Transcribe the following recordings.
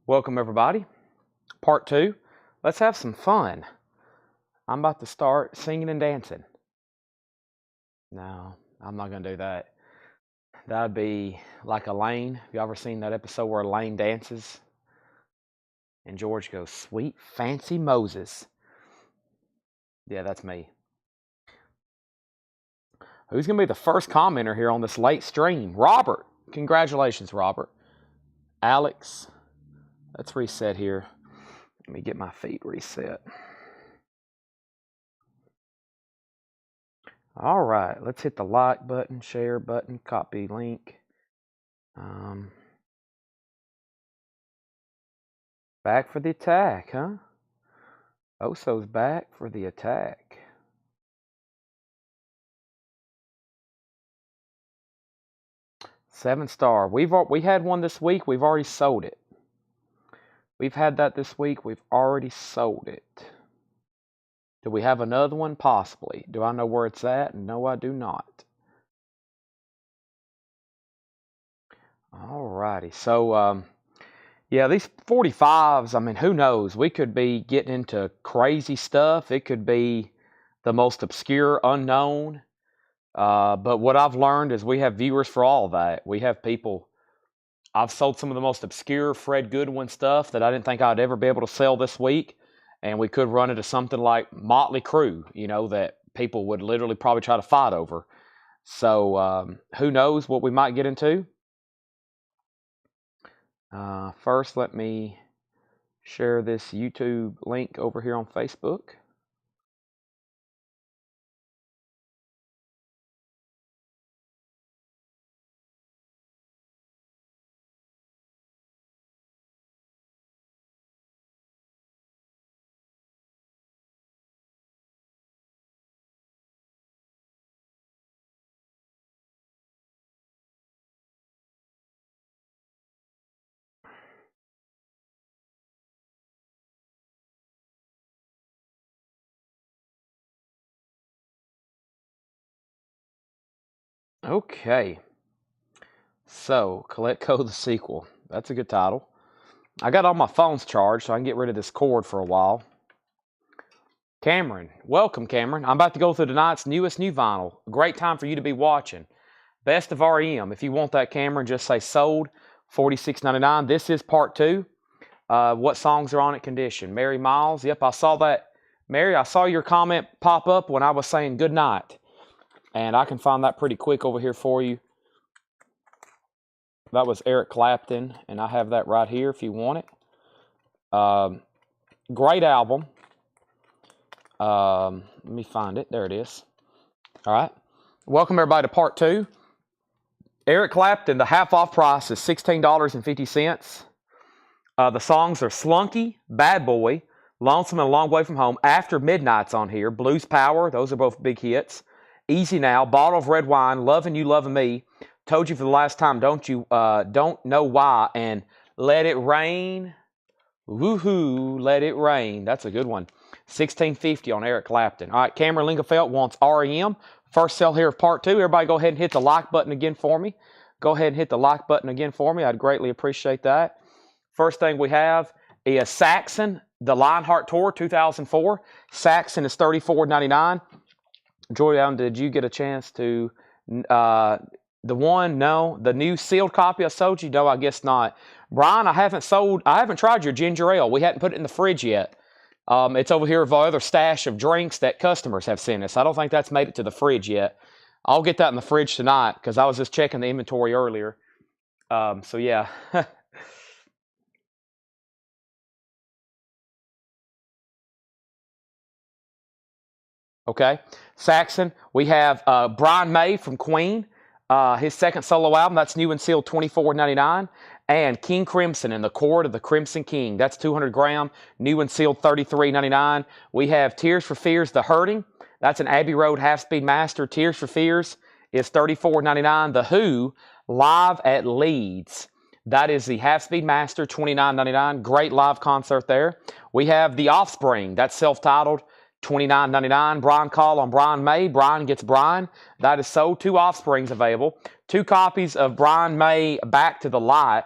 Welcome everybody. Part 2. Let's have some fun. I'm about to start singing and dancing. No, I'm not going to do that. That'd be like Elaine. Have you ever seen that episode where Elaine dances? And George goes, "Sweet fancy Moses." Yeah, that's me. Who's going to be the first commenter here on this late stream? Robert. Congratulations, Robert. Alex. Let's reset here. Let me get my feet reset. All right, let's hit the like button, share button, copy link. Back for the attack, huh? Oso's back for the attack. Seven star. We had one this week. We've already sold it. We've had that this week. We've already sold it. Do we have another one? Possibly. Do I know where it's at? No, I do not. Alrighty. So, yeah, these 45s, I mean, who knows? We could be getting into crazy stuff. It could be the most obscure, unknown. But what I've learned is we have viewers for all of that. We have people. I've sold some of the most obscure Fred Goodwin stuff that I didn't think I'd ever be able to sell this week. And we could run into something like Motley Crue, that people would literally probably try to fight over. So who knows what we might get into. First, let me share this YouTube link over here on Facebook. Okay, so Collect Code the sequel. That's a good title. I got all my phones charged, so I can get rid of this cord for a while. Cameron, welcome, Cameron. I'm about to go through tonight's newest new vinyl. A great time for you to be watching. Best of REM. If you want that, Cameron, just say sold. $46.99. This is part 2. What songs are on it? Condition. Mary Miles. Yep, I saw that. Mary, I saw your comment pop up when I was saying good night. And I can find that pretty quick over here for you. That was Eric Clapton, and I have that right here if you want it. Great album. Let me find it. There it is. All right. Welcome, everybody, to part 2. Eric Clapton, the half-off price is $16.50. The songs are Slunky, Bad Boy, Lonesome and a Long Way From Home, After Midnight's on here, Blues Power, those are both big hits. Easy Now, Bottle of Red Wine, Loving You, Loving Me, Told You for the Last Time, Don't Know Why, and Let It Rain. Woohoo, Let It Rain. That's a good one. $16.50 on Eric Clapton. All right, Cameron Lingefeld wants REM. First sell here of part 2. Everybody go ahead and hit the like button again for me. Go ahead and hit the like button again for me. I'd greatly appreciate that. First thing we have is Saxon, the Lionheart Tour 2004. Saxon is $34.99. Jordan, did you get a chance to, the new sealed copy I sold you? No, I guess not. Brian, I haven't tried your ginger ale. We hadn't put it in the fridge yet. It's over here with our other stash of drinks that customers have sent us. I don't think that's made it to the fridge yet. I'll get that in the fridge tonight because I was just checking the inventory earlier. So yeah. Okay. Saxon, we have Brian May from Queen, his second solo album. That's new and sealed, $24.99. And King Crimson in the Court of the Crimson King. That's 200 gram, new and sealed, $33.99. We have Tears for Fears, The Hurting. That's an Abbey Road half-speed master. Tears for Fears is $34.99. The Who, Live at Leeds. That is the half-speed master, $29.99. Great live concert there. We have The Offspring. That's self-titled. $29.99. Brian Call on Brian May. Brian gets Brian. That is sold. 2 Offsprings available. 2 copies of Brian May Back to the Light.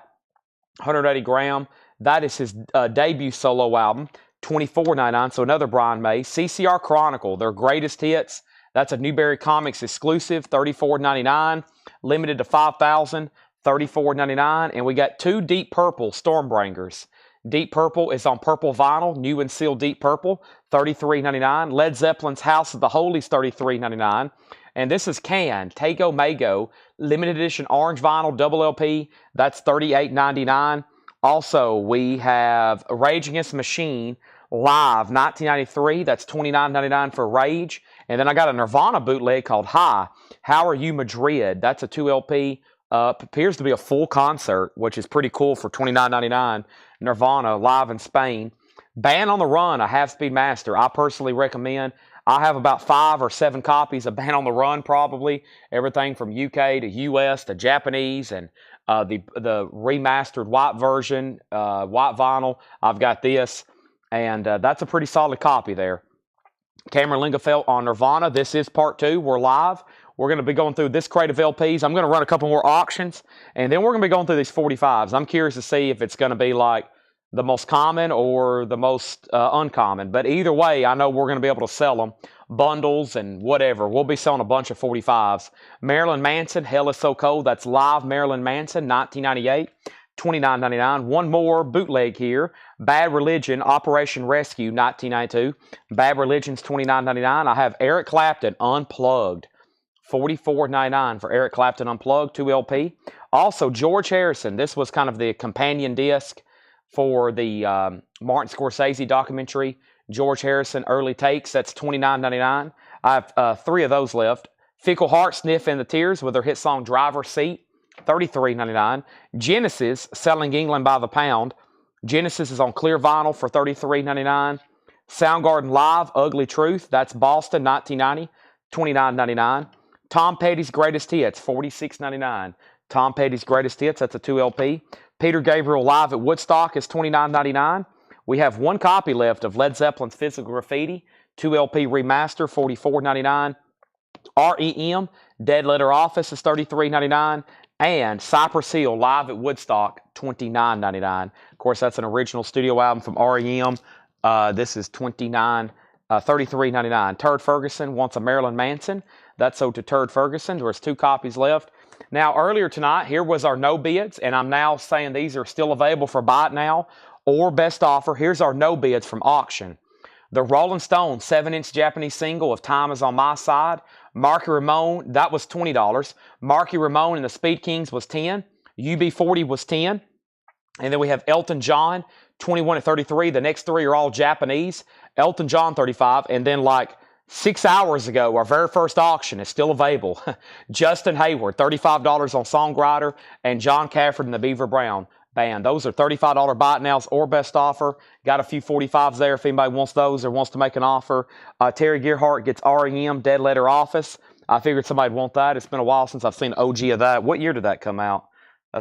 180 gram. That is his debut solo album, $24.99. So another Brian May. CCR Chronicle, their greatest hits. That's a Newberry Comics exclusive, $34.99. Limited to 5,000, $34.99. And we got 2 Deep Purple Stormbringers. Deep Purple is on purple vinyl, new and sealed Deep Purple, $33.99. Led Zeppelin's House of the Holies, $33.99. And this is Can, Tago Mago, limited edition orange vinyl, double LP, that's $38.99. Also, we have Rage Against the Machine, live, 1993, that's $29.99 for Rage. And then I got a Nirvana bootleg called Hi, How Are You Madrid? That's a 2 LP. Appears to be a full concert, which is pretty cool for $29.99. Nirvana, live in Spain. Band on the Run, a half-speed master. I personally recommend. I have about 5 or 7 copies of Band on the Run, probably. Everything from UK to US to Japanese, and the remastered white version, white vinyl. I've got this, and that's a pretty solid copy there. Cameron Lingefeld on Nirvana. This is part 2. We're live. We're going to be going through this crate of LPs. I'm going to run a couple more auctions, and then we're going to be going through these 45s. I'm curious to see if it's going to be like the most common or the most uncommon. But either way, I know we're going to be able to sell them. Bundles and whatever. We'll be selling a bunch of 45s. Marilyn Manson, Hell Is So Cold. That's live Marilyn Manson, 1998. $29.99. One more bootleg here. Bad Religion, Operation Rescue, 1992. Bad Religion's $29.99. I have Eric Clapton Unplugged, $44.99 for Eric Clapton Unplugged, 2 LP. Also, George Harrison. This was kind of the companion disc for the Martin Scorsese documentary. George Harrison Early Takes. That's $29.99. I have 3 of those left. Fickle Heart, Sniff in the Tears with their hit song Driver's Seat, $33.99. Genesis, Selling England by the Pound. Genesis is on clear vinyl for $33.99. Soundgarden Live, Ugly Truth. That's Boston, 1990, $29.99. Tom Petty's Greatest Hits, $46.99. Tom Petty's Greatest Hits, that's a 2 LP. Peter Gabriel Live at Woodstock is $29.99. We have 1 copy left of Led Zeppelin's Physical Graffiti, 2 LP remaster, $44.99. REM, Dead Letter Office is $33.99. And Cypress Hill Live at Woodstock, $29.99. Of course, that's an original studio album from REM. This is $33.99. Turd Ferguson Wants a Marilyn Manson. That's sold to Turd Ferguson. There's 2 copies left. Now, earlier tonight, here was our no bids, and I'm now saying these are still available for buy it now or best offer. Here's our no bids from auction. The Rolling Stones 7-inch Japanese single of Time Is On My Side. Marky Ramone, that was $20. Marky Ramone and the Speed Kings was $10. UB40 was $10. And then we have Elton John, 21 at 33. The next 3 are all Japanese. Elton John, 35. And then like 6 hours ago, our very first auction is still available. Justin Hayward, $35 on Songwriter, and John Cafford and the Beaver Brown Band. Those are $35 buy it nows or best offer. Got a few 45s there if anybody wants those or wants to make an offer. Terry Gearhart gets REM, Dead Letter Office. I figured somebody'd want that. It's been a while since I've seen OG of that. What year did that come out?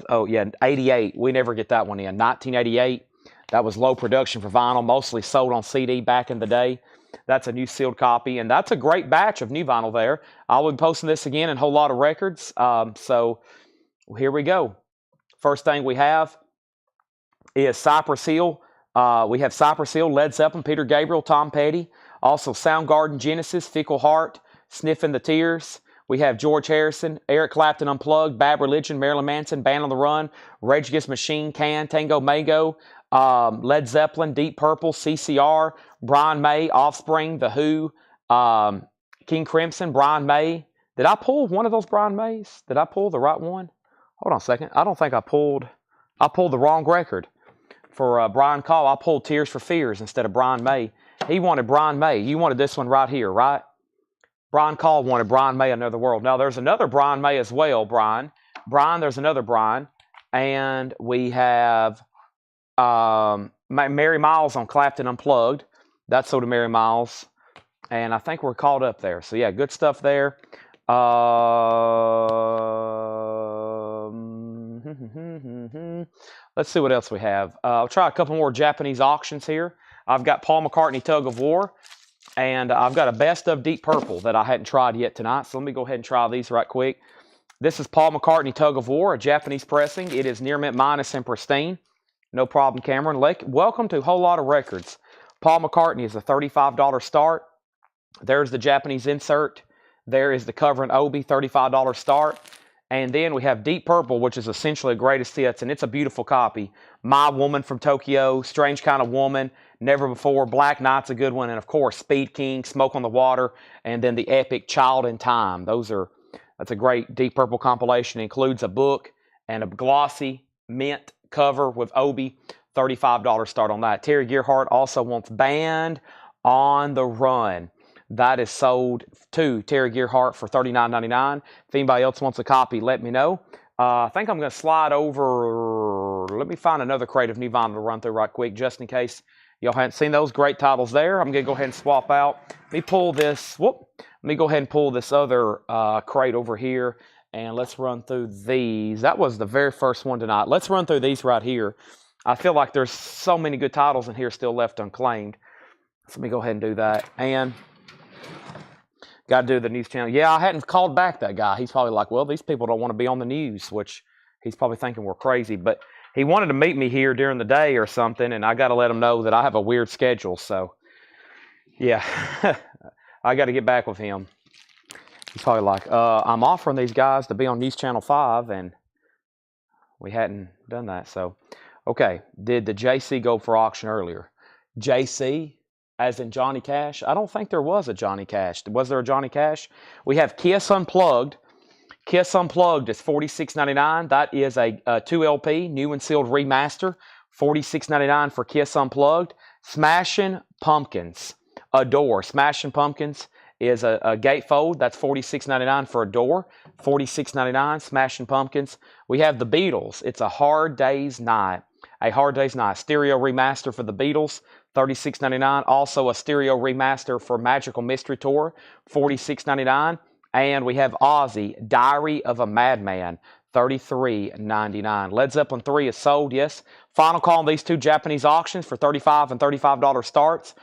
Oh, yeah, 88. We never get that one in. 1988. That was low production for vinyl, mostly sold on CD back in the day. That's a new sealed copy, and that's a great batch of new vinyl there. I'll be posting this again in a whole lot of records. So here we go. First thing we have is Cypress Hill. We have Cypress Hill, Led Zeppelin, Peter Gabriel, Tom Petty. Also Soundgarden, Genesis, Fickle Heart, Sniff in the Tears. We have George Harrison, Eric Clapton Unplugged, Bad Religion, Marilyn Manson, Band on the Run, Rage Against the Machine, Can, Tango Mango, Led Zeppelin, Deep Purple, CCR, Brian May, Offspring, The Who, King Crimson, Brian May. Did I pull one of those Brian Mays? Did I pull the right one? Hold on a second. I don't think I pulled the wrong record. For Brian Call, I pulled Tears for Fears instead of Brian May. He wanted Brian May. You wanted this one right here, right? Brian Call wanted Brian May, Another World. Now, there's another Brian May as well, Brian. There's another Brian. And we have Mary Miles on Clapton Unplugged. That's sold to Mary Miles. And I think we're caught up there. So, yeah, good stuff there. Let's see what else we have. I'll try a couple more Japanese auctions here. I've got Paul McCartney Tug of War, and I've got a Best of Deep Purple that I hadn't tried yet tonight. So let me go ahead and try these right quick. This is Paul McCartney Tug of War, a Japanese pressing. It is near mint minus and pristine. No problem, Cameron. Welcome to Whole Lot of Records. Paul McCartney is a $35 start. There's the Japanese insert. There is the cover and Obi, $35 start. And then we have Deep Purple, which is essentially a greatest hits, and it's a beautiful copy. My Woman from Tokyo, Strange Kind of Woman, Never Before, Black Knight's a good one, and of course Speed King, Smoke on the Water, and then the epic Child in Time. That's a great Deep Purple compilation. It includes a book and a glossy mint cover with Obi, $35 start on that. Terry Gearhart also wants Band on the Run. That is sold to Terry Gearhart for $39.99. If anybody else wants a copy, let me know. I think I'm going to slide over. Let me find another crate of new vinyl to run through right quick, just in case y'all hadn't seen those great titles there. I'm going to go ahead and swap out. Let me pull this. Let me go ahead and pull this other crate over here, and let's run through these. That was the very first one tonight. Let's run through these right here. I feel like there's so many good titles in here still left unclaimed. So let me go ahead and do that. And got to do the news channel. Yeah, I hadn't called back that guy. He's probably like, well, these people don't want to be on the news, which he's probably thinking we're crazy. But he wanted to meet me here during the day or something, and I got to let him know that I have a weird schedule. So, yeah, I got to get back with him. He's probably like, I'm offering these guys to be on News Channel 5, and we hadn't done that. So, okay, did the JC go for auction earlier? JC? As in Johnny Cash? I don't think there was a Johnny Cash. Was there a Johnny Cash? We have Kiss Unplugged. Kiss Unplugged is $46.99. That is a 2 LP, new and sealed remaster. $46.99 for Kiss Unplugged. Smashing Pumpkins. Adore. Smashing Pumpkins is a gatefold. That's $46.99 for Adore. $46.99. Smashing Pumpkins. We have the Beatles. It's a Hard Day's Night. A Hard Day's Night. Stereo remaster for the Beatles. $36.99. Also a stereo remaster for Magical Mystery Tour, $46.99. And we have Ozzy, Diary of a Madman, $33.99. Led Zeppelin 3 is sold, yes. Final call on these two Japanese auctions for $35 and $35 starts.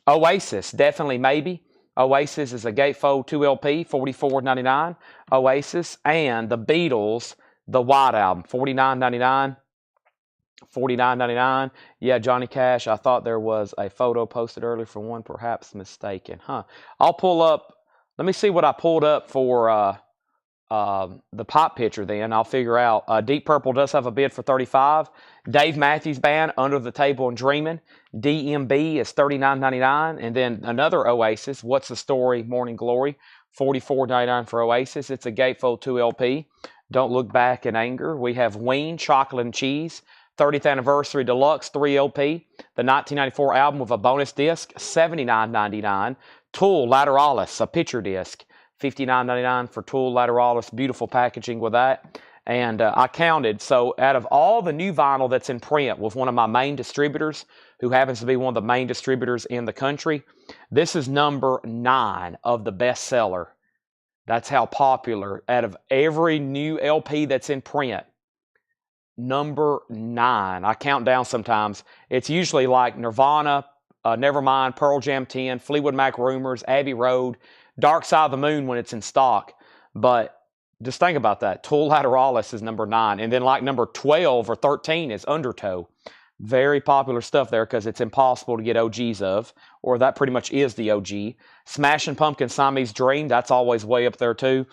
Oasis, definitely maybe. Oasis is a gatefold 2 LP, $44.99. Oasis. And the Beatles, the White Album, $49.99. $49.99. Yeah, Johnny Cash. I thought there was a photo posted earlier for one, perhaps mistaken. I'll pull up. Let me see what I pulled up for the pop picture then. I'll figure out. Deep Purple does have a bid for $35. Dave Matthews Band, Under the Table and Dreaming. DMB is $39.99. And then another Oasis, What's the Story, Morning Glory, $44.99 for Oasis. It's a gatefold 2 LP. Don't Look Back in Anger. We have Ween, Chocolate and Cheese. 30th Anniversary Deluxe 3 LP, the 1994 album with a bonus disc, $79.99. Tool Lateralis, a picture disc, $59.99 for Tool Lateralis. Beautiful packaging with that. And I counted, so out of all the new vinyl that's in print with one of my main distributors, who happens to be one of the main distributors in the country, this is number 9 of the bestseller. That's how popular. Out of every new LP that's in print, number 9. I count down sometimes. It's usually like Nirvana, Nevermind, Pearl Jam 10, Fleetwood Mac Rumors, Abbey Road, Dark Side of the Moon when it's in stock. But just think about that. Tool Lateralis is number 9. And then like number 12 or 13 is Undertow. Very popular stuff there because it's impossible to get OGs of, or that pretty much is the OG. Smashing Pumpkins, Siamese Dream, that's always way up there too.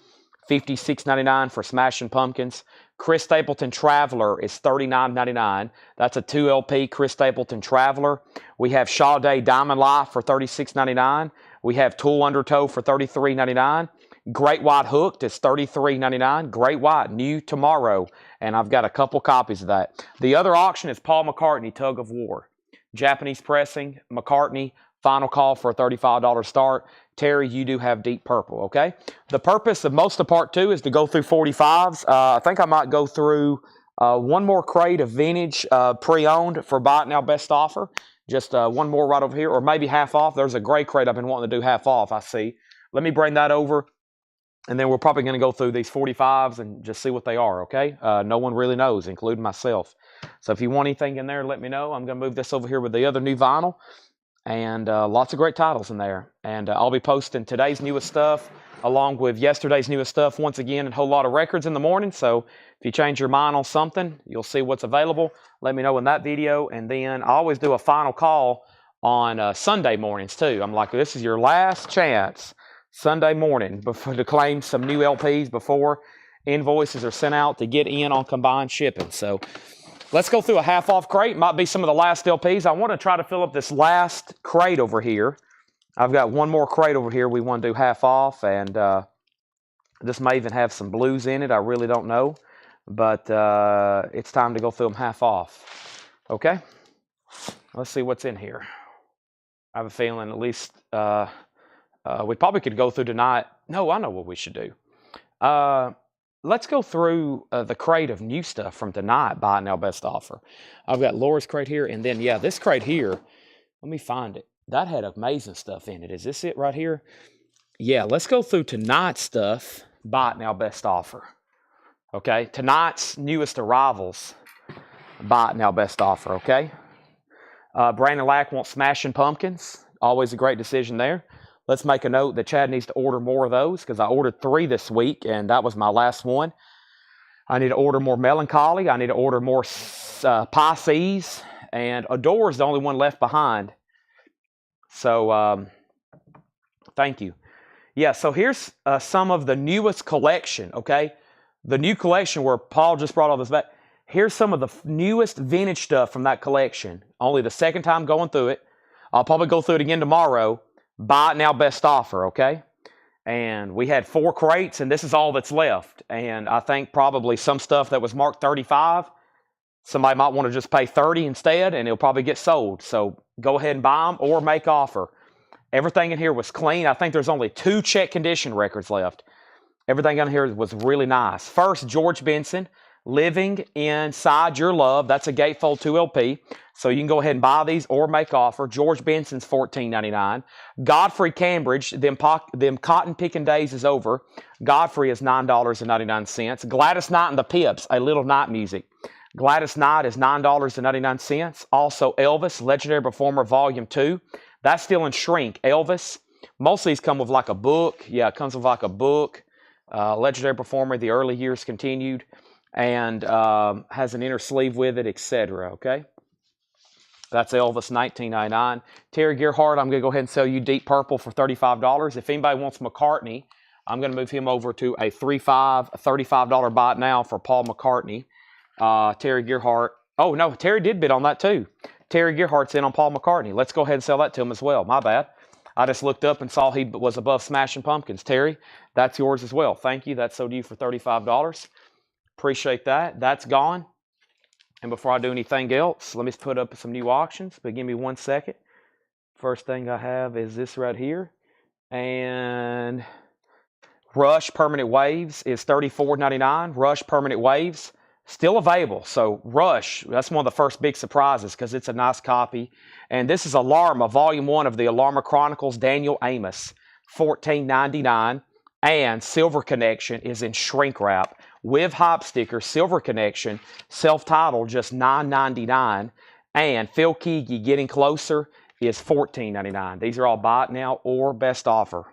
$56.99 for Smashing Pumpkins. Chris Stapleton Traveler is $39.99. That's a 2 LP Chris Stapleton Traveler. We have Sade Diamond Life for $36.99. We have Tool Undertow for $33.99. Great White Hooked is $33.99. Great White, new tomorrow. And I've got a couple copies of that. The other auction is Paul McCartney, Tug of War. Japanese pressing, McCartney, final call for a $35 start. Terry, you do have Deep Purple, okay? The purpose of most of part 2 is to go through 45s. I think I might go through one more crate of vintage pre-owned for Buy It Now Best Offer. Just one more right over here, or maybe half off. There's a gray crate I've been wanting to do half off, I see. Let me bring that over, and then we're probably going to go through these 45s and just see what they are, okay? No one really knows, including myself. So if you want anything in there, let me know. I'm going to move this over here with the other new vinyl. And lots of great titles in there. And I'll be posting today's newest stuff, along with yesterday's newest stuff once again, and a whole lot of records in the morning. So if you change your mind on something, you'll see what's available. Let me know in that video. And then I always do a final call on Sunday mornings too. I'm like, this is your last chance Sunday morning to claim some new LPs before invoices are sent out to get in on combined shipping. So let's go through a half-off crate. Might be some of the last LPs. I want to try to fill up this last crate over here. I've got one more crate over here we want to do half off, and this may even have some blues in it. I really don't know, but it's time to go through them half off. Okay, let's see what's in here. I have a feeling at least we probably could go through tonight. No, I know what we should do. Let's go through the crate of new stuff from tonight, Buy It Now Best Offer. I've got Laura's crate here, and then, yeah, this crate here, let me find it. That had amazing stuff in it. Is this it right here? Yeah, let's go through tonight's stuff, Buy It Now Best Offer. Okay, tonight's newest arrivals, Buy It Now Best Offer, okay? Brandon Lack wants Smashing Pumpkins. Always a great decision there. Let's make a note that Chad needs to order more of those because I ordered 3 this week, and that was my last one. I need to order more Melancholy. I need to order more Pisces, and Adore is the only one left behind. So, thank you. Yeah, so here's some of the newest collection, okay? The new collection where Paul just brought all this back. Here's some of the newest vintage stuff from that collection. Only the second time going through it. I'll probably go through it again tomorrow. Buy It Now Best Offer, okay? And we had 4 crates, and this is all that's left. And I think probably some stuff that was marked 35, somebody might want to just pay 30 instead, and it'll probably get sold. So go ahead and buy them or make offer. Everything in here was clean. I think there's only 2 check condition records left. Everything in here was really nice. First, George Benson, Living Inside Your Love. That's a gatefold 2 LP. So you can go ahead and buy these or make offer. George Benson's $14.99. Godfrey Cambridge, them cotton picking days is over. Godfrey is $9.99. Gladys Knight and the Pips, A Little Night Music. Gladys Knight is $9.99. Also Elvis, Legendary Performer Volume 2. That's still in shrink. Elvis, most of these come with like a book. Yeah, it comes with like a book. Legendary Performer, The Early Years Continued. And has an inner sleeve with it, etc. Okay? That's Elvis, $19.99. Terry Gerhardt, I'm going to go ahead and sell you Deep Purple for $35. If anybody wants McCartney, I'm going to move him over to a $35 Buy It Now for Paul McCartney. Terry Gerhardt. Oh, no, Terry did bid on that too. Terry Gerhardt's in on Paul McCartney. Let's go ahead and sell that to him as well. My bad. I just looked up and saw he was above Smashing Pumpkins. Terry, that's yours as well. Thank you. That's sold to you for $35. Appreciate that. That's gone. And before I do anything else, let me put up some new auctions. But give me 1 second. First thing I have is this right here. And Rush Permanent Waves is $34.99. Rush Permanent Waves, still available. So Rush, that's one of the first big surprises because it's a nice copy. And this is Alarma, Volume 1 of the Alarma Chronicles, Daniel Amos, $14.99. And Silver Connection is in shrink wrap with hype sticker. Silver Connection, self-titled, just $9.99. And Phil Keaggy, Getting Closer, is $14.99. These are all Buy It Now or Best Offer.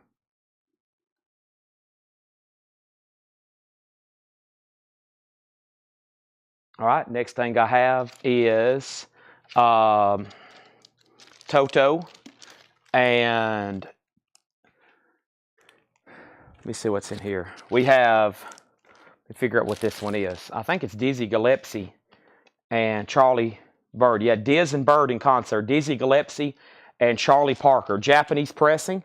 All right, next thing I have is Toto, and let me see what's in here. We have, let me figure out what this one is. I think it's Dizzy Gillespie and Charlie Bird. Yeah, Diz and Bird in concert. Dizzy Gillespie and Charlie Parker. Japanese pressing.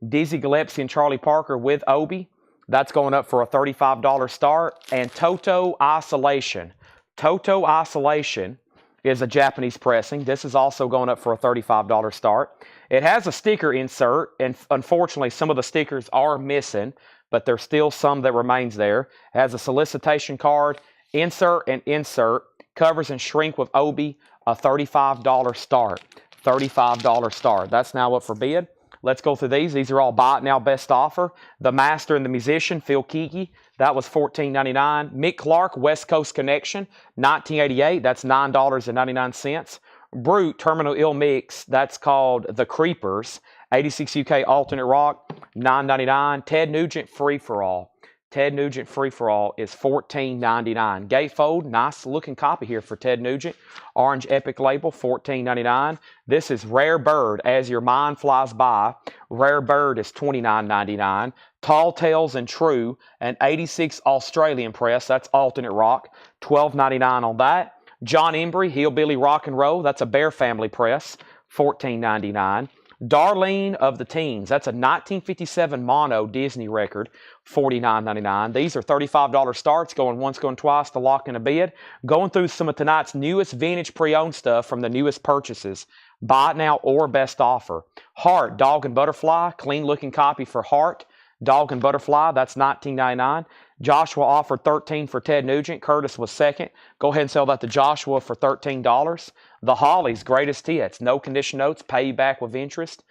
Dizzy Gillespie and Charlie Parker with Obi. That's going up for a $35 start. And Toto Isolation. Toto Isolation is a Japanese pressing. This is also going up for a $35 start. It has a sticker insert, and unfortunately some of the stickers are missing, but there's still some that remains there. It has a solicitation card, insert and insert, covers and shrink with Obi, a $35 start. $35 start. That's now up for bid. Let's go through these. These are all Buy It Now Best Offer. The Master and the Musician, Phil Keaggy, that was $14.99. Mick Clark, West Coast Connection, 1988, that's $9.99. Brute Terminal Ill Mix, that's called The Creepers, 86 UK alternate rock, $9.99. Ted Nugent Free for All. Ted Nugent Free for All is $14.99. Gatefold, nice looking copy here for Ted Nugent. Orange Epic label, $14.99. This is Rare Bird, As Your Mind Flies By. Rare Bird is $29.99. Tall Tales and True, an 86 Australian press, that's alternate rock, $12.99 on that. John Embry, Hillbilly Rock and Roll, that's a Bear Family press, $14.99. Darlene of the Teens, that's a 1957 mono Disney record, $49.99. These are $35 starts, going once, going twice to lock in a bid. Going through some of tonight's newest vintage pre-owned stuff from the newest purchases. Buy it now or best offer. Heart, Dog and Butterfly, clean looking copy for Heart. Dog and Butterfly, that's $19.99. Joshua offered $13 for Ted Nugent. Curtis was second. Go ahead and sell that to Joshua for $13. The Hollies, Greatest Hits. No condition notes, pay you back with interest.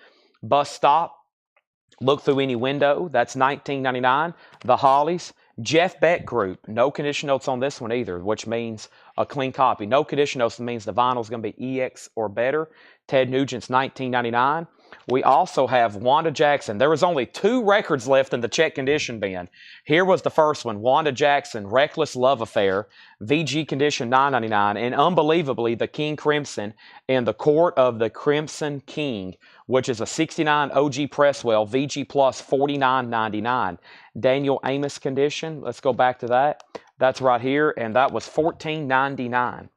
Bus Stop, Look Through Any Window. That's $19.99. The Hollies. Jeff Beck Group. No condition notes on this one either, which means a clean copy. No condition notes means the vinyl is going to be EX or better. Ted Nugent's $19.99. We also have Wanda Jackson. There was only 2 records left in the check condition bin. Here was the first one, Wanda Jackson, Reckless Love Affair, VG condition $9.99, and unbelievably, the King Crimson in the Court of the Crimson King, which is a 69 OG Presswell, VG Plus $49.99. Daniel Amos condition, let's go back to that. That's right here, and that was $14.99.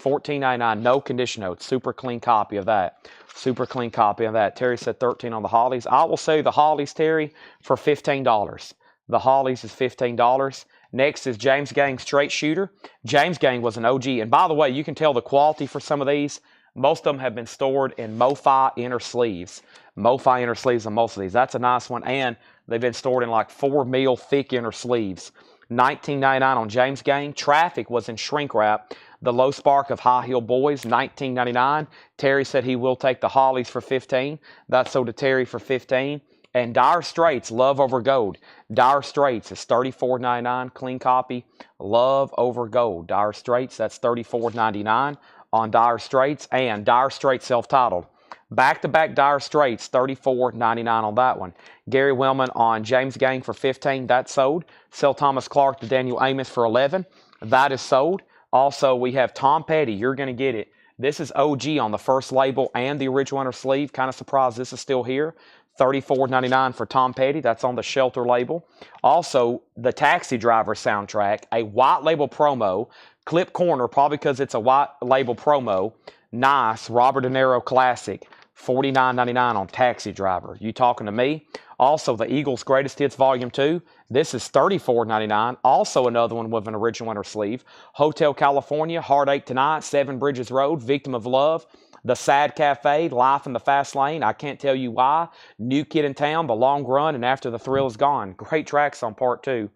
$14.99, no condition notes. Super clean copy of that. Super clean copy of that. Terry said 13 on the Hollies. I will sell you the Hollies, Terry, for $15. The Hollies is $15. Next is James Gang Straight Shooter. James Gang was an OG. And by the way, you can tell the quality for some of these. Most of them have been stored in MoFi inner sleeves. MoFi inner sleeves on most of these. That's a nice one. And they've been stored in like 4 mil thick inner sleeves. $19.99 on James Gang. Traffic was in shrink wrap. The Low Spark of High Heel Boys, $19.99. Terry said he will take the Hollies for $15. That's sold to Terry for $15. And Dire Straits, Love Over Gold. Dire Straits is $34.99. Clean copy. Love Over Gold. Dire Straits, that's $34.99 on Dire Straits. And Dire Straits self-titled. Back-to-back Dire Straits, $34.99 on that one. Gary Wellman on James Gang for $15. That's sold. Sell Thomas Clark to Daniel Amos for $11. That is sold. Also, we have Tom Petty. You're going to get it. This is OG on the first label and the original inner sleeve. Kind of surprised this is still here. $34.99 for Tom Petty. That's on the Shelter label. Also, the Taxi Driver soundtrack, a white label promo. Clip corner, probably because it's a white label promo. Nice. Robert De Niro classic. $49.99 on Taxi Driver. You talking to me? Also, the Eagles Greatest Hits Volume 2. This is $34.99. Also another one with an original inner sleeve. Hotel California, Heartache Tonight, 7 Bridges Road, Victim of Love, The Sad Cafe, Life in the Fast Lane, I Can't Tell You Why, New Kid in Town, The Long Run, and After the Thrill Is Gone. Great tracks on Part 2.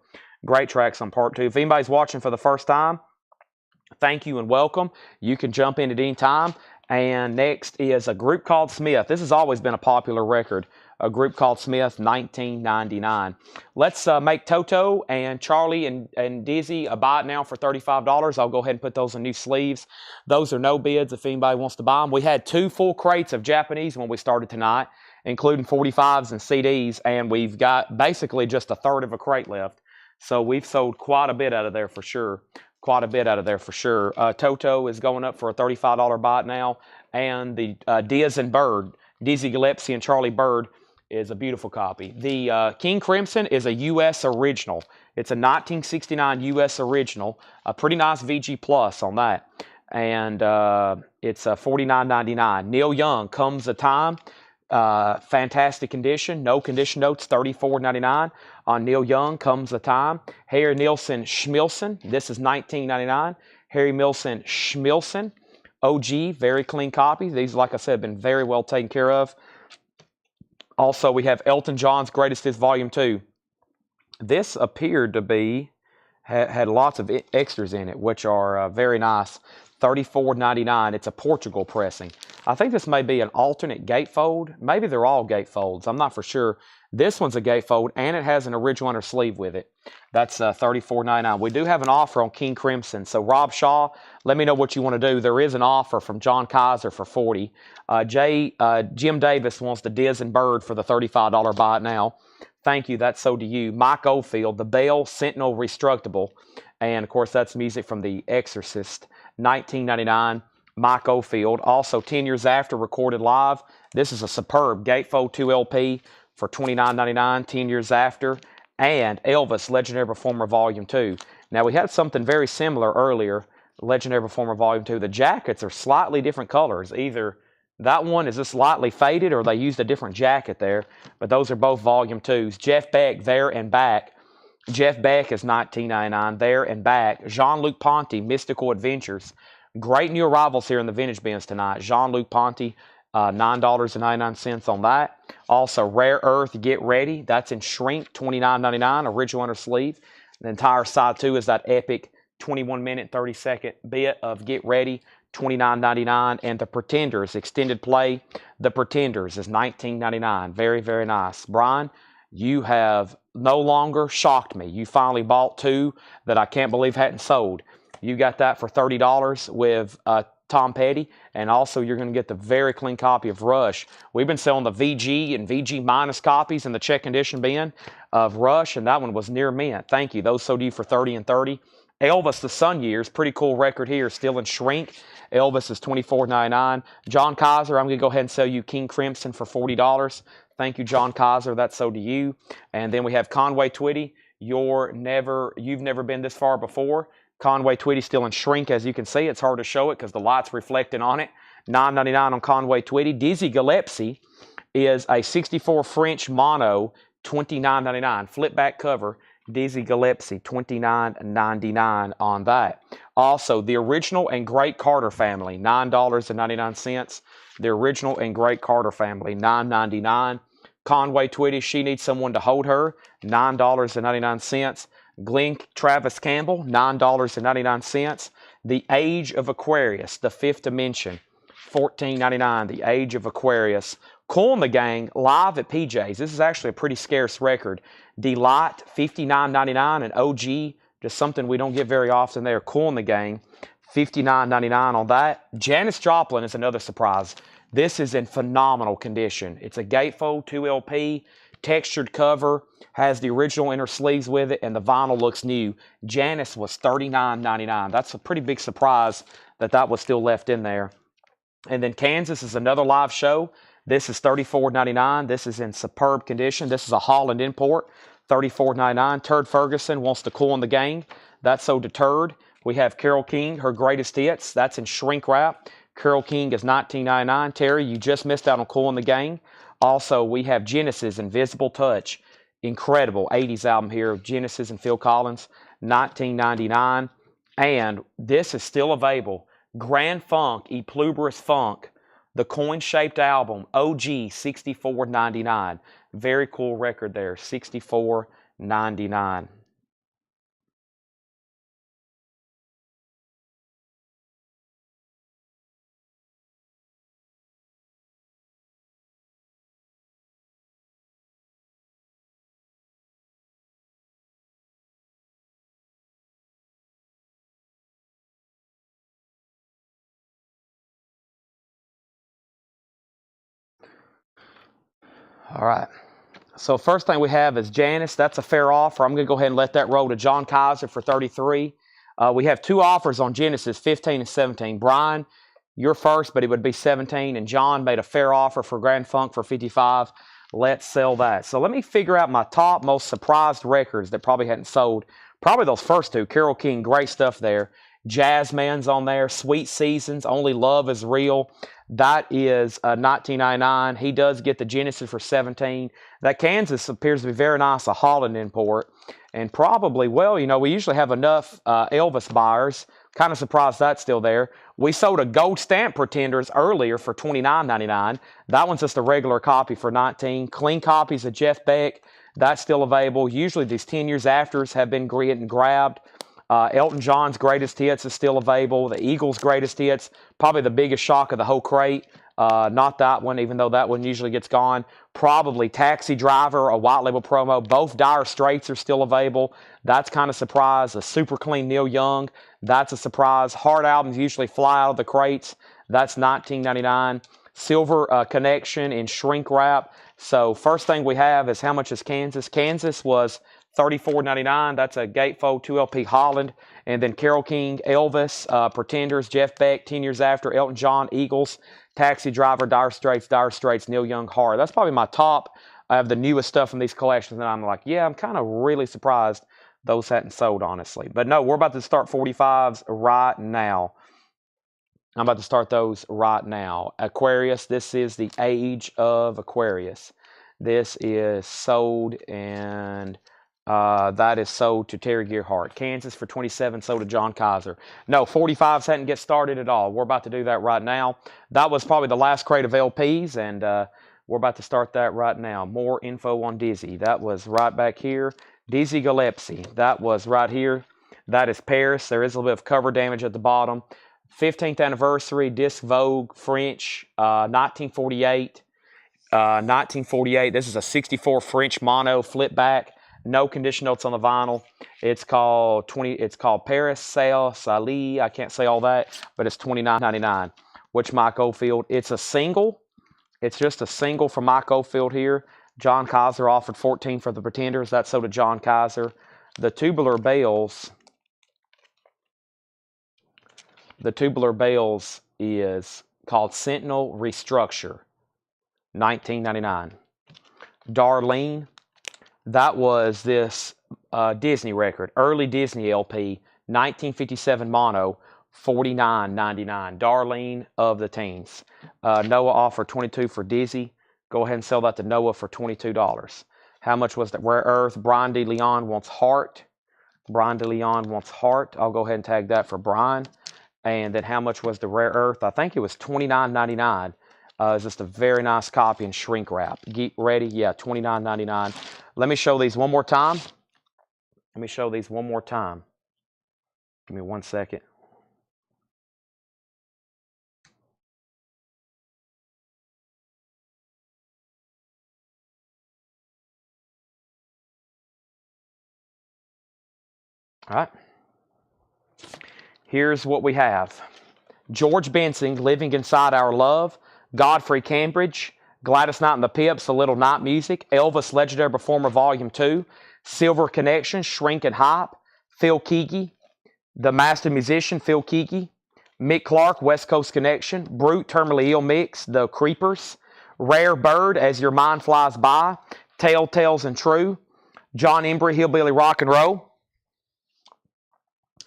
Great tracks on Part 2. If anybody's watching for the first time, thank you and welcome. You can jump in at any time. And next is a group called Smith. This has always been a popular record. A group called Smith, 1999. Let's make Toto and Charlie and Dizzy buy it now for $35. I'll go ahead and put those in new sleeves. Those are no bids if anybody wants to buy them. We had 2 full crates of Japanese when we started tonight, including 45s and CDs, and we've got basically just a third of a crate left. So we've sold quite a bit out of there for sure. Quite a bit out of there for sure. Toto is going up for a $35 buy now. And the Diaz and Bird, Dizzy Gillespie and Charlie Bird, is a beautiful copy. The King Crimson is a U.S. original. It's a 1969 U.S. original. A pretty nice VG Plus on that. And it's $49.99. Neil Young, Comes a Time. Fantastic condition. No condition notes, $34.99. On Neil Young, Comes a Time. Harry Nilsson Schmilson. This is $19.99. Harry Nilsson Schmilson. OG, very clean copy. These, like I said, have been very well taken care of. Also, we have Elton John's Greatest Hits Volume 2. This appeared to be, had lots of extras in it, which are very nice. $34.99. It's a Portugal pressing. I think this may be an alternate gatefold. Maybe they're all gatefolds. I'm not for sure. This one's a gatefold, and it has an original inner sleeve with it. That's $34.99. We do have an offer on King Crimson. So, Rob Shaw, let me know what you want to do. There is an offer from John Kaiser for $40. Jim Davis wants the Diz and Bird for the $35 buy it now. Thank you. That's so to you. Mike Oldfield, the Bell Sentinel Restructable. And, of course, that's music from The Exorcist. $19.99. Mike Oldfield. Also, 10 Years After, recorded live. This is a superb Gatefold 2 LP for $29.99, 10 Years After. And Elvis, Legendary Performer Volume 2. Now, we had something very similar earlier, Legendary Performer Volume 2. The jackets are slightly different colors. Either that one is just slightly faded or they used a different jacket there. But those are both Volume 2s. Jeff Beck, There and Back. Jeff Beck is $19.99, There and Back. Jean-Luc Ponty, Mystical Adventures. Great new arrivals here in the Vintage Bins tonight. Jean-Luc Ponty, $9.99 on that. Also, Rare Earth, Get Ready. That's in shrink, $29.99, original inner sleeve. The entire side, too, is that epic 21-minute, 30-second bit of Get Ready, $29.99. And The Pretenders, extended play, The Pretenders is $19.99. Very, very nice. Brian, you have no longer shocked me. You finally bought two that I can't believe hadn't sold. You got that for $30 with Tom Petty, and also you're going to get the very clean copy of Rush. We've been selling the VG and VG minus copies in the check condition bin of Rush, and that one was near mint. Thank you. Those sold you for $30 and $30. Elvis, The Sun Years, pretty cool record here, still in shrink. Elvis is $24.99. John Kaiser, I'm going to go ahead and sell you King Crimson for $40. Thank you, John Kaiser. That's sold to you. And then we have Conway Twitty. You've never been this far before. Conway Twitty still in shrink, as you can see. It's hard to show it because the light's reflecting on it. $9.99 on Conway Twitty. Dizzy Gillespie is a 64 French mono, $29.99. Flip back cover, Dizzy Gillespie, $29.99 on that. Also, the original and Great Carter family, $9.99. The original and Great Carter family, $9.99. Conway Twitty, She Needs Someone to Hold Her, $9.99. Glenn Travis Campbell, $9.99. The Age of Aquarius, The Fifth Dimension, $14.99. The Age of Aquarius. Kool and the Gang, live at PJ's. This is actually a pretty scarce record. Delight, $59.99. And OG, just something we don't get very often there. Kool and the Gang, $59.99 on that. Janis Joplin is another surprise. This is in phenomenal condition. It's a gatefold 2 LP. Textured cover, has the original inner sleeves with it, and the vinyl looks new. Janis was $39.99. That's a pretty big surprise that was still left in there. And then Kansas is another live show. This is $34.99. This is in superb condition. This is a Holland import, $34.99. Turd Ferguson wants to Kool and the Gang. That's so deterred. We have Carole King, her greatest hits. That's in shrink wrap. Carole King is $19.99. Terry, you just missed out on Kool and the Gang. Also, we have Genesis, Invisible Touch. Incredible 80s album here. Genesis and Phil Collins, $19.99. And this is still available. Grand Funk, E Plubris Funk, the coin-shaped album, OG, $64.99. Very cool record there, $64.99. All right. So first thing we have is Janis. That's a fair offer. I'm going to go ahead and let that roll to John Kaiser for $33. We have two offers on Genesis, 15 and 17. Brian, you're first, but it would be 17. And John made a fair offer for Grand Funk for 55. Let's sell that. So let me figure out my top most surprised records that probably hadn't sold. Probably those first two. Carole King, great stuff there. Jazzman's on there. Sweet Seasons, Only Love Is Real. That is $19.99. He does get the Genesis for $17. That Kansas appears to be very nice, a Holland import. And probably, well, you know, we usually have enough Elvis buyers. Kind of surprised that's still there. We sold a gold stamp Pretenders earlier for $29.99. That one's just a regular copy for $19. Clean copies of Jeff Beck. That's still available. Usually these 10 years afters have been getting grabbed. Elton John's Greatest Hits is still available. The Eagles' Greatest Hits, probably the biggest shock of the whole crate. Not that one, even though that one usually gets gone. Probably Taxi Driver, a white label promo. Both Dire Straits are still available. That's kind of a surprise. A super clean Neil Young. That's a surprise. Hard albums usually fly out of the crates. That's $19.99. Silver Connection in shrink wrap. So first thing we have is how much is Kansas? Kansas was $34.99. That's a gatefold 2LP Holland. And then Carole King, Elvis, Pretenders, Jeff Beck, 10 Years After, Elton John, Eagles, Taxi Driver, Dire Straits, Neil Young, Hard. That's probably my top. I have the newest stuff in these collections, and I'm like, yeah, I'm kind of really surprised those hadn't sold, honestly. But no, we're about to start 45s right now. I'm about to start those right now. Aquarius, this is the age of Aquarius. This is sold, and that is sold to Terry Gearhart. Kansas for $27, sold to John Kaiser. No, 45s hadn't get started at all. We're about to do that right now. That was probably the last crate of LPs, and we're about to start that right now. More info on Dizzy. That was right back here. Dizzy Gillespie. That was right here. That is Paris. There is a little bit of cover damage at the bottom. 15th anniversary, Disc Vogue, French, 1948. 1948. This is a 64 French mono flip back. No condition notes on the vinyl. It's called Paris Sail Sali. I can't say all that, but it's $29.99. Which Mike Oldfield? It's a single. It's just a single from Mike Oldfield here. John Kaiser offered $14 for the Pretenders. That's sold to John Kaiser. The Tubular Bells. The Tubular Bells is called Sentinel Restructure, $19.99. Darlene, that was this Disney record, early Disney LP, 1957 mono, $49.99. Darlene of the Teens. Noah offered $22 for Dizzy. Go ahead and sell that to Noah for $22. How much was that? Rare Earth. Brian DeLeon wants Heart. Brian DeLeon wants Heart. I'll go ahead and tag that for Brian. And then how much was the Rare Earth? I think it was $29.99. It's just a very nice copy in shrink wrap. Get ready? Yeah, $29.99. Let me show these one more time. Let me show these one more time. Give me 1 second. All right. Here's what we have. George Benson, Living Inside Our Love. Godfrey Cambridge, Gladys Knight and the Pips, A Little Night Music. Elvis, Legendary Performer, Volume 2. Silver Connection, Shrink and Hype. Phil Keaggy, The Master Musician, Phil Keaggy. Mick Clark, West Coast Connection. Brute, Terminally Ill Mix, The Creepers. Rare Bird, As Your Mind Flies By. Telltales and True. John Embry, Hillbilly Rock and Roll.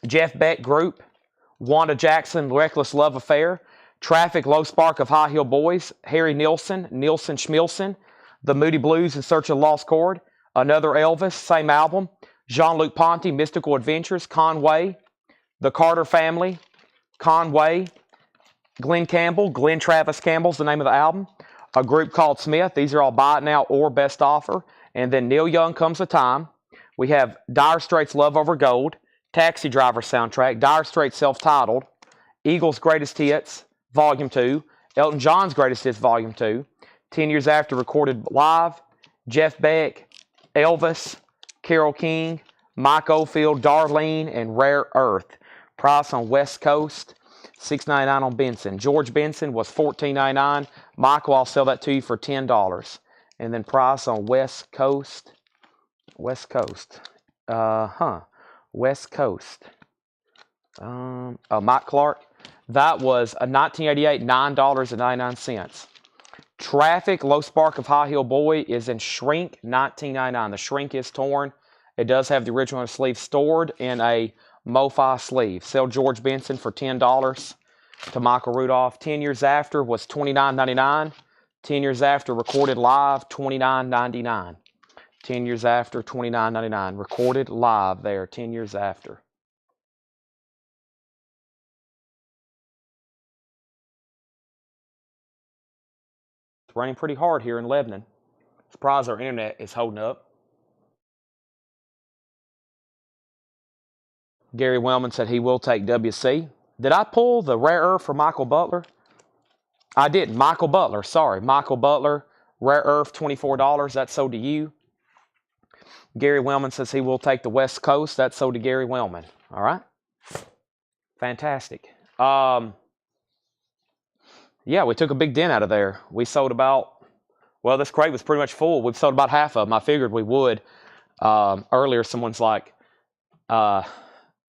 Jeff Beck Group. Wanda Jackson, Reckless Love Affair. Traffic, Low Spark of High Heel Boys. Harry Nilsson, Nilsson Schmilson. The Moody Blues, In Search of the Lost Chord. Another Elvis, same album. Jean-Luc Ponty, Mystical Adventures. Conway. The Carter Family. Conway. Glenn Campbell. Glenn Travis Campbell's the name of the album. A group called Smith. These are all buy it now or best offer. And then Neil Young, Comes a Time. We have Dire Straits, Love Over Gold. Taxi Driver soundtrack. Dire Straits self-titled. Eagles Greatest Hits, Volume 2. Elton John's Greatest Hits, Volume 2. 10 Years After, recorded live. Jeff Beck, Elvis, Carole King, Mike Oldfield, Darlene, and Rare Earth. Price on West Coast, $6.99 on Benson. George Benson was $14.99. Michael, I'll sell that to you for $10. And then price on West Coast. West Coast. West Coast. Mike Clark. That was a 1988, $9.99. Traffic, Low Spark of High Heel Boy is in shrink, $19.99. The shrink is torn. It does have the original sleeve stored in a MoFi sleeve. Sell George Benson for $10 to Michael Rudolph. 10 Years After was $29.99. 10 Years After, recorded live, $29.99. 10 Years After, $29.99. Recorded live there, 10 Years After. It's raining pretty hard here in Lebanon. Surprised our internet is holding up. Gary Wellman said he will take WC. Did I pull the Rare Earth for Michael Butler? I didn't. Michael Butler. Sorry. Michael Butler. Rare Earth, $24. That's sold to you. Gary Wellman says he will take the West Coast. That's sold to Gary Wellman. All right. Fantastic. Yeah, we took a big dent out of there. We sold about, well, this crate was pretty much full. We've sold about half of them. I figured we would. Earlier, someone's like, I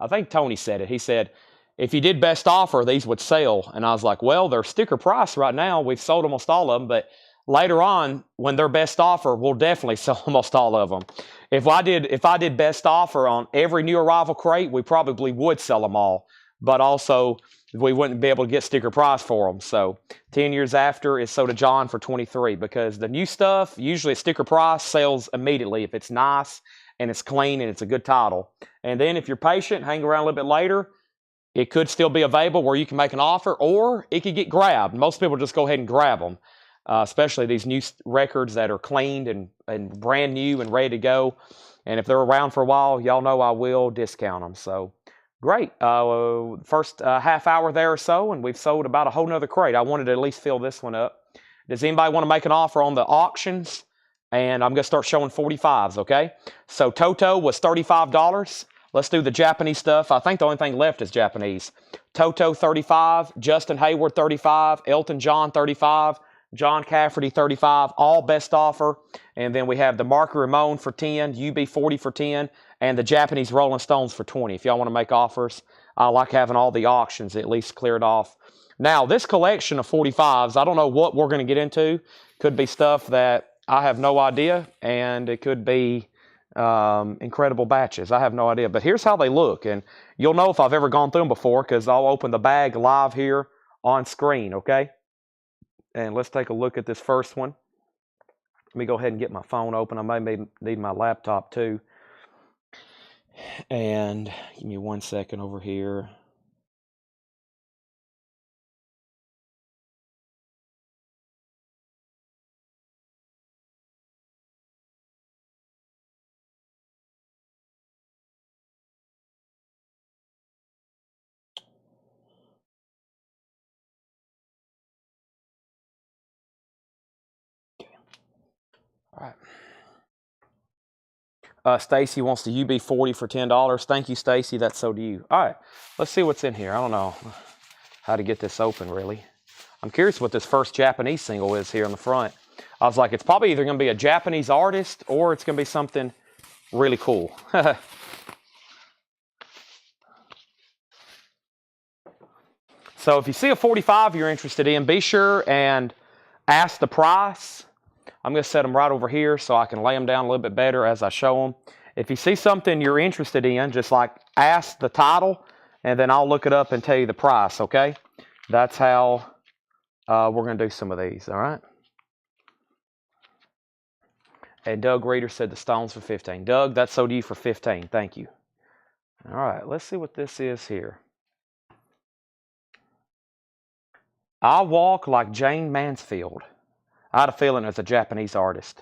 think Tony said it. He said, if you did best offer, these would sell. And I was like, well, they're sticker price right now. We've sold almost all of them, but later on, when they're best offer, we'll definitely sell almost all of them. If I did best offer on every new arrival crate, we probably would sell them all. But also, we wouldn't be able to get sticker price for them. So 10 years after, it's sold to John for 23 because the new stuff, usually at sticker price, sells immediately if it's nice and it's clean and it's a good title. And then if you're patient, hang around a little bit later, it could still be available where you can make an offer, or it could get grabbed. Most people just go ahead and grab them, especially these new records that are cleaned and brand new and ready to go. And if they're around for a while, y'all know I will discount them. So great. First half hour there or so, and we've sold about a whole nother crate. I wanted to at least fill this one up. Does anybody want to make an offer on the auctions? And I'm going to start showing 45s, okay? So Toto was $35. Let's do the Japanese stuff. I think the only thing left is Japanese. Toto, 35. Justin Hayward, 35. Elton John, 35. John Cafferty, 35. All best offer. And then we have the Marky Ramone for 10. UB40 for 10. And the Japanese Rolling Stones for 20. If y'all want to make offers, I like having all the auctions at least cleared off. Now, this collection of 45s, I don't know what we're going to get into. Could be stuff that I have no idea, and it could be incredible batches. I have no idea, but here's how they look, and you'll know if I've ever gone through them before because I'll open the bag live here on screen, okay? And let's take a look at this first one. Let me go ahead and get my phone open. I may need my laptop too. And give me 1 second over here. All right. Stacy wants the UB40 for $10. Thank you, Stacy. That's so to you. All right. Let's see what's in here. I don't know how to get this open, really. I'm curious what this first Japanese single is here on the front. I was like, it's probably either going to be a Japanese artist or it's going to be something really cool. So if you see a 45 you're interested in, be sure and ask the price. I'm going to set them right over here so I can lay them down a little bit better as I show them. If you see something you're interested in, just like ask the title, and then I'll look it up and tell you the price, okay? That's how we're going to do some of these, all right? And Doug Reader said the Stones for 15. Doug, that's so to you for 15. Thank you. All right, let's see what this is here. I Walk Like Jane Mansfield. I had a feeling it was a Japanese artist.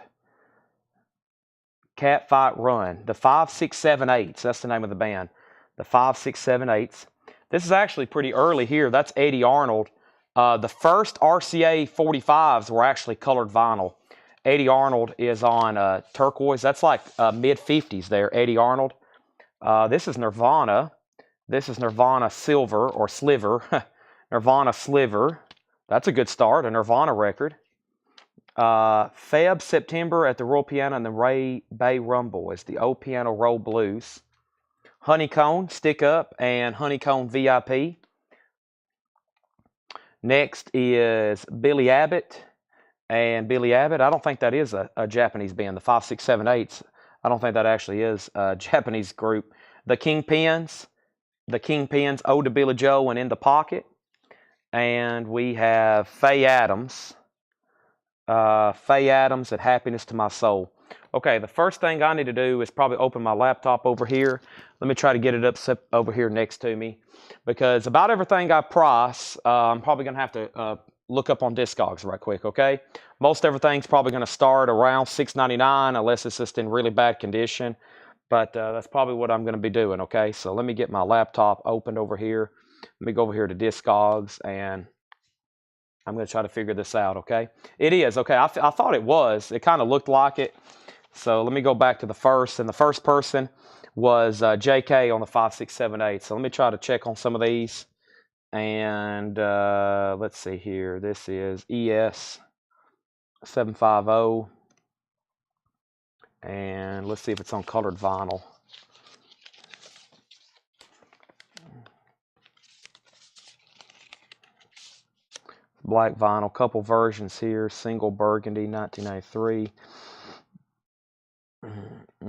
Cat Fight Run. The 5678s. That's the name of the band. The 5678s. This is actually pretty early here. That's Eddie Arnold. The first RCA 45s were actually colored vinyl. Eddie Arnold is on turquoise. That's like mid-50s there, Eddie Arnold. This is Nirvana. This is Nirvana Silver or Sliver. Nirvana Sliver. That's a good start, a Nirvana record. Feb September at the Royal Piano and the Ray Bay Rumble is the Old Piano Roll Blues. Honeycomb, Stick Up, and Honeycomb VIP. Next is Billy Abbott. And Billy Abbott, I don't think that is a Japanese band, the 5678s. I don't think that actually is a Japanese group. The Kingpins, Ode to Billy Joe and In the Pocket. And we have Faye Adams. Faye Adams at Happiness to My Soul. Okay, the first thing I need to do is probably open my laptop over here. Let me try to get it up over here next to me. Because about everything I price, I'm probably going to have to look up on Discogs right quick, okay? Most everything's probably going to start around $6.99 unless it's just in really bad condition. But that's probably what I'm going to be doing, okay? So let me get my laptop opened over here. Let me go over here to Discogs and I'm going to try to figure this out, okay? It is, okay. I thought it was. It kind of looked like it. So let me go back to the first. And the first person was JK on the 5, 6, 7, 8. So let me try to check on some of these. And let's see here. This is ES 750. And let's see if it's on colored vinyl. Black vinyl, couple versions here. Single burgundy, 1993.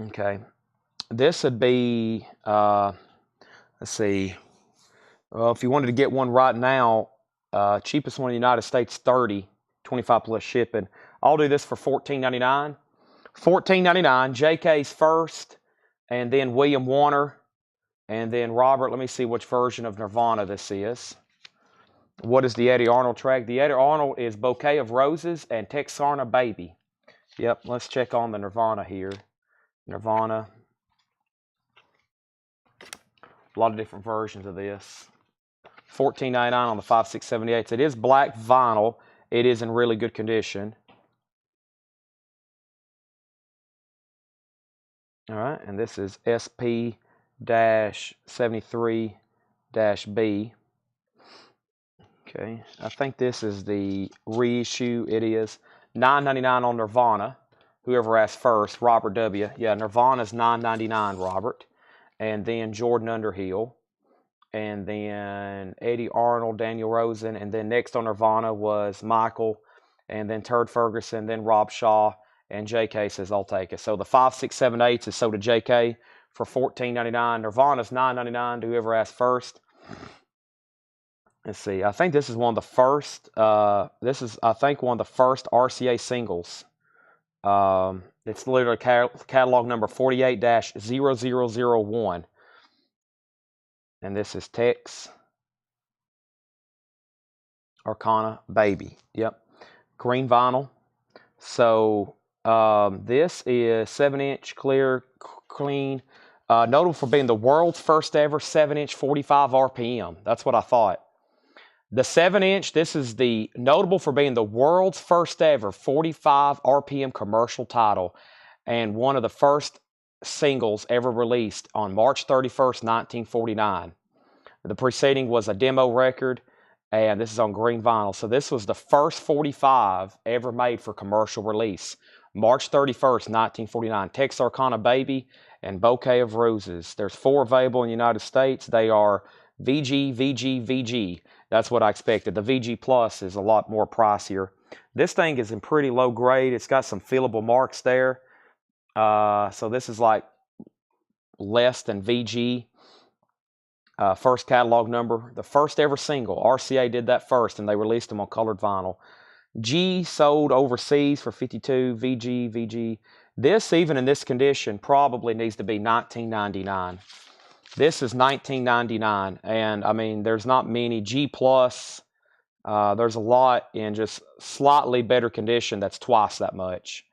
Okay. This would be, let's see. Well, if you wanted to get one right now, cheapest one in the United States, 30, 25 plus shipping. I'll do this for $14.99. $14.99. JK's first, and then William Warner, and then Robert. Let me see which version of Nirvana this is. What is the Eddie Arnold track? The Eddie Arnold is Bouquet of Roses and Texarkana Baby. Yep, let's check on the Nirvana here. Nirvana. A lot of different versions of this. $14.99 on the 5, 6, 7, 8. It is black vinyl. It is in really good condition. All right, and this is SP-73-B. Okay, I think this is the reissue. It is $9.99 on Nirvana. Whoever asked first, Robert W. Yeah, Nirvana's $9.99, Robert. And then Jordan Underhill. And then Eddie Arnold, Daniel Rosen. And then next on Nirvana was Michael. And then Turd Ferguson, then Rob Shaw. And JK says, I'll take it. So the 5, 6, 7, 8 is sold to JK for $14.99. Nirvana's $9.99 to whoever asked first. Let's see. I think this is one of the first. This is, I think, one of the first RCA singles. It's literally catalog number 48-0001. And this is Texarkana Baby. Yep. Green vinyl. So this is 7-inch clear, clean. Notable for being the world's first ever 7-inch 45 RPM. That's what I thought. The 7-inch, this is the notable for being the world's first ever 45 RPM commercial title and one of the first singles ever released on March 31st, 1949. The preceding was a demo record, and this is on green vinyl. So this was the first 45 ever made for commercial release. March 31st, 1949. Texarkana Baby and Bouquet of Roses. There's 4 available in the United States. They are VG, VG, VG. That's what I expected. The VG Plus is a lot more pricier. This thing is in pretty low grade. It's got some fillable marks there. So this is like less than VG. First catalog number. The first ever single. RCA did that first, and they released them on colored vinyl. G sold overseas for $52. VG, VG. This, even in this condition, probably needs to be $19.99. This is $19.99, and I mean, there's not many. G Plus, there's a lot in just slightly better condition that's twice that much.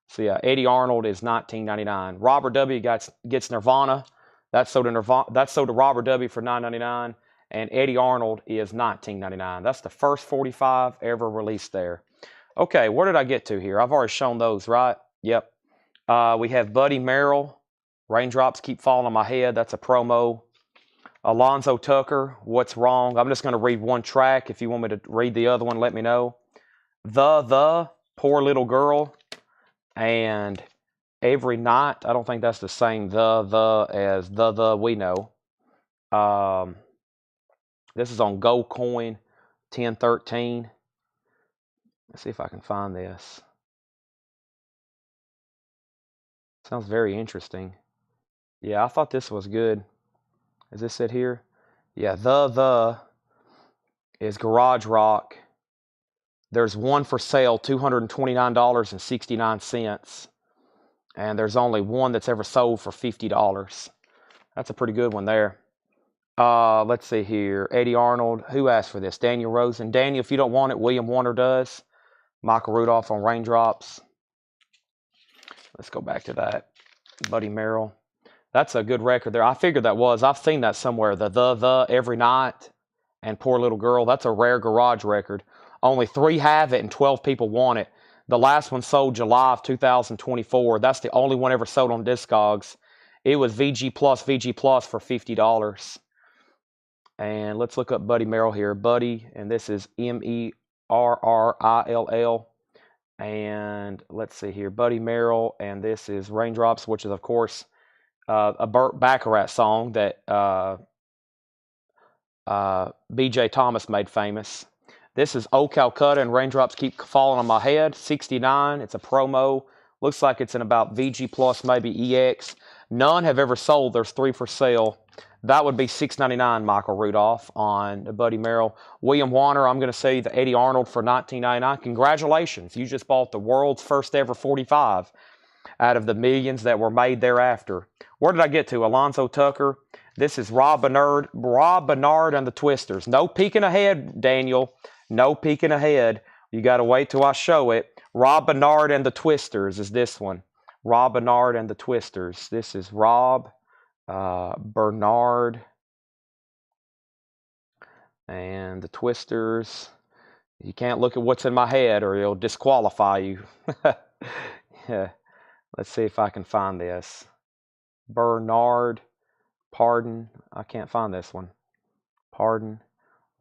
So yeah, Eddie Arnold is $19.99. Robert W. gets Nirvana. That's sold to Robert W. for $9.99, and Eddie Arnold is $19.99. That's the first 45 ever released there. Okay, where did I get to here? I've already shown those, right? Yep. We have Buddy Merrill. Raindrops Keep Falling on My Head. That's a promo. Alonzo Tucker, What's Wrong? I'm just going to read one track. If you want me to read the other one, let me know. The Poor Little Girl. And Every Night. I don't think that's the same the as the we know. This is on Gold Coin 1013. Let's see if I can find this. Sounds very interesting. Yeah, I thought this was good. Is this it here? Yeah, the is Garage Rock. There's one for sale, $229.69. And there's only one that's ever sold for $50. That's a pretty good one there. Let's see here. Eddie Arnold. Who asked for this? Daniel Rosen. Daniel, if you don't want it, William Warner does. Michael Rudolph on Raindrops. Let's go back to that. Buddy Merrill. That's a good record there. I figured that was. I've seen that somewhere. The Every Night and Poor Little Girl. That's a rare garage record. Only 3 have it and 12 people want it. The last one sold July of 2024. That's the only one ever sold on Discogs. It was VG Plus for $50. And let's look up Buddy Merrill here. Buddy, and this is Merrill. And let's see here, Buddy Merrill, and this is Raindrops, which is, of course, a Burt Bacharach song that B.J. Thomas made famous. This is Old Calcutta and Raindrops Keep Falling on My Head, 69. It's a promo. Looks like it's in about VG Plus, maybe EX. None have ever sold. There's 3 for sale. That would be $6.99, Michael Rudolph, on Buddy Merrill. William Warner, I'm going to say the Eddie Arnold for $19.99. Congratulations. You just bought the world's first ever 45 out of the millions that were made thereafter. Where did I get to? Alonzo Tucker. This is Rob Bernard and the Twisters. No peeking ahead, Daniel. No peeking ahead. You got to wait till I show it. Rob Bernard and the Twisters is this one. Rob Bernard and the Twisters. This is Rob Bernard and the Twisters. You can't look at what's in my head or it'll disqualify you. Yeah. Let's see if I can find this. Bernard, pardon. I can't find this one. Pardon.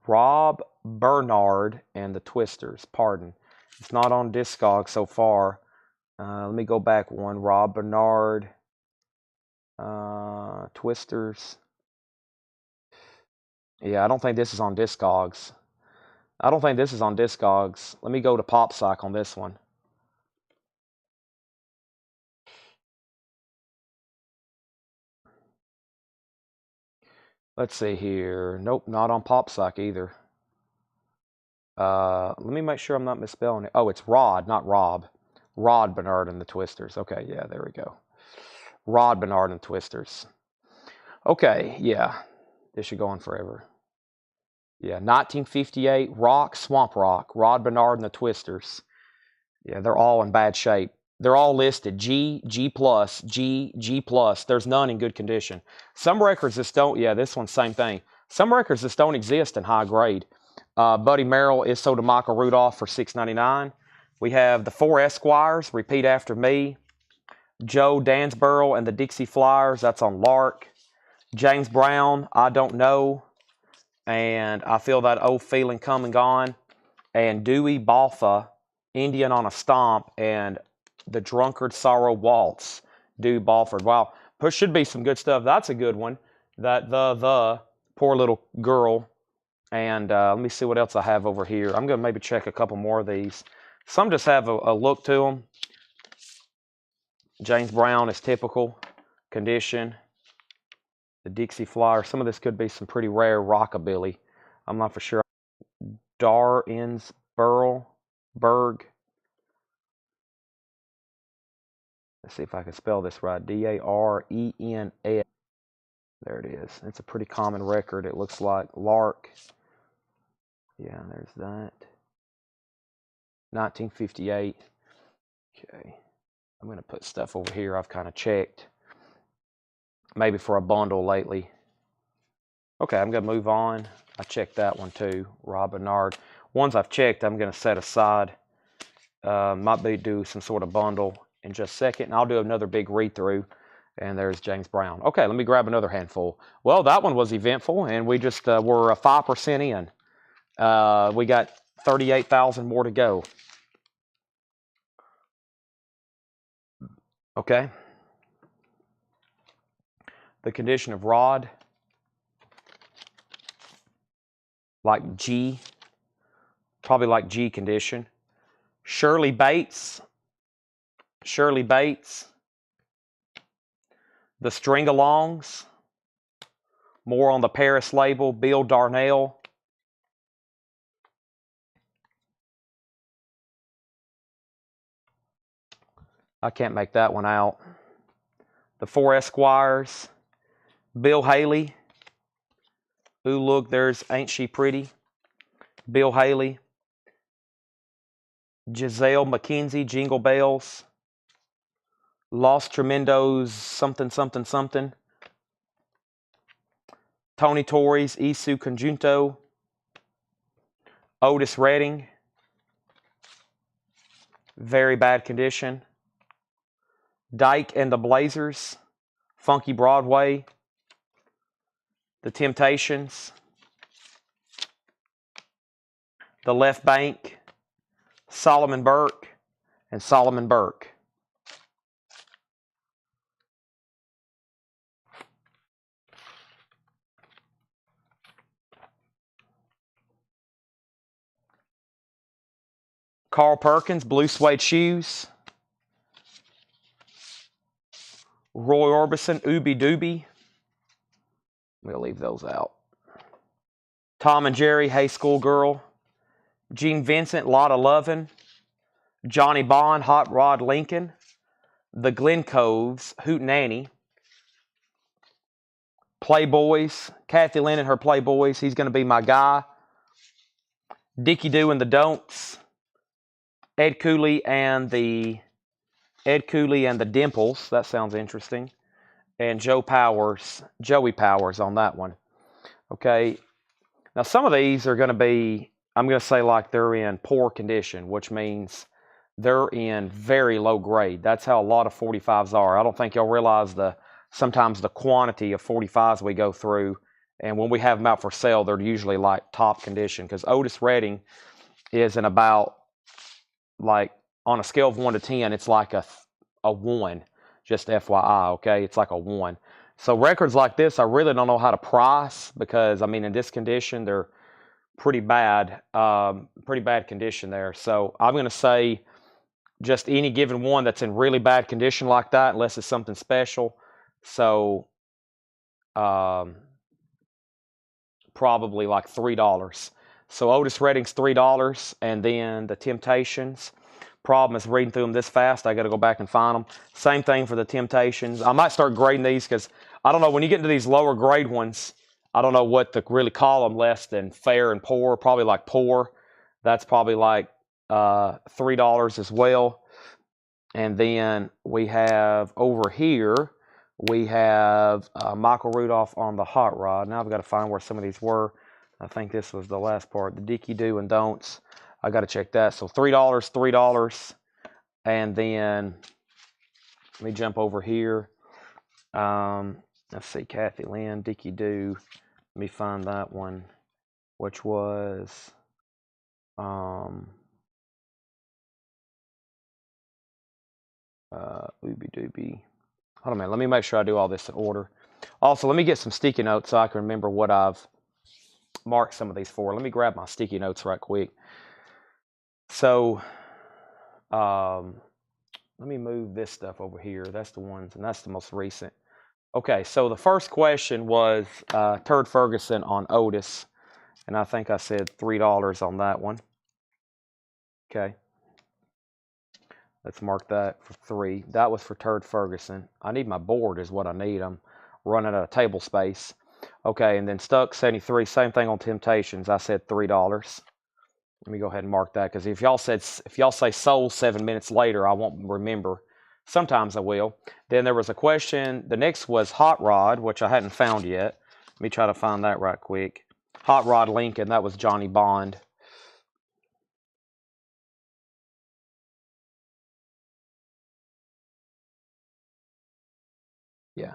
Rob Bernard and the Twisters. Pardon. It's not on Discogs so far. Let me go back one. Rob Bernard. Twisters. Yeah, I don't think this is on Discogs. Let me go to PopSock on this one. Let's see here. Nope, not on PopSock either. Let me make sure I'm not misspelling it. Oh, it's Rod, not Rob. Rod Bernard and the Twisters. Okay, yeah, there we go. Rod Bernard and Twisters. Okay, yeah. This should go on forever. Yeah, 1958, Rock, Swamp Rock, Rod Bernard and the Twisters. Yeah, they're all in bad shape. They're all listed G, G+, G, G+. There's none in good condition. Some records just don't, yeah, this one's same thing. Some records just don't exist in high grade. Buddy Merrill is sold to Michael Rudolph for $6.99. We have the 4 Esquires, Repeat After Me. Joe Dansborough and the Dixie Flyers, that's on Lark. James Brown, I Don't Know. And I Feel That Old Feeling Come and Gone. And Dewey Balfa, Indian on a Stomp, and The Drunkard Sorrow Waltz, Dewey Balford. Wow, there should be some good stuff. That's a good one. That the Poor Little Girl. And let me see what else I have over here. I'm going to maybe check a couple more of these. Some just have a look to them. James Brown is typical condition. The Dixie Flyer. Some of this could be some pretty rare rockabilly. I'm not for sure. Darensberg. Let's see if I can spell this right. D-A-R-E-N-S. There it is. It's a pretty common record. It looks like Lark. Yeah, there's that. 1958. Okay. I'm going to put stuff over here I've kind of checked. Maybe for a bundle lately. Okay, I'm going to move on. I checked that one too. Rob Bernard. Ones I've checked, I'm going to set aside. Might be do some sort of bundle in just a second. And I'll do another big read-through. And there's James Brown. Okay, let me grab another handful. Well, that one was eventful, and we just were 5% in. We got 38,000 more to go. Okay. The condition of Rod, like G, probably like G condition. Shirley Bates, the String-Alongs, more on the Paris label, Bill Darnell. I can't make that one out. The 4 Esquires, Bill Haley. Ooh, look, there's Ain't She Pretty? Bill Haley. Giselle McKenzie, Jingle Bells. Los Tremendos, something. Tony Torres, Isu Conjunto. Otis Redding, very bad condition. Dyke and the Blazers, Funky Broadway, The Temptations, The Left Bank, Solomon Burke, and Solomon Burke. Carl Perkins, Blue Suede Shoes. Roy Orbison, Ooby Dooby. We'll leave those out. Tom and Jerry, Hey Schoolgirl. Gene Vincent, Lot of Lovin'. Johnny Bond, Hot Rod Lincoln. The Glencoves, Hootenanny. Playboys, Kathy Lynn and her Playboys, He's Gonna Be My Guy. Dickie Doo and the Don'ts. Ed Cooley and the Dimples. That sounds interesting. And Joey Powers on that one. Okay. Now some of these are going to be, I'm going to say like they're in poor condition, which means they're in very low grade. That's how a lot of 45s are. I don't think y'all realize sometimes the quantity of 45s we go through, and when we have them out for sale, they're usually like top condition, because Otis Redding is in about, like, on a scale of 1 to 10, it's like a 1, just FYI, okay? It's like a 1. So records like this, I really don't know how to price, because, I mean, in this condition, they're pretty bad condition there. So I'm going to say just any given one that's in really bad condition like that, unless it's something special. So probably like $3. So Otis Redding's $3, and then the Temptations. Problem is reading through them this fast, I got to go back and find them. Same thing for the Temptations. I might start grading these, because I don't know, when you get into these lower grade ones, I don't know what to really call them less than fair and poor. Probably like poor. That's probably like $3 as well. And then we have over here, we have Michael Rudolph on the Hot Rod. Now I've got to find where some of these were. I think this was the last part. The Dickie Doo and Don'ts. I got to check that. So $3, $3. And then let me jump over here. Let's see, Kathy Lynn, Dickie Doo. Let me find that one, which was Ooby Dooby. Hold on a minute. Let me make sure I do all this in order. Also, let me get some sticky notes so I can remember what I've marked some of these for. Let me grab my sticky notes right quick. So, let me move this stuff over here. That's the ones, and that's the most recent. Okay, so the first question was Turd Ferguson on Otis, and I think I said $3 on that one. Okay. Let's mark that for 3. That was for Turd Ferguson. I need my board is what I need. I'm running out of table space. Okay, and then Stuck 73, same thing on Temptations. I said $3. Let me go ahead and mark that, because if y'all say Soul 7 minutes later, I won't remember. Sometimes I will. Then there was a question. The next was Hot Rod, which I hadn't found yet. Let me try to find that right quick. Hot Rod Lincoln, that was Johnny Bond. Yeah,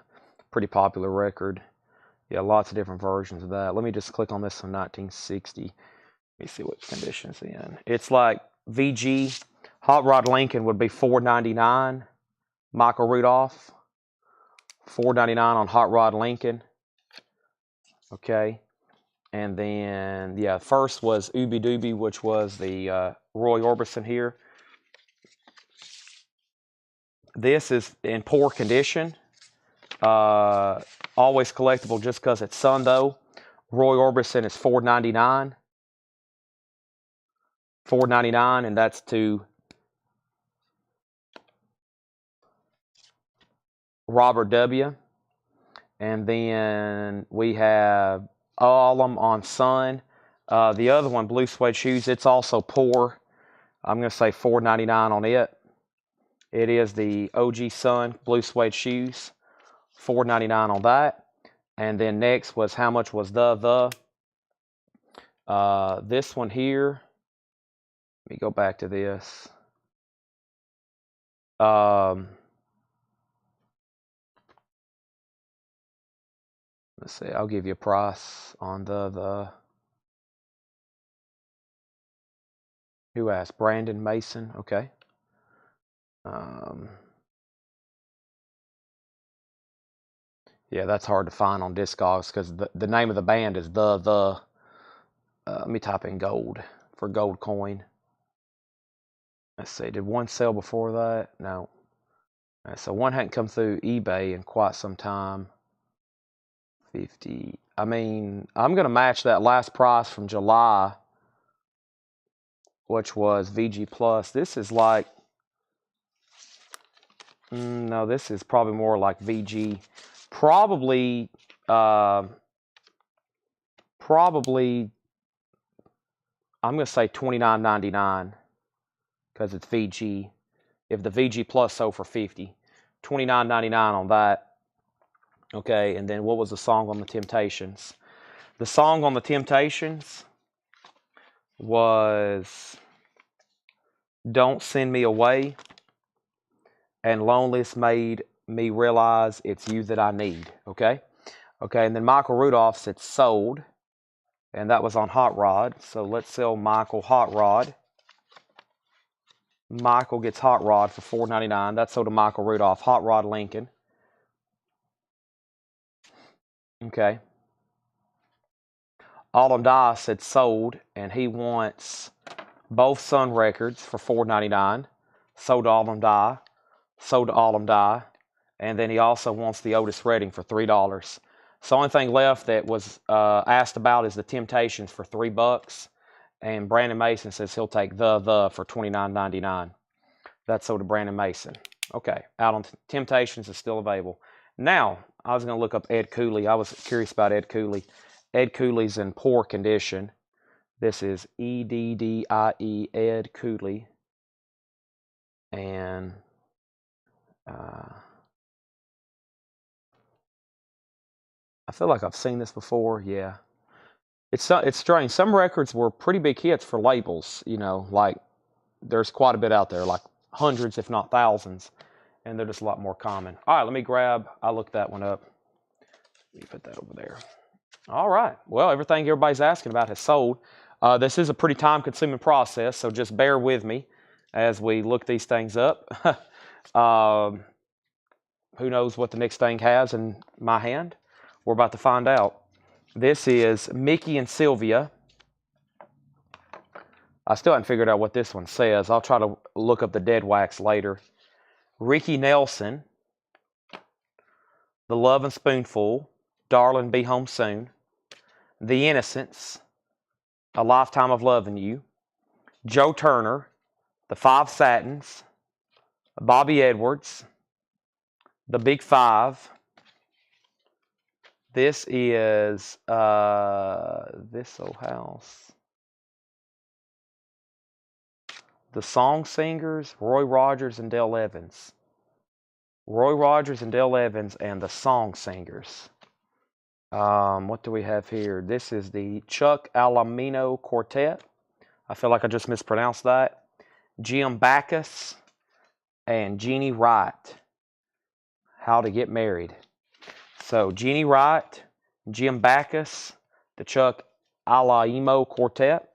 pretty popular record. Yeah, lots of different versions of that. Let me just click on this from 1960. Let me see what condition it's in. It's like VG. Hot Rod Lincoln would be $4.99. Michael Rudolph, $4.99 on Hot Rod Lincoln. Okay. And then, yeah, first was Ooby Dooby, which was the Roy Orbison here. This is in poor condition. Always collectible just because it's Sun, though. Roy Orbison is $4.99. $4.99, and that's to Robert W. And then we have all of them on Sun. The other one, Blue Suede Shoes, it's also poor. I'm going to say $4.99 on it. It is the OG Sun Blue Suede Shoes. $4.99 on that. And then next was how much was this one here. Let me go back to this. let's see. I'll give you a price on the. Who asked? Brandon Mason. Okay. Yeah, that's hard to find on Discogs because the name of the band is the. Let me type in gold for gold coin. Let's see. Did one sell before that? No. Right, so one hadn't come through eBay in quite some time. 50. I mean, I'm going to match that last price from July, which was VG Plus. This is like, no, this is probably more like VG. Probably, I'm going to say $29.99 because it's VG. If the VG Plus sold for 50, $29.99 on that. Okay, and then what was the song on the Temptations? The song on the Temptations was Don't Send Me Away, and Loneliness Made Me Realize It's You That I Need. Okay, and then Michael Rudolph said Sold, and that was on Hot Rod. So let's sell Michael Hot Rod. Michael gets Hot Rod for $4.99. That's sold to Michael Rudolph. Hot Rod Lincoln. Okay. Autumn Die said sold, and he wants both Sun Records for $4.99. Sold to Autumn Die. Sold to Autumn Die. And then he also wants the Otis Redding for $3. So the only thing left that was asked about is the Temptations for $3. And Brandon Mason says he'll take the for $29.99. That's sold to Brandon Mason. Okay, Out on Temptations is still available. Now, I was going to look up Ed Cooley. I was curious about Ed Cooley. Ed Cooley's in poor condition. This is EDDIE, Ed Cooley. And I feel like I've seen this before. Yeah. It's strange. Some records were pretty big hits for labels, you know, like there's quite a bit out there, like hundreds, if not thousands, and they're just a lot more common. All right, I'll look that one up. Let me put that over there. All right. Well, everything everybody's asking about has sold. This is a pretty time-consuming process, so just bear with me as we look these things up. Who knows what the next thing has in my hand? We're about to find out. This is Mickey and Sylvia. I still haven't figured out what this one says. I'll try to look up the dead wax later. Ricky Nelson, The Lovin' Spoonful, Darling Be Home Soon, The Innocents, A Lifetime of Loving You, Joe Turner, The Five Satins, Bobby Edwards, The Big Five. This is This Old House. The Song Singers, Roy Rogers and Dale Evans. Roy Rogers and Dale Evans and the Song Singers. What do we have here? This is the Chuck Alamino Quartet. I feel like I just mispronounced that. Jim Backus and Jeannie Wright. How to Get Married. So Jeannie Wright, Jim Backus, the Chuck Alaimo Quartet.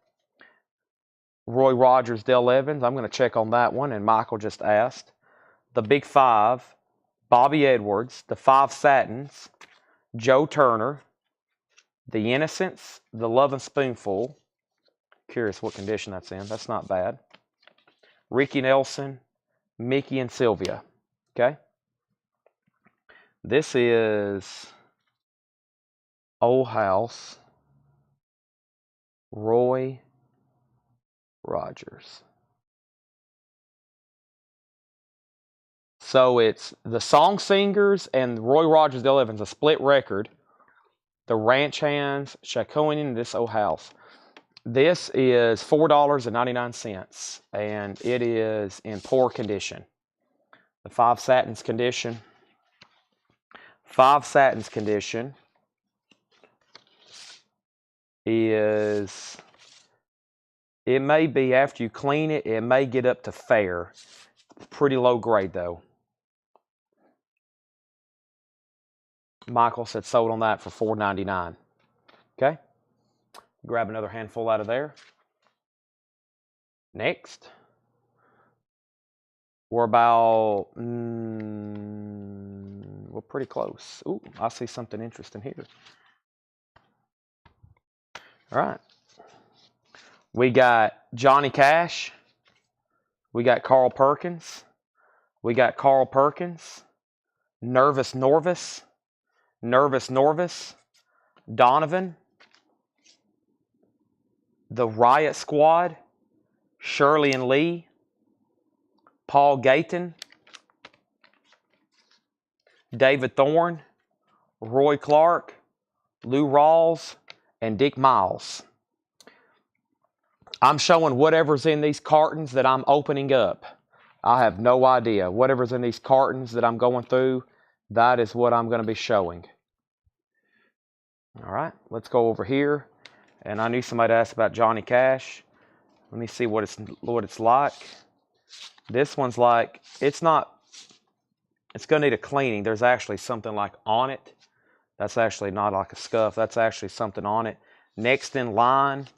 Roy Rogers, Dale Evans. I'm going to check on that one, and Michael just asked. The Big Five, Bobby Edwards, The Five Satins, Joe Turner, The Innocents, The Lovin' Spoonful. Curious what condition that's in. That's not bad. Ricky Nelson, Mickey and Sylvia. Okay. This is Old House, Roy Rogers. So it's the Song Singers and Roy Rogers, Dale Evans, a split record. The Ranch Hands, Shacoin, This Old House. This is $4.99, and it is in poor condition. The Five Satins condition. Five Satins condition is, it may be after you clean it, it may get up to fair. Pretty low grade, though. Michael said sold on that for $4.99. Okay. Grab another handful out of there. Next. We're about, we're pretty close. Ooh, I see something interesting here. All right. We got Johnny Cash. We got Carl Perkins. We got Carl Perkins. Nervous Norvis. Nervous Norvis. Donovan. The Riot Squad. Shirley and Lee. Paul Gayton. David Thorne. Roy Clark. Lou Rawls. And Dick Miles. I'm showing whatever's in these cartons that I'm opening up. I have no idea. Whatever's in these cartons that I'm going through, that is what I'm going to be showing. All right, let's go over here. And I knew somebody asked about Johnny Cash. Let me see what it's like. This one's like, it's going to need a cleaning. There's actually something like on it. That's actually not like a scuff. That's actually something on it. Next in line.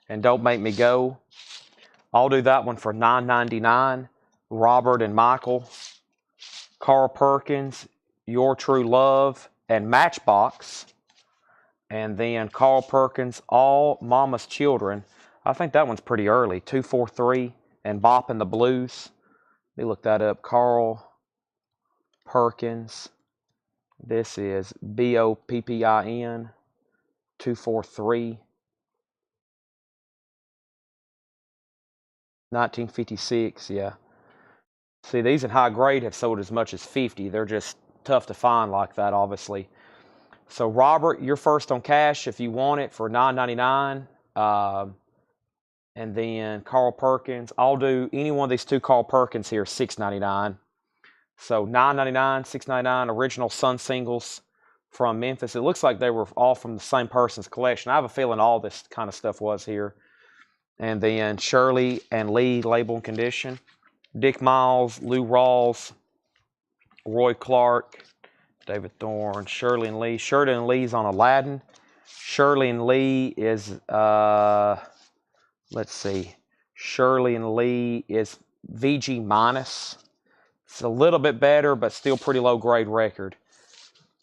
And Don't Make Me Go. I'll do that one for $9.99. Robert and Michael. Carl Perkins. Your True Love. And Matchbox. And then Carl Perkins. All Mama's Children. I think that one's pretty early. 243. And Bop and the Blues. Let me look that up. Carl Perkins. This is BOPPIN. 243. 1956, yeah. See, these in high grade have sold as much as 50. They're just tough to find like that, obviously. So, Robert, you're first on cash if you want it for $9.99. And then Carl Perkins, I'll do any one of these two Carl Perkins here, $6.99. So, $9.99, $6.99, original Sun singles from Memphis. It looks like they were all from the same person's collection. I have a feeling all this kind of stuff was here. And then Shirley and Lee, Label and Condition. Dick Miles, Lou Rawls, Roy Clark, David Thorne, Shirley and Lee. Shirley and Lee's on Aladdin. Shirley and Lee is, let's see. Shirley and Lee is VG minus. It's a little bit better, but still pretty low grade record.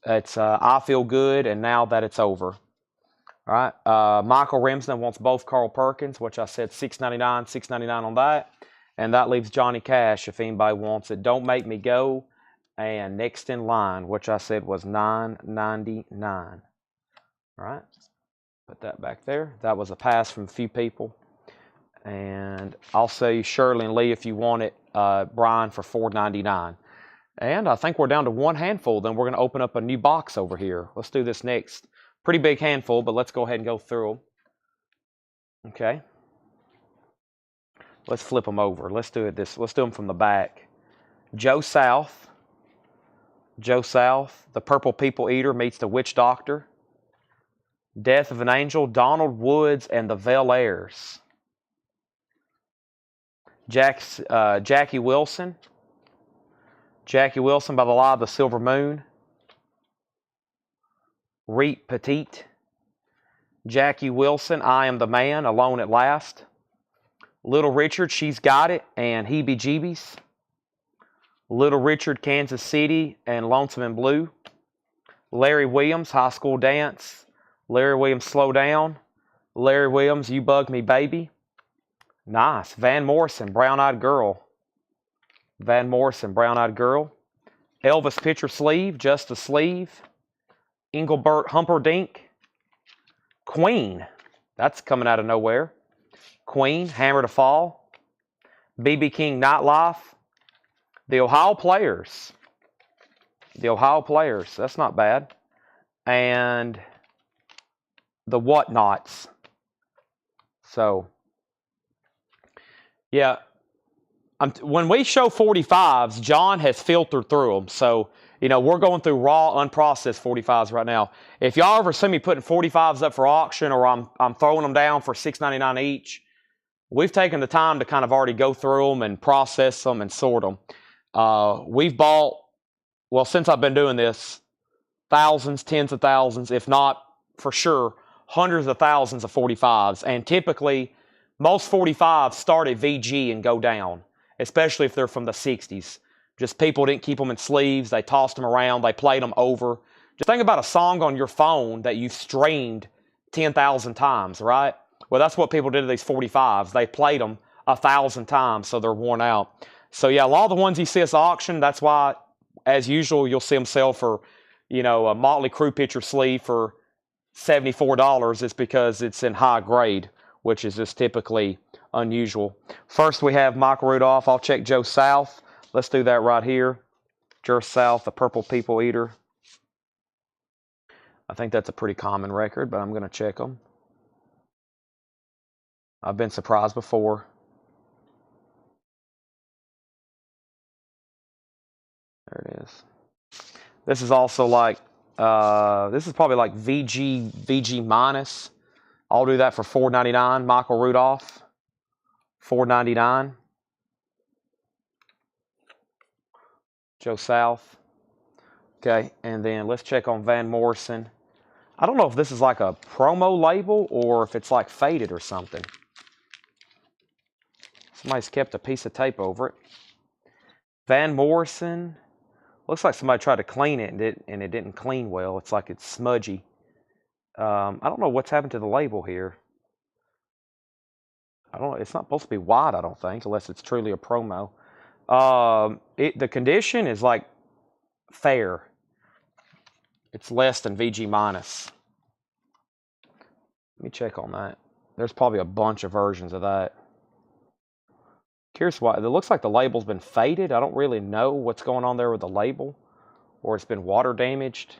It's I Feel Good and Now That It's Over. All right, Michael Remsen wants both Carl Perkins, which I said $6.99, $6.99 on that. And that leaves Johnny Cash if anybody wants it. Don't Make Me Go and Next in Line, which I said was $9.99. All right, put that back there. That was a pass from a few people. And I'll say Shirley and Lee if you want it, Brian, for $4.99. And I think we're down to one handful. Then we're going to open up a new box over here. Let's do this next. Pretty big handful, but let's go ahead and go through them. Okay. Let's flip them over. Let's do them from the back. Joe South. Joe South. The Purple People Eater meets the Witch Doctor. Death of an Angel. Donald Woods and the Vellairs. Jackie Wilson. Jackie Wilson by the Lie of the Silver Moon. Reet Petite. Jackie Wilson, I Am the Man, Alone at Last. Little Richard, She's Got It, and Heebie Jeebies. Little Richard, Kansas City, and Lonesome and Blue. Larry Williams, High School Dance. Larry Williams, Slow Down. Larry Williams, You Bug Me Baby. Nice. Van Morrison, Brown Eyed Girl. Van Morrison, Brown Eyed Girl. Elvis Picture Sleeve, Just a Sleeve. Engelbert Humperdinck. Queen, that's coming out of nowhere. Queen, Hammer to Fall. B.B. King, Nightlife. The Ohio Players. The Ohio Players, that's not bad. And the Whatnots. So, yeah. When we show 45s, John has filtered through them. So, you know, we're going through raw, unprocessed 45s right now. If y'all ever see me putting 45s up for auction or I'm throwing them down for $6.99 each, we've taken the time to kind of already go through them and process them and sort them. We've bought, well, since I've been doing this, thousands, tens of thousands, if not for sure, hundreds of thousands of 45s. And typically, most 45s start at VG and go down, especially if they're from the 60s. Just people didn't keep them in sleeves. They tossed them around. They played them over. Just think about a song on your phone that you've streamed 10,000 times, right? Well, that's what people did to these 45s. They played them 1,000 times, so they're worn out. So, yeah, a lot of the ones you see us auction, that's why, as usual, you'll see them sell for, you know, a Motley Crue picture sleeve for $74. It's because it's in high grade, which is just typically unusual. First, we have Michael Rudolph. I'll check Joe South. Let's do that right here. Joe South, the Purple People Eater. I think that's a pretty common record, but I'm going to check them. I've been surprised before. There it is. This is also like, this is probably like VG minus. I'll do that for $4.99. Michael Rudolph, $4.99. Joe South. Okay, and then let's check on Van Morrison. I don't know if this is like a promo label or if it's like faded or something. Somebody's kept a piece of tape over it. Van Morrison. Looks like somebody tried to clean it and it didn't clean well. It's like it's smudgy. I don't know what's happened to the label here. I don't know. It's not supposed to be white, I don't think, unless it's truly a promo. The condition is like fair. It's less than VG minus. Let me check on that. There's probably a bunch of versions of that. Curious why. It looks like the label's been faded. I don't really know what's going on there with the label. Or it's been water damaged.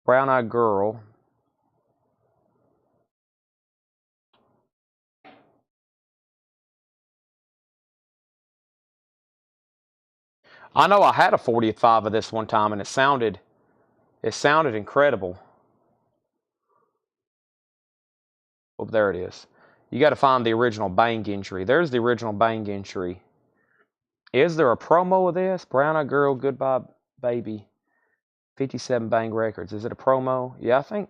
Brown Eyed Girl. I know I had a 45 of this one time and it sounded incredible. Oh, there it is. You got to find the original bang entry. There's the original bang entry. Is there a promo of this? Brown Eyed Girl, Goodbye Baby. 57 Bang Records. Is it a promo? Yeah, I think.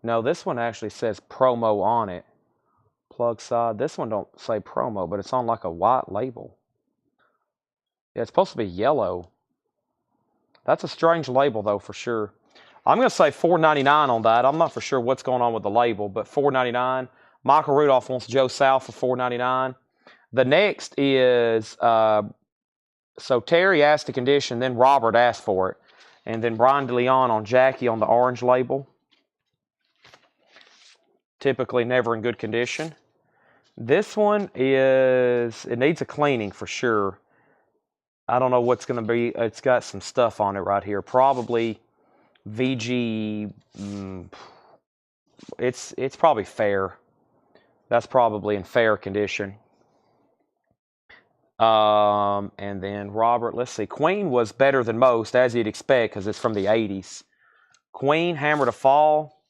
No, this one actually says promo on it. Plug side. This one don't say promo, but it's on like a white label. Yeah, it's supposed to be yellow. That's a strange label, though, for sure. I'm going to say $4.99 on that. I'm not for sure what's going on with the label, but $4.99. Michael Rudolph wants Joe South for $4.99. The next is, so Terry asked the condition, then Robert asked for it. And then Brian DeLeon on Jackie on the orange label. Typically never in good condition. This one it needs a cleaning for sure. I don't know what's going to be. It's got some stuff on it right here. Probably VG. It's probably fair. That's probably in fair condition. And then Robert, let's see. Queen was better than most, as you'd expect, because it's from the 80s. Queen, Hammer to Fall.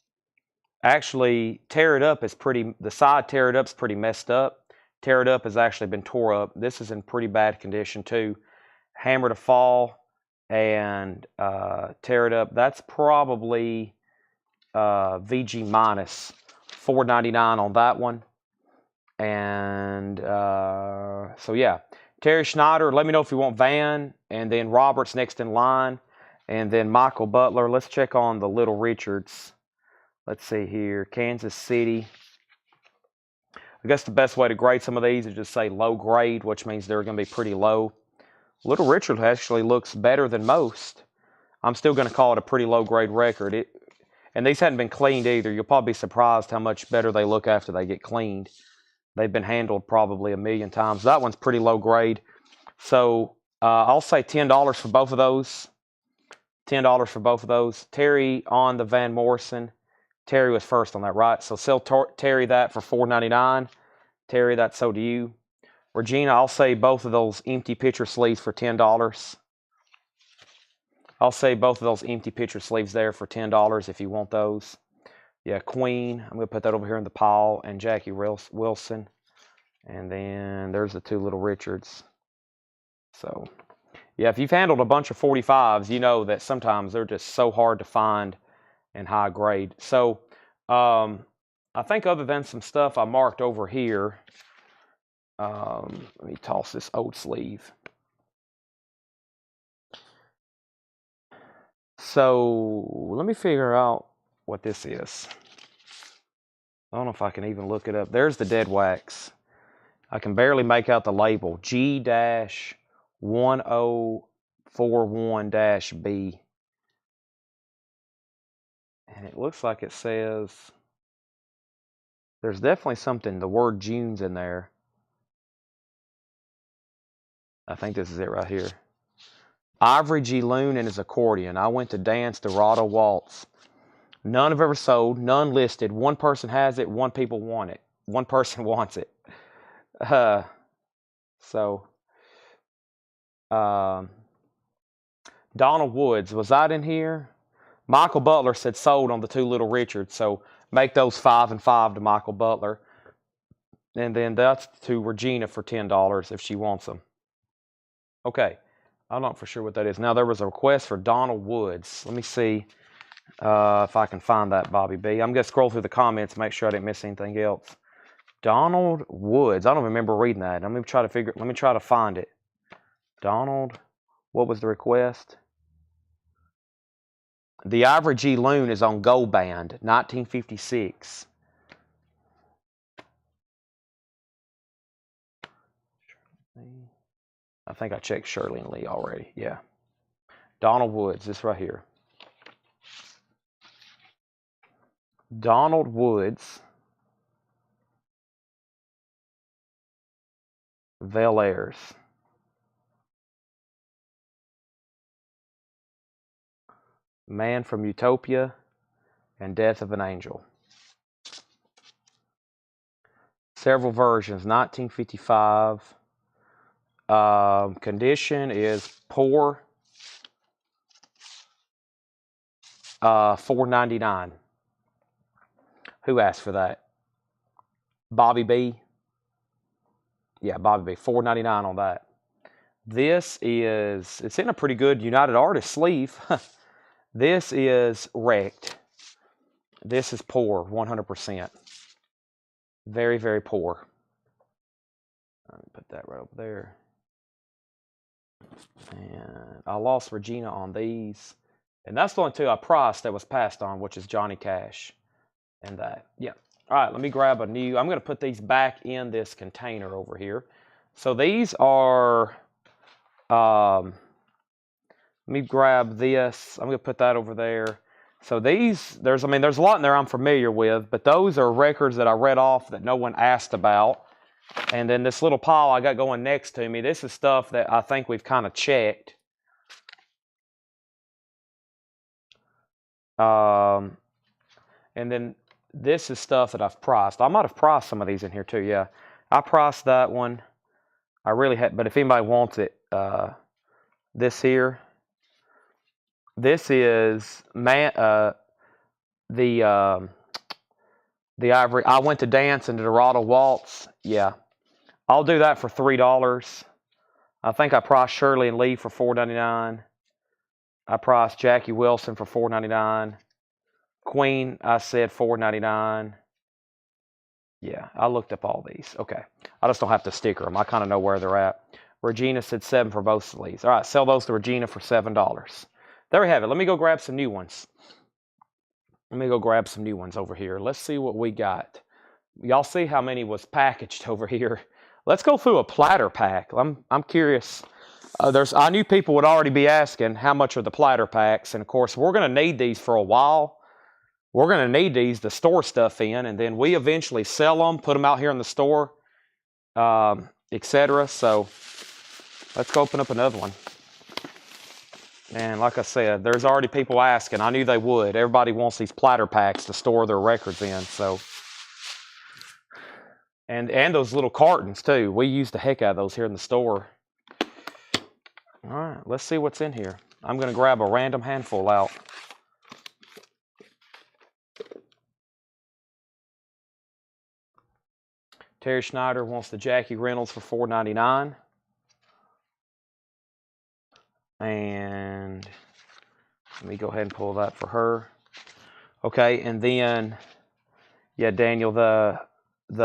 Actually, Tear It Up is the side Tear It Up is pretty messed up. Tear It Up has actually been tore up. This is in pretty bad condition, too. Hammer to Fall and Tear It Up. That's probably VG minus. $4.99 on that one. And so, yeah. Terry Schneider, let me know if you want Van. And then Robert's next in line. And then Michael Butler. Let's check on the Little Richards. Let's see here. Kansas City. I guess the best way to grade some of these is just say low grade, which means they're going to be pretty low. Little Richard actually looks better than most. I'm still going to call it a pretty low grade record. And these hadn't been cleaned either. You'll probably be surprised how much better they look after they get cleaned. They've been handled probably 1,000,000 times. That one's pretty low grade. So I'll say $10 for both of those. $10 for both of those. Terry on the Van Morrison. Terry was first on that, right? So sell Terry that for $4.99. Terry, that's so to you. Regina, I'll say both of those empty picture sleeves for $10. I'll say both of those empty picture sleeves there for $10 if you want those. Yeah, Queen. I'm going to put that over here in the pile. And Jackie Wilson. And then there's the 2 Little Richards. So, yeah, if you've handled a bunch of 45s, you know that sometimes they're just so hard to find and high grade. So, I think other than some stuff I marked over here, let me toss this old sleeve. So, let me figure out what this is. I don't know if I can even look it up. There's the dead wax. I can barely make out the label. G-1041-B. And it looks like it says, there's definitely something, the word June's in there. I think this is it right here. Ivory G. Loon and his accordion. I went to dance the Rado Waltz. None have ever sold, none listed. One person has it, one people want it. One person wants it. Donald Woods, was that in here? Michael Butler said sold on the 2 Little Richards, so make those 5 and 5 to Michael Butler. And then that's to Regina for $10 if she wants them. Okay, I'm not for sure what that is. Now, there was a request for Donald Woods. Let me see if I can find that, Bobby B. I'm going to scroll through the comments and make sure I didn't miss anything else. Donald Woods. I don't remember reading that. Let me try to find it. Donald, what was the request? The Ivory G. Loon is on Gold Band, 1956. I think I checked Shirley and Lee already. Yeah. Donald Woods, this right here. Donald Woods. Bel Airs. Man from Utopia and Death of an Angel. Several versions, 1955. Condition is poor. $4.99. Who asked for that? Bobby B. Yeah, Bobby B. $4.99 on that. This is, it's in a pretty good United Artists sleeve. This is wrecked. This is poor, 100%. Very, very poor. Let me put that right over there. And I lost Regina on these. And that's the only 2 I priced that was passed on, which is Johnny Cash and that. Yeah. All right, let me grab a new. I'm going to put these back in this container over here. So these are, let me grab this. I'm going to put that over there. So these, there's a lot in there I'm familiar with, but those are records that I read off that no one asked about. And then this little pile I got going next to me, this is stuff that I think we've kind of checked. And then this is stuff that I've priced. I might have priced some of these in here too, yeah. I priced that one. I really had, but if anybody wants it, this here. This is the Ivory. I went to dance into the Rado Waltz. Yeah. I'll do that for $3. I think I priced Shirley and Lee for $4.99. I priced Jackie Wilson for $4.99. Queen, I said $4.99. Yeah, I looked up all these. Okay. I just don't have to sticker them. I kind of know where they're at. Regina said $7 for both of these. All right, sell those to Regina for $7. There we have it. Let me go grab some new ones. Let me go grab some new ones over here. Let's see what we got. Y'all see how many was packaged over here. Let's go through a platter pack. I'm curious. I knew people would already be asking how much are the platter packs, and of course we're going to need these for a while. We're going to need these to store stuff in, and then we eventually sell them, put them out here in the store, etc. So let's go open up another one. And like I said, there's already people asking. I knew they would. Everybody wants these platter packs to store their records in. So, and those little cartons too. We use the heck out of those here in the store. All right, let's see what's in here. I'm going to grab a random handful out. Terry Schneider wants the Jackie Reynolds for $4.99. And let me go ahead and pull that for her. Okay, and then, yeah, Daniel, the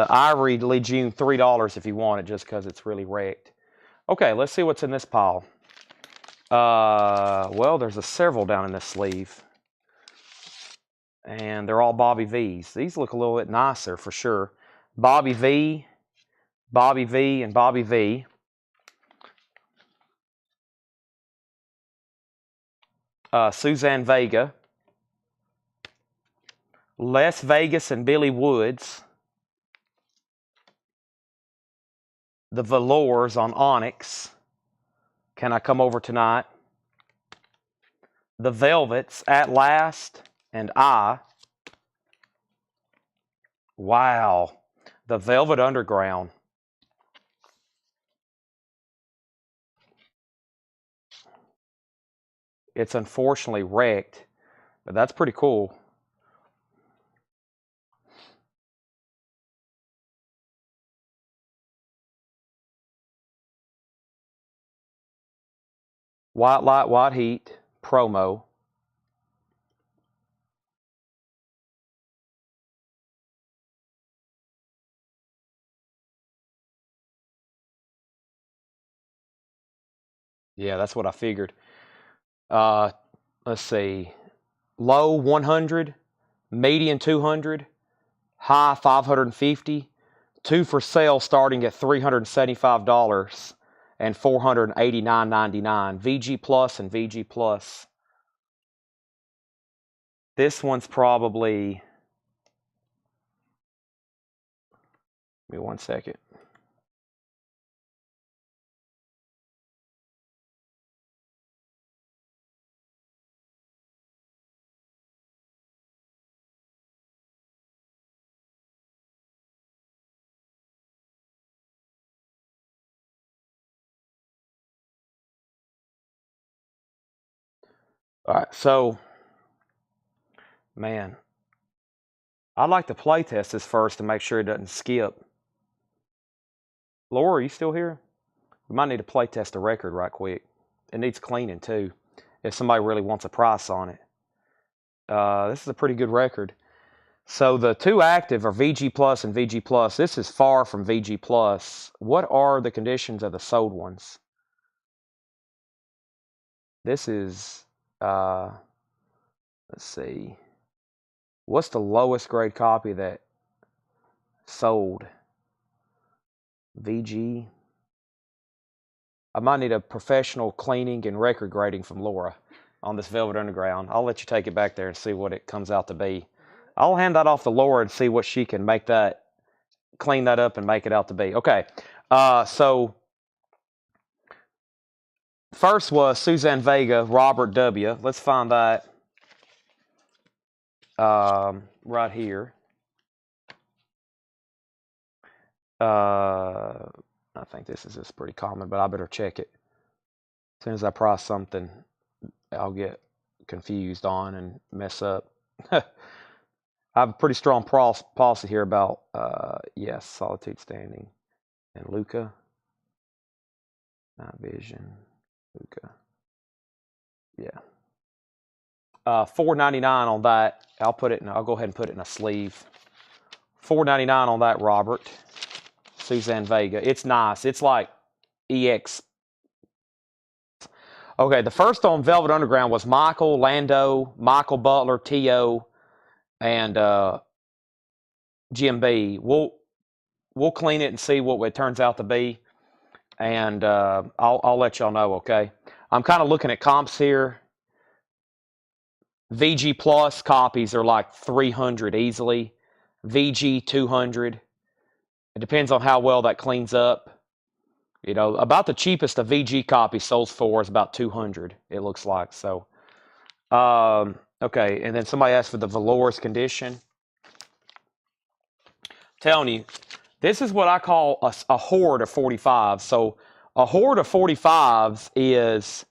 Ivory Legion, $3 if you want it, just because it's really wrecked. Okay, let's see what's in this pile. Well, there's several down in this sleeve. And they're all Bobby V's. These look a little bit nicer for sure. Bobby V, Bobby V, and Bobby V. Suzanne Vega. Les Vegas and Billy Woods. The Velours on Onyx. Can I Come Over Tonight? The Velvets, At Last, and I. Wow. The Velvet Underground. It's unfortunately wrecked, but that's pretty cool. White Light, White Heat, promo. Yeah, that's what I figured. Let's see. Low 100, median 200, high 550. Two for sale starting at $375 and $489.99. VG Plus and VG Plus. This one's probably, give me 1 second. All right, so, man, I'd like to play test this first to make sure it doesn't skip. Laura, are you still here? We might need to play test the record right quick. It needs cleaning too, if somebody really wants a price on it. This is a pretty good record. So the two active are VG Plus and VG Plus. This is far from VG Plus. What are the conditions of the sold ones? This is, let's see. What's the lowest grade copy that sold? VG. I might need a professional cleaning and record grading from Laura on this Velvet Underground. I'll let you take it back there and see what it comes out to be. I'll hand that off to Laura and see what she can make that, clean that up and make it out to be. Okay, so first was Suzanne Vega, Robert W. Let's find that right here. I think this is just pretty common, but I better check it. As soon as I price something, I'll get confused on and mess up. I have a pretty strong policy here about, yes, Solitude Standing. And Luca. Night Vision. Luca. Yeah. $4.99 on that. I'll go ahead and put it in a sleeve. $4.99 on that, Robert. Suzanne Vega. It's nice. It's like EX. Okay, the first on Velvet Underground was Michael, Lando, Michael Butler, T.O., and GMB. We'll clean it and see what it turns out to be, and I'll let y'all know, okay? I'm kind of looking at comps here. VG Plus copies are like 300 easily. VG 200. It depends on how well that cleans up. You know, about the cheapest a VG copy sells for is about 200, it looks like. So, okay, and then somebody asked for the velours condition. I'm telling you, this is what I call a horde of 45s. So a horde of 45s is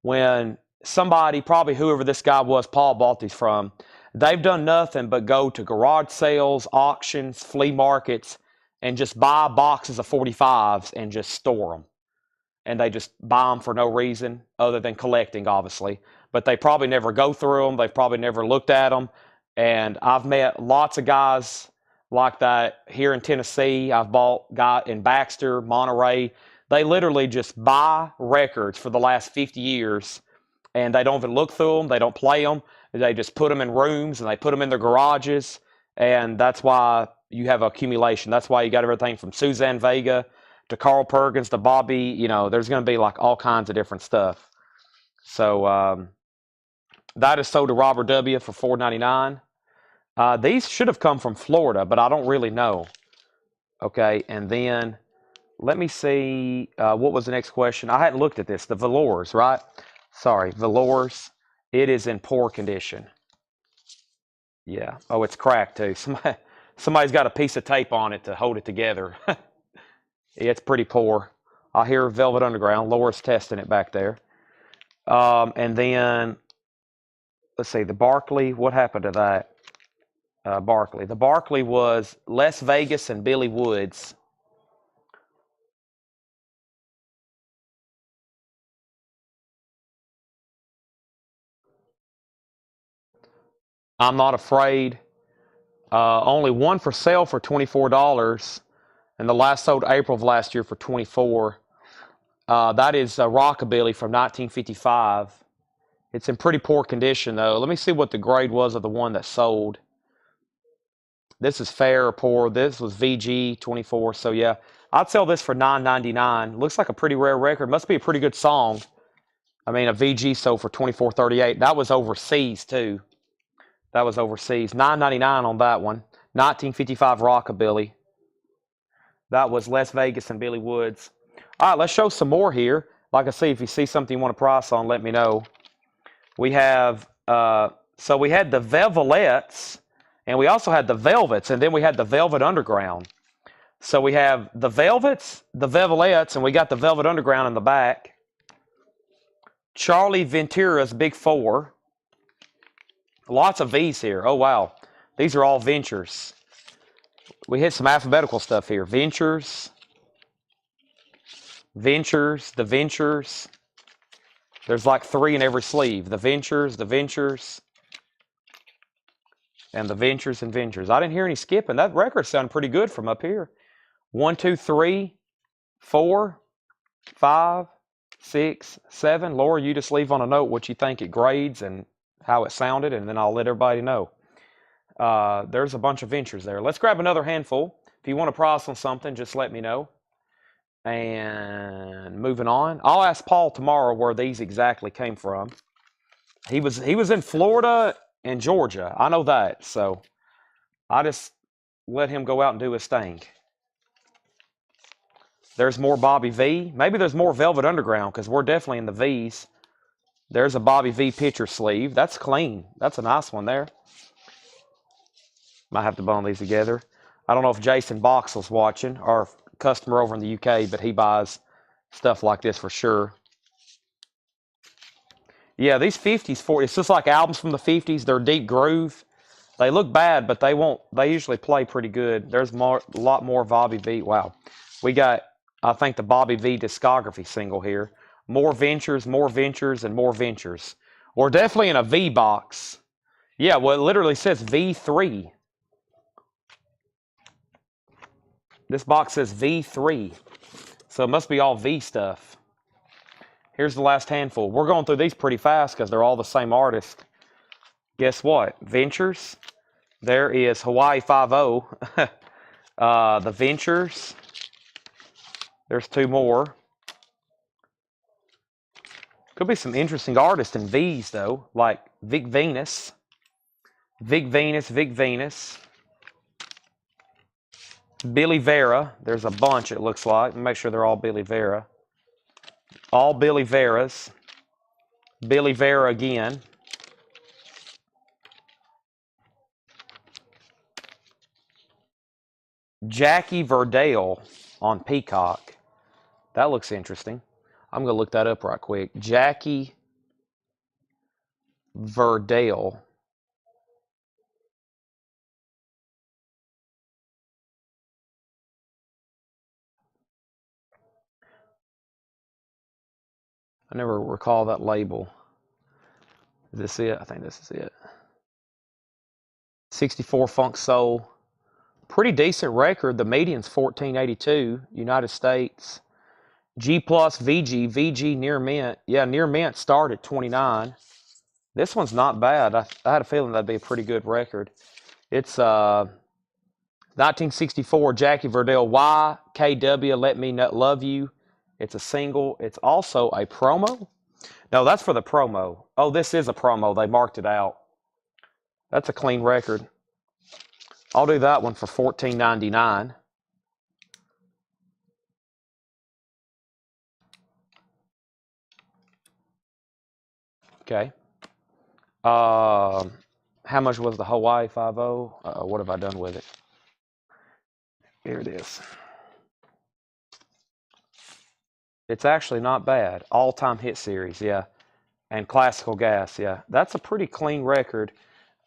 when somebody, probably whoever this guy was, Paul bought these from, they've done nothing but go to garage sales, auctions, flea markets, and just buy boxes of 45s and just store them. And they just buy them for no reason other than collecting, obviously. But they probably never go through them. They've probably never looked at them. And I've met lots of guys like that here in Tennessee. I've bought guys in Baxter, Monterey. They literally just buy records for the last 50 years, and they don't even look through them. They don't play them. They just put them in rooms, and they put them in their garages. And that's why you have accumulation. That's why you got everything from Suzanne Vega to Carl Perkins to Bobby. You know, there's going to be like all kinds of different stuff. So that is sold to Robert W. for $4.99. These should have come from Florida, but I don't really know. Okay, and then let me see. What was the next question? I hadn't looked at this. The velours, right? Sorry, velours. It is in poor condition. Yeah. Oh, it's cracked too. Somebody's got a piece of tape on it to hold it together. It's pretty poor. I hear Velvet Underground. Laura's testing it back there. And then, let's see, the Barkley. What happened to that? Barkley. The Barkley was Les Vegas and Billy Woods. I'm Not Afraid. Only one for sale for $24, and the last sold April of last year for $24. That is Rockabilly from 1955. It's in pretty poor condition, though. Let me see what the grade was of the one that sold. This is fair or poor. This was VG 24. So, yeah, I'd sell this for $9.99. Looks like a pretty rare record. Must be a pretty good song. I mean, a VG sold for $24.38. That was overseas, too. That was overseas. $9.99 on that one. 1955 Rockabilly. That was Les Vegas and Billy Woods. All right, let's show some more here. Like I say, if you see something you want to price on, let me know. We have, so we had the Velvelettes, and we also had the Velvets, and then we had the Velvet Underground. So we have the Velvets, the Velvelettes, and we got the Velvet Underground in the back. Charlie Ventura's Big Four. Lots of V's here. Oh, wow. These are all Ventures. We hit some alphabetical stuff here. Ventures. Ventures. The Ventures. There's like 3 in every sleeve. The Ventures. The Ventures. And the Ventures and Ventures. I didn't hear any skipping. That record sounded pretty good from up here. 1, 2, 3, 4, 5, 6, 7. Laura, you just leave on a note what you think it grades and how it sounded, and then I'll let everybody know. There's a bunch of Ventures there. Let's grab another handful. If you want to price on something, just let me know. And moving on. I'll ask Paul tomorrow where these exactly came from. He was in Florida and Georgia. I know that. So I just let him go out and do his thing. There's more Bobby V. Maybe there's more Velvet Underground because we're definitely in the V's. There's a Bobby V picture sleeve. That's clean. That's a nice one there. Might have to bundle these together. I don't know if Jason Boxell's watching, our customer over in the UK, but he buys stuff like this for sure. Yeah, these 50s, it's just like albums from the 50s. They're deep groove. They look bad, but they usually play pretty good. There's a lot more Bobby V. Wow. We got, I think, the Bobby V discography single here. More Ventures, and more Ventures. We're definitely in a V box. Yeah, well, it literally says V3. This box says V3. So it must be all V stuff. Here's the last handful. We're going through these pretty fast because they're all the same artist. Guess what? Ventures. There is Hawaii 5-0. The Ventures. There's 2 more. Could be some interesting artists in V's, though, like Vic Venus. Vic Venus. Billy Vera. There's a bunch, it looks like. Make sure they're all Billy Vera. All Billy Veras. Billy Vera again. Jackie Verdale on Peacock. That looks interesting. I'm going to look that up right quick. Jackie Verdale. I never recall that label. Is this it? I think this is it. 64 Funk Soul. Pretty decent record. The median's 1482. United States. G plus VG. VG near mint. Yeah, near mint started at 29. This one's not bad. I had a feeling that'd be a pretty good record. It's 1964 Jackie Verdell YKW Let Me Love You. It's a single. It's also a promo. No, that's for the promo. Oh, this is a promo. They marked it out. That's a clean record. I'll do that one for $14.99. Okay. How much was the Hawaii 5-0? What have I done with it? Here it is. It's actually not bad. All-time hit series, yeah. And classical gas, yeah. That's a pretty clean record.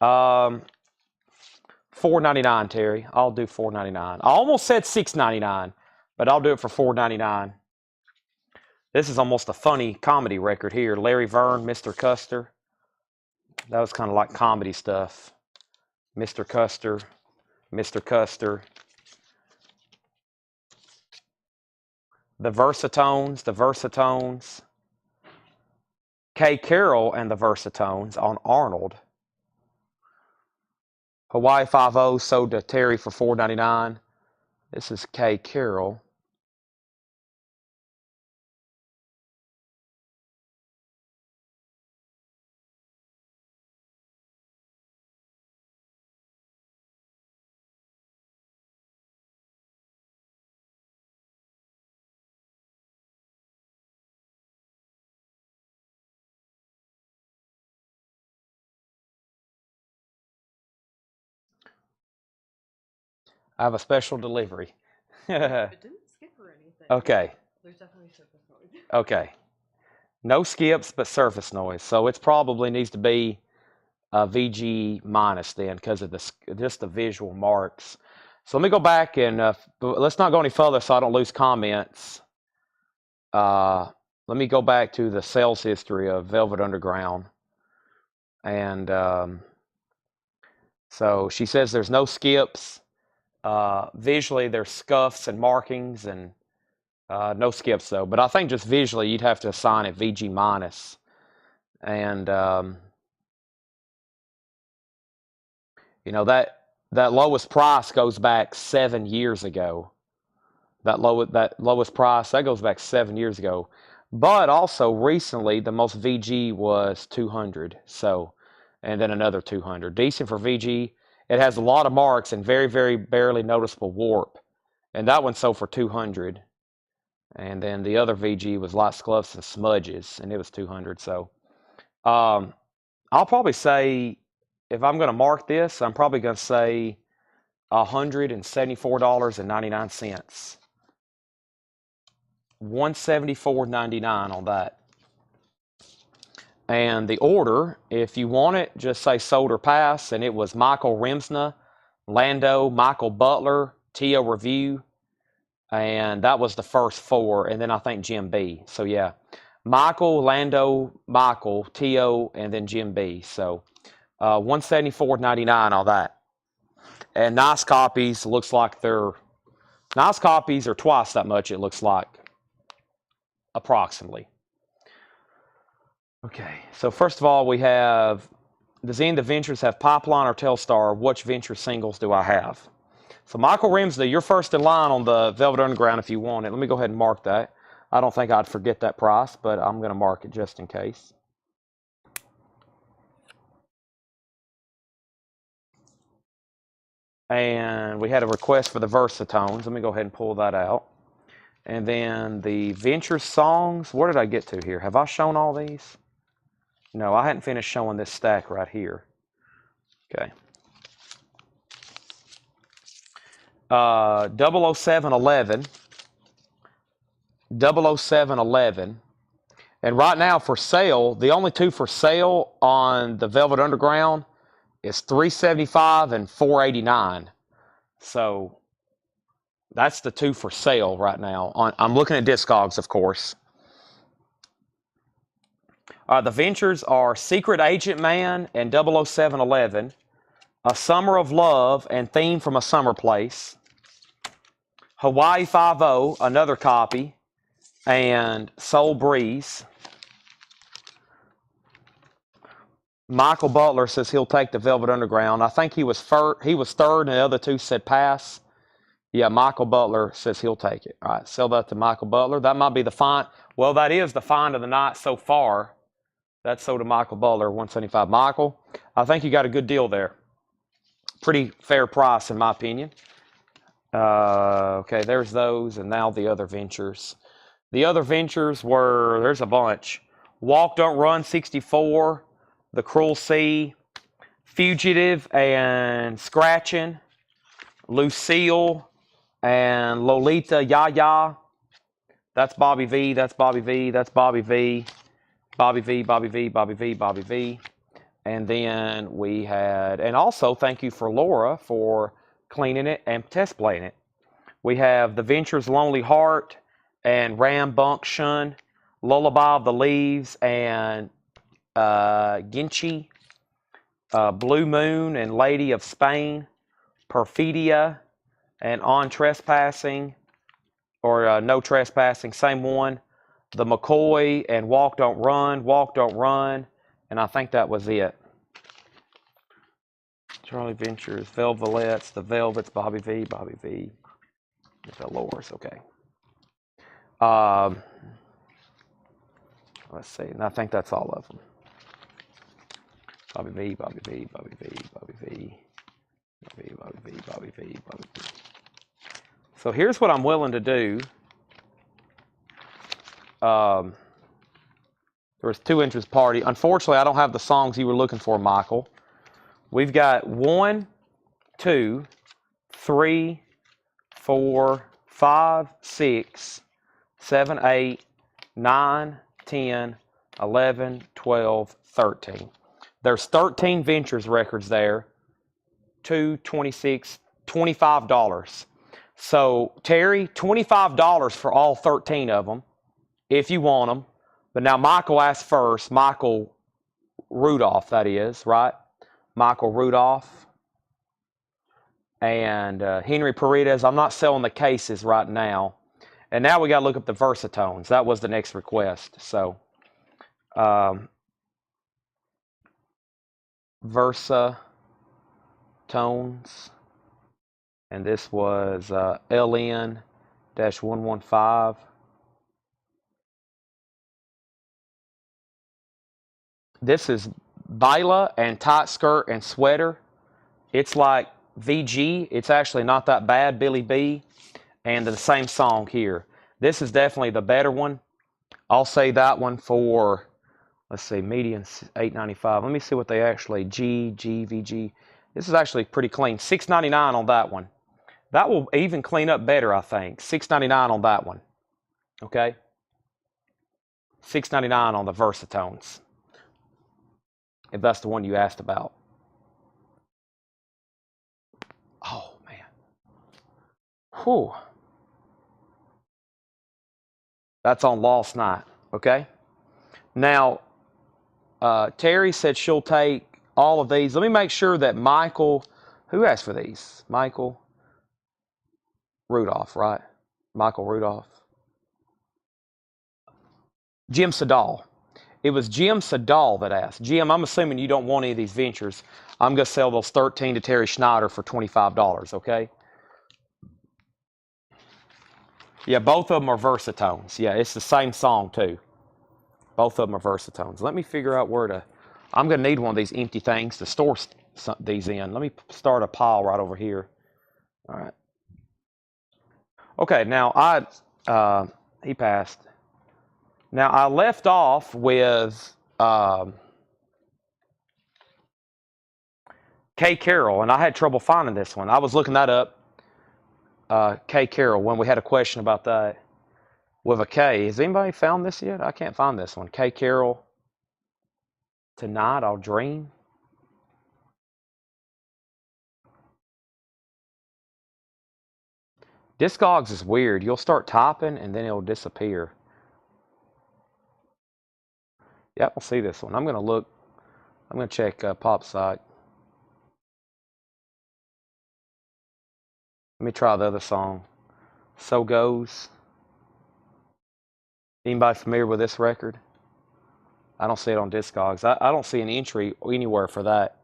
$4.99, Terry. I'll do $4.99. I almost said $6.99, but I'll do it for $4.99. This is almost a funny comedy record here. Larry Verne, Mr. Custer. That was kind of like comedy stuff. Mr. Custer, Mr. Custer. The Versatones. Kay Carroll and the Versatones on Arnold. Hawaii 5-0 sold to Terry for $4.99. This is Kay Carroll. I have a special delivery. It didn't skip or anything. Okay. There's definitely surface noise. Okay. No skips, but surface noise. So it probably needs to be a VG minus then because of just the visual marks. So let me go back and let's not go any further so I don't lose comments. Let me go back to the sales history of Velvet Underground. And so she says there's no skips. Visually, there's scuffs and markings and no skips though. But I think just visually, you'd have to assign it VG minus. And you know that lowest price goes back 7 years ago. That lowest price that goes back 7 years ago. But also recently, the most VG was 200. So, and then another 200. Decent for VG. It has a lot of marks and very, very barely noticeable warp. And that one sold for 200. And then the other VG was light scuffs and smudges, and it was 200. So, I'll probably say, if I'm going to mark this, I'm probably going to say $174.99. $174.99 on that. And the order, if you want it, just say sold or pass. And it was Michael Remsna, Lando, Michael Butler, T.O. Review. And that was the first four. And then I think Jim B. So yeah, Michael, Lando, Michael, T.O., and then Jim B. So $174.99 on that. And nice copies, looks like nice copies are twice that much, it looks like. Approximately. Okay, so first of all, we have, does any of the ventures have Pipeline or Telstar? Which venture singles do I have? So Michael Remsey, you're first in line on the Velvet Underground if you want it. Let me go ahead and mark that. I don't think I'd forget that price, but I'm going to mark it just in case. And we had a request for the Versatones. Let me go ahead and pull that out. And then the Venture songs, where did I get to here? Have I shown all these? No, I hadn't finished showing this stack right here. Okay. 00711. 00711. And right now for sale, the only two for sale on the Velvet Underground is $375 and $489. So that's the two for sale right now. I'm looking at Discogs, of course. The ventures are Secret Agent Man and 00711, A Summer of Love and Theme from a Summer Place, Hawaii Five-0, another copy, and Soul Breeze. Michael Butler says he'll take the Velvet Underground. I think he was third, and the other two said pass. Yeah, Michael Butler says he'll take it. All right, sell that to Michael Butler. That might be the find. Well, that is the find of the night so far. That's sold to Michael Butler, 175. Michael, I think you got a good deal there. Pretty fair price, in my opinion. Okay, there's those, and now the other ventures. The other ventures were, there's a bunch. Walk, Don't Run, 64. The Cruel Sea. Fugitive and Scratching. Lucille and Lolita Yaya. That's Bobby V. That's Bobby V. That's Bobby V. Bobby V. Bobby V. Bobby V. Bobby V. And then we had, and also thank you for Laura for cleaning it and test playing it. We have The Ventures Lonely Heart and Rambunctious, Lullaby of the Leaves and Ginchi, Blue Moon and Lady of Spain, Perfidia and On Trespassing, or No Trespassing, same one. The McCoy and Walk, Don't Run, and I think that was it. Charlie Ventures, Velvets, The Velvets, Bobby V. The Lores, okay. Let's see, and I think that's all of them. Bobby V. So here's what I'm willing to do. There was 2 Interest Party. Unfortunately, I don't have the songs you were looking for, Michael. We've got 1, 2, 3, 4, 5, 6, 7, 8, 9, 10, 11, 12, 13. There's 13 Ventures records there. 2, 26, $25. So, Terry, $25 for all 13 of them, if you want them. But now Michael asked first. Michael Rudolph, that is, right? Michael Rudolph. And Henry Paredes. I'm not selling the cases right now. And now we got to look up the Versatones. That was the next request. So, Versatones. And this was LN-115. This is Baila and Tight Skirt and Sweater. It's like VG. It's actually not that bad, Billy B. And the same song here. This is definitely the better one. I'll say that one for, let's see, median $8.95. Let me see what they actually, VG. This is actually pretty clean. $6.99 on that one. That will even clean up better, I think. $6.99 on that one. Okay? $6.99 on the Versatones, if that's the one you asked about. Oh, man. Whew. That's on Lost Night, okay? Now, Terry said she'll take all of these. Let me make sure that Michael, who asked for these? Michael Rudolph, right? Michael Rudolph. Jim Sedal. It was Jim Sedal that asked. Jim, I'm assuming you don't want any of these Ventures. I'm going to sell those 13 to Terry Schneider for $25, okay? Yeah, both of them are Versatones. Yeah, it's the same song, too. Both of them are Versatones. Let me figure out where to... I'm going to need one of these empty things to store these in. Let me start a pile right over here. All right. Okay, now he passed. Now, I left off with Kay Carroll, and I had trouble finding this one. I was looking that up, Kay Carroll, when we had a question about that with a K. Has anybody found this yet? I can't find this one. Kay Carroll, Tonight I'll Dream. Discogs is weird. You'll start typing, and then it'll disappear. Yep, I'll see this one. I'm going to look. I'm going to check Pop's site. Let me try the other song. So Goes. Anybody familiar with this record? I don't see it on Discogs. I don't see an entry anywhere for that.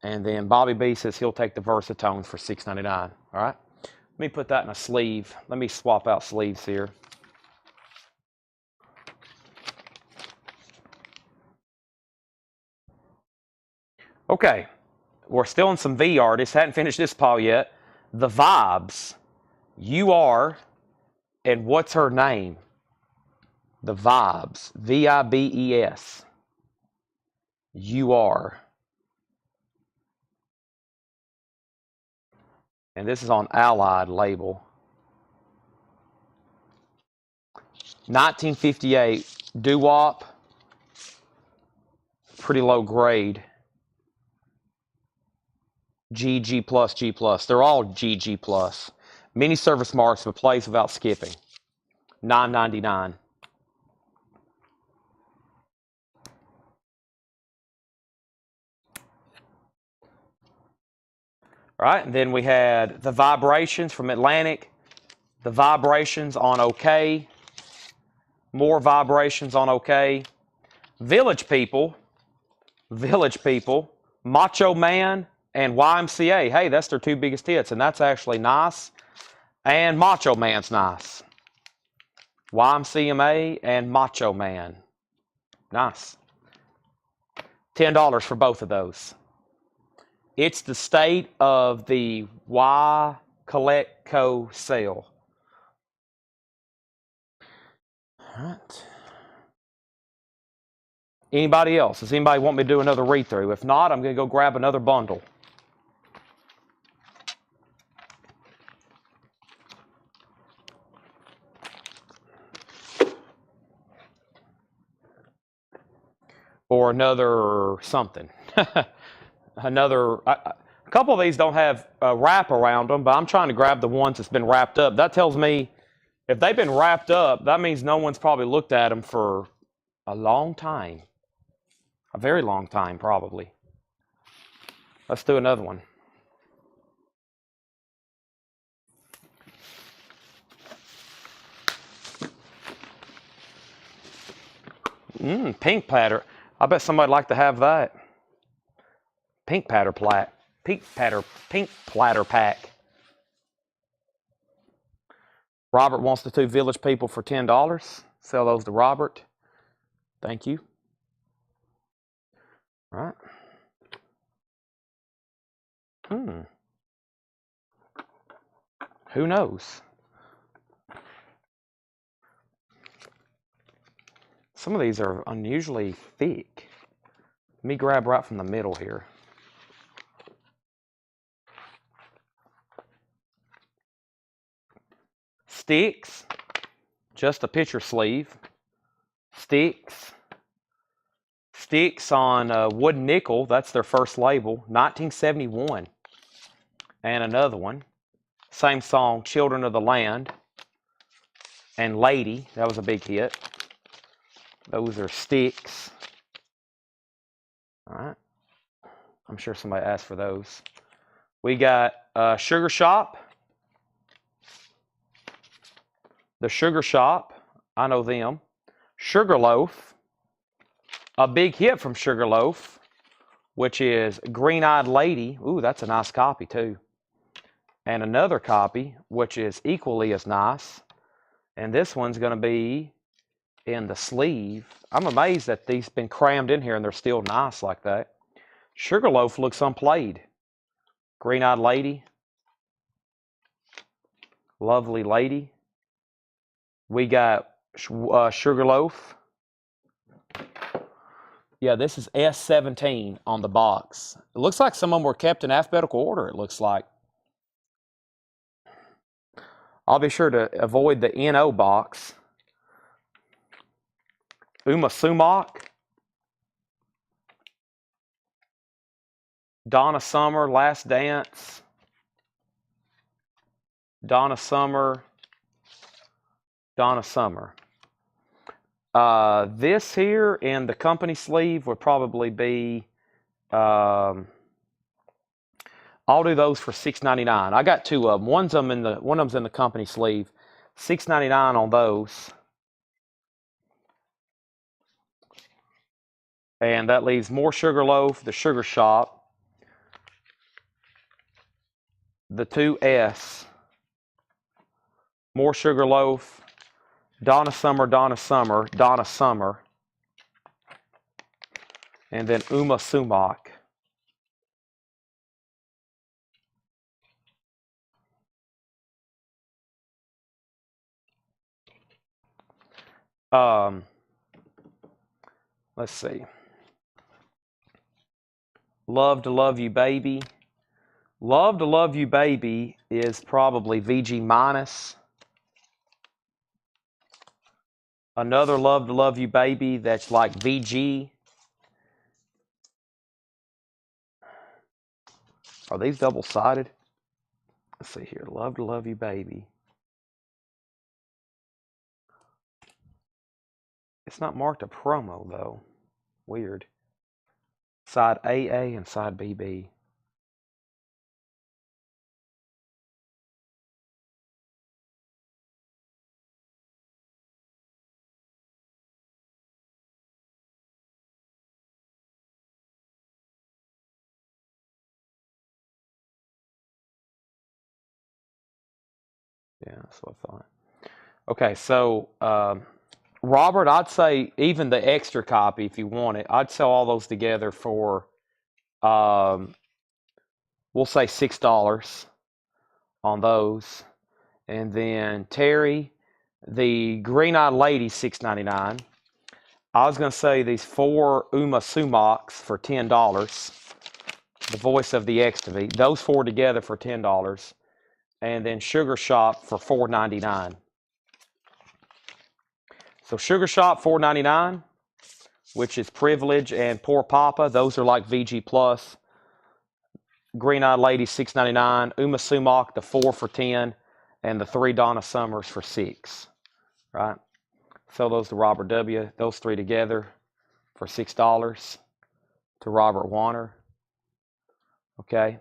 And then Bobby B says he'll take the Versatones for $6.99. All right. Let me put that in a sleeve. Let me swap out sleeves here. Okay. We're still in some V artists. Hadn't finished this pile yet. The Vibes. You Are. And what's her name? The Vibes. Vibes. You Are. And this is on Allied label. 1958 doo-wop. Pretty low grade. GG plus, G plus. They're all GG plus. Many service marks but plays without skipping. $9.99. All right, and then we had the Vibrations from Atlantic. The Vibrations on OK. More Vibrations on OK. Village People. Macho Man and YMCA. Hey, that's their two biggest hits, and that's actually nice. And Macho Man's nice. YMCA and Macho Man. Nice. $10 for both of those. It's the state of the Y Coletco sale. All right. Anybody else? Does anybody want me to do another read-through? If not, I'm going to go grab another bundle. Or another something. A couple of these don't have a wrap around them, but I'm trying to grab the ones that's been wrapped up. That tells me if they've been wrapped up, that means no one's probably looked at them for a long time. A very long time, probably. Let's do another one. Pink Platter. I bet somebody'd like to have that. Pink Platter pack. Robert wants the two Village People for $10. Sell those to Robert. Thank you. All right. Who knows? Some of these are unusually thick. Let me grab right from the middle here. Sticks, just a picture sleeve. Sticks on Wooden Nickel, that's their first label, 1971. And another one, same song, Children of the Land. And Lady, that was a big hit. Those are Sticks. All right. I'm sure somebody asked for those. We got Sugar Shop. The Sugar Shop, I know them. Sugarloaf, a big hit from Sugarloaf, which is Green Eyed Lady. Ooh, that's a nice copy too. And another copy, which is equally as nice. And this one's going to be in the sleeve. I'm amazed that these been crammed in here and they're still nice like that. Sugarloaf looks unplayed. Green Eyed Lady. Lovely Lady. We got Sugarloaf. Yeah, this is S17 on the box. It looks like some of them were kept in alphabetical order, it looks like. I'll be sure to avoid the NO box. Uma Sumac. Donna Summer, Last Dance. Donna Summer. This here in the company sleeve would probably be, I'll do those for $6.99. I got two of them. One of them's in the company sleeve. $6.99 on those. And that leaves more Sugarloaf, the Sugar Shop, the 2S, more Sugarloaf, Donna Summer, Donna Summer, Donna Summer, and then Uma Sumac. Let's see. Love to Love You Baby. Love to Love You Baby is probably VG minus. Another Love to Love You Baby that's like VG. Are these double-sided? Let's see here. Love to Love You Baby. It's not marked a promo, though. Weird. Side AA and side BB. Yeah, that's what I thought. Okay, so Robert, I'd say even the extra copy, if you want it, I'd sell all those together for, we'll say $6 on those. And then Terry, the Green-Eyed Lady, $6.99. I was going to say these 4 Uma Sumacs for $10. The voice of the Extavy. Those 4 together for $10. And then Sugar Shop for $4.99. So Sugar Shop $4.99, which is Privilege and Poor Papa. Those are like VG plus. Green-Eyed Lady $6.99. Uma Sumac, the 4 for $10, and the 3 Donna Summers for $6. Right? Sell those to Robert W. Those 3 together for $6 to Robert Warner. Okay.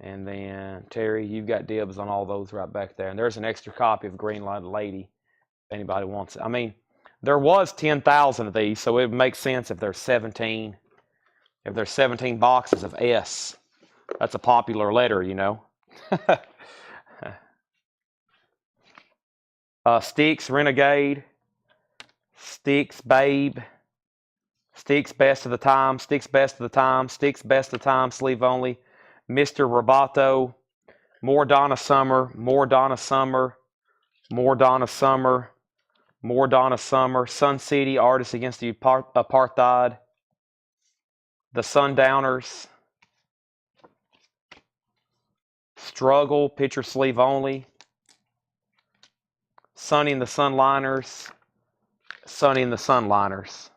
And then Terry, you've got dibs on all those right back there. And there's an extra copy of Green-Eyed Lady if anybody wants it. I mean, there was 10,000 of these, so it makes sense if there's 17. If there's 17 boxes of S, that's a popular letter, you know. Sticks, Renegade, Sticks, Babe, Sticks, Best of the Time, Sticks, Best of the Time, Sticks, Best of the Time, Sleeve Only, Mr. Roboto, more Donna Summer, more Donna Summer, more Donna Summer, more Donna Summer, Sun City, Artists Against the Apartheid, the Sundowners, Struggle, Picture Sleeve Only, Sunny and the Sunliners, Sunny and the Sunliners.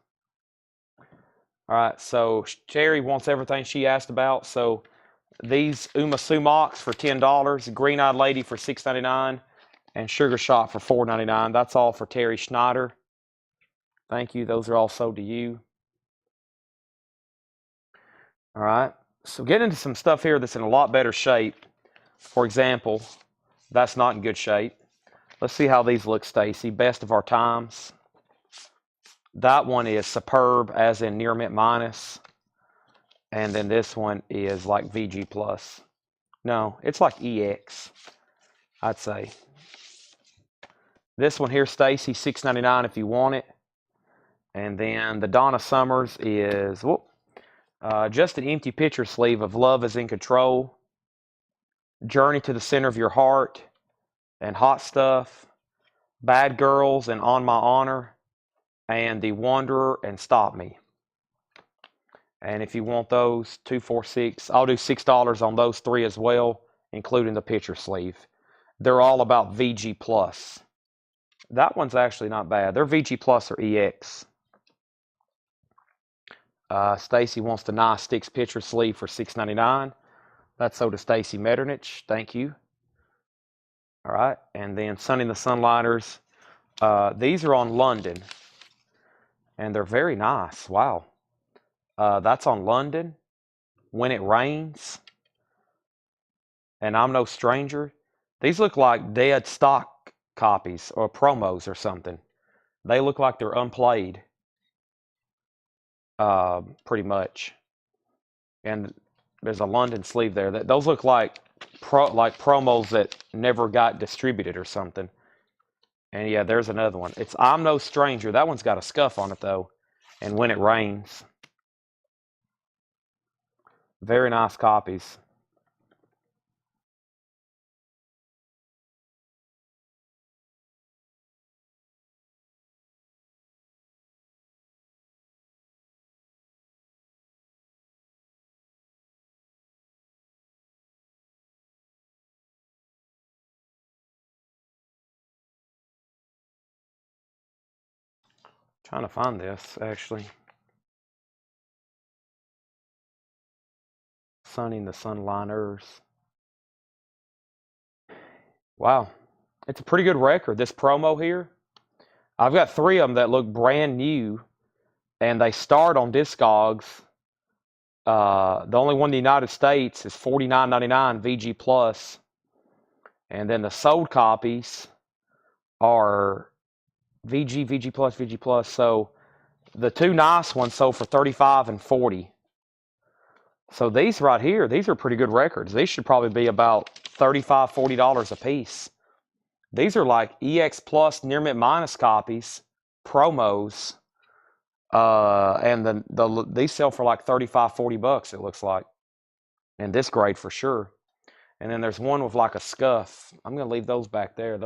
All right, so Cherry wants everything she asked about. So these Uma Sumacs for $10, Green-Eyed Lady for $6.99, and Sugar Shop for $4.99. That's all for Terry Schneider. Thank you. Those are all sold to you. All right, so get into some stuff here that's in a lot better shape. For example, that's not in good shape. Let's see how these look, Stacy. Best of Our Times. That one is superb, as in near mint minus. And then this one is like VG plus. No, it's like EX, I'd say. This one here, Stacy, $6.99 if you want it. And then the Donna Summers is just an empty picture sleeve of Love Is in Control, Journey to the Center of Your Heart, and Hot Stuff, Bad Girls and On My Honor, and The Wanderer and Stop Me. And if you want those, 2, 4, 6, I'll do $6 on those 3 as well, including the picture sleeve. They're all about VG plus. That one's actually not bad. They're VG plus or EX. Stacy wants the nice Sticks picture sleeve for $6.99. That's sold to Stacy Metternich. Thank you. All right, and then Sunny and the Sunliners. These are on London. and they're very nice. Wow. That's on London, When It Rains, and I'm No Stranger. These look like dead stock copies or promos or something. They look like they're unplayed, pretty much. And there's a London sleeve there. Those look like promos that never got distributed or something. And yeah, there's another one. It's I'm No Stranger. That one's got a scuff on it though. And When It Rains. Very nice copies. Trying to find this actually. Sunning the Sunliners. Wow. It's a pretty good record. This promo here. I've got 3 of them that look brand new, and they start on Discogs. The only one in the United States is $49.99 VG Plus, and then the sold copies are VG Plus, VG Plus. So the 2 nice ones sold for $35 and $40. So these right here, these are pretty good records. These should probably be about $35, $40 a piece. These are like EX Plus near mint minus copies, promos, and these sell for like $35, $40. It looks like, in this grade for sure. And then there's one with like a scuff. I'm gonna leave those back there.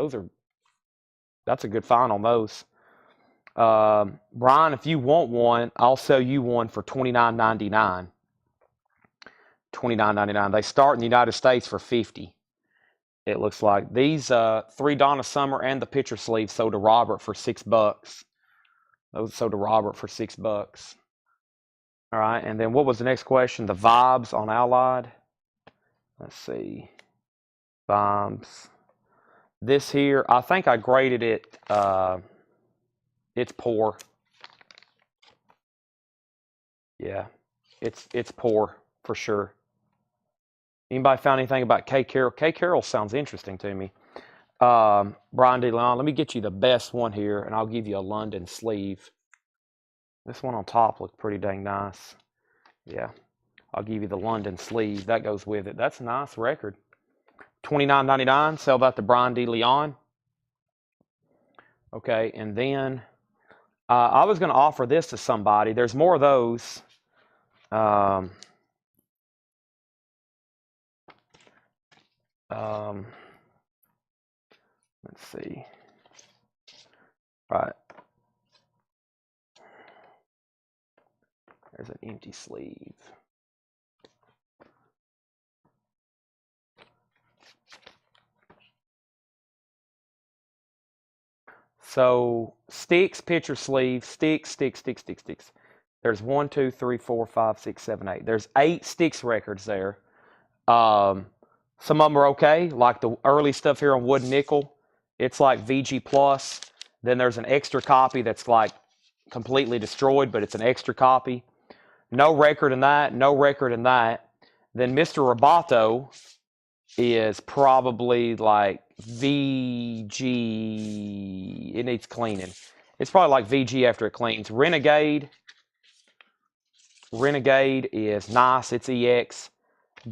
That's a good find on those. Brian, if you want one, I'll sell you one for $29.99. $29.99. They start in the United States for $50. It looks like these 3 Donna Summer and the picture sleeve sold to Robert for $6. Those sold to Robert for $6. All right, and then what was the next question? The vibes on Allied. Let's see. Vibes. This here, I think I graded it. It's poor. Yeah, it's poor for sure. Anybody found anything about K. Carroll? K. Carroll sounds interesting to me. Brian D. Leon, let me get you the best one here, and I'll give you a London sleeve. This one on top looked pretty dang nice. Yeah, I'll give you the London sleeve. That goes with it. That's a nice record. $29.99. Sell that to Brian D. Leon. Okay, and then I was going to offer this to somebody. There's more of those. Let's see. All right. There's an empty sleeve. So sticks, picture sleeve, sticks. There's 1, 2, 3, 4, 5, 6, 7, 8. There's 8 sticks records there. Some of them are okay, like the early stuff here on Wood Nickel. It's like VG Plus. Then there's an extra copy that's like completely destroyed, but it's an extra copy. No record in that, no record in that. Then Mr. Roboto is probably like VG. It needs cleaning. It's probably like VG after it cleans. Renegade is nice. It's EX.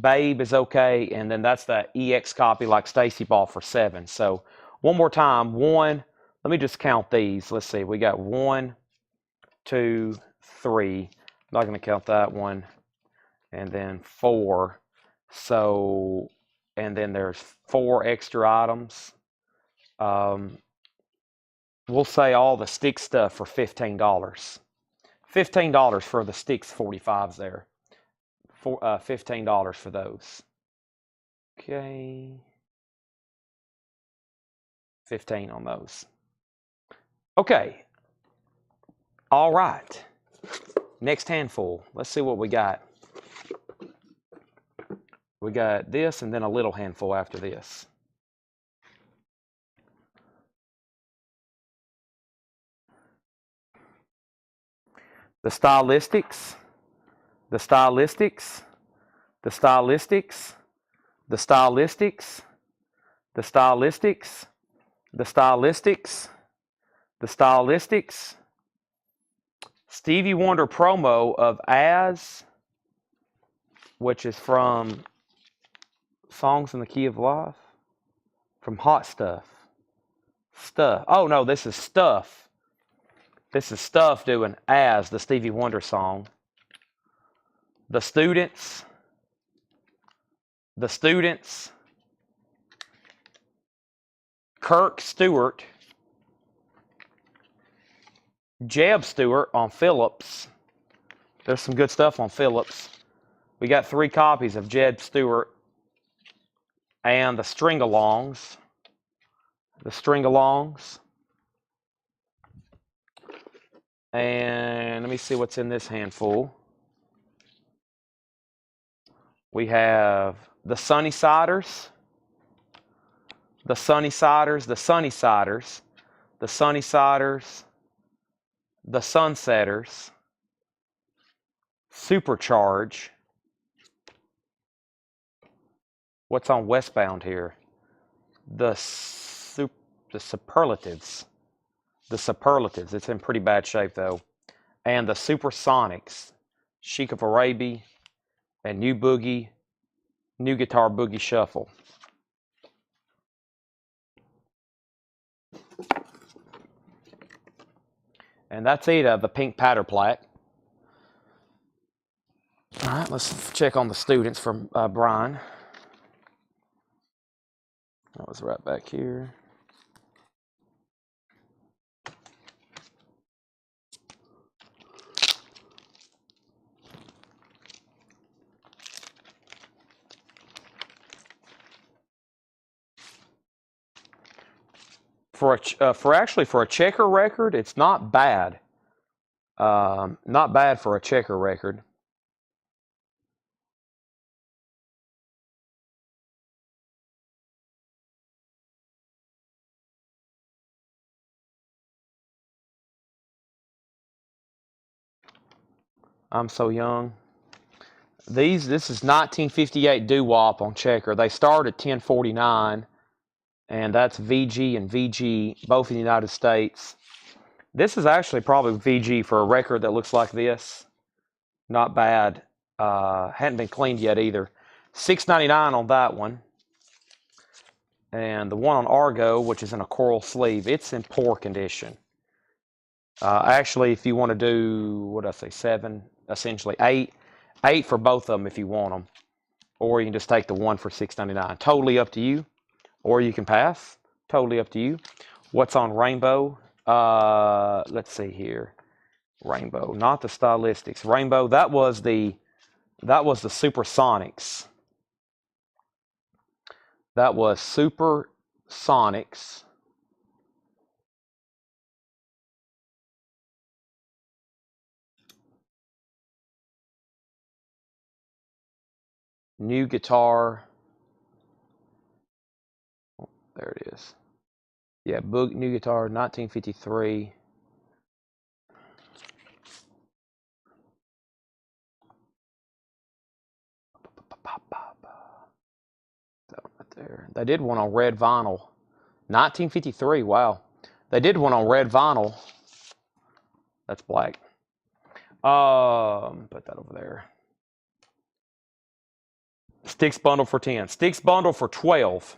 Babe is okay, and then that's the EX copy like Stacy bought for $7. So one more time. Let me just count these. Let's see. We got 1, 2, 3. I'm not going to count that one. And then 4. So, and then there's 4 extra items. We'll say all the stick stuff for $15. $15 for the sticks 45s there. $15 for those. Okay. 15 on those. Okay. All right. Next handful. Let's see what we got. We got this and then a little handful after this. the stylistics, the stylistics, the stylistics, the stylistics, the stylistics, the stylistics, the stylistics. Stevie Wonder promo of As, which is from Songs in the Key of Life, from Hot Stuff. Stuff. Oh no, this is Stuff. This is Stuff doing As, the Stevie Wonder song. The Students. The Students. Kirk Stewart. Jeb Stewart on Phillips. There's some good stuff on Phillips. We got 3 copies of Jeb Stewart and the String-alongs. The String-alongs. And let me see what's in this handful. We have the Sunny-siders. The Sunny-siders, the Sunny-siders, the Sunny-siders, the Sunsetters, Supercharge. What's on Westbound here? The Superlatives. The Superlatives. It's in pretty bad shape though. And the Supersonics. Sheik of Arabia and New Boogie, New Guitar Boogie Shuffle. And that's it of the pink Platter plaque. All right, let's check on the students from Brian. That was right back here. For a checker record, it's not bad. Not bad for a checker record. I'm so young. This is 1958 doo-wop on checker. They start at 1049, and that's VG and VG, both in the United States. This is actually probably VG for a record that looks like this. Not bad. Hadn't been cleaned yet either. $6.99 on that one. And the one on Argo, which is in a coral sleeve, it's in poor condition. Actually, if you want to do, what did I say, 7, essentially 8 for both of them if you want them. Or you can just take the one for $6.99. Totally up to you. Or you can pass. Totally up to you. What's on Rainbow? Let's see here. Rainbow, not the Stylistics. Rainbow, that was the Supersonics. That was Supersonics. New guitar. Oh, there it is. Yeah, new guitar, 1953. That one right there. They did one on red vinyl. 1953, wow. They did one on red vinyl. That's black. Put that over there. Sticks bundle for 10. Sticks bundle for 12.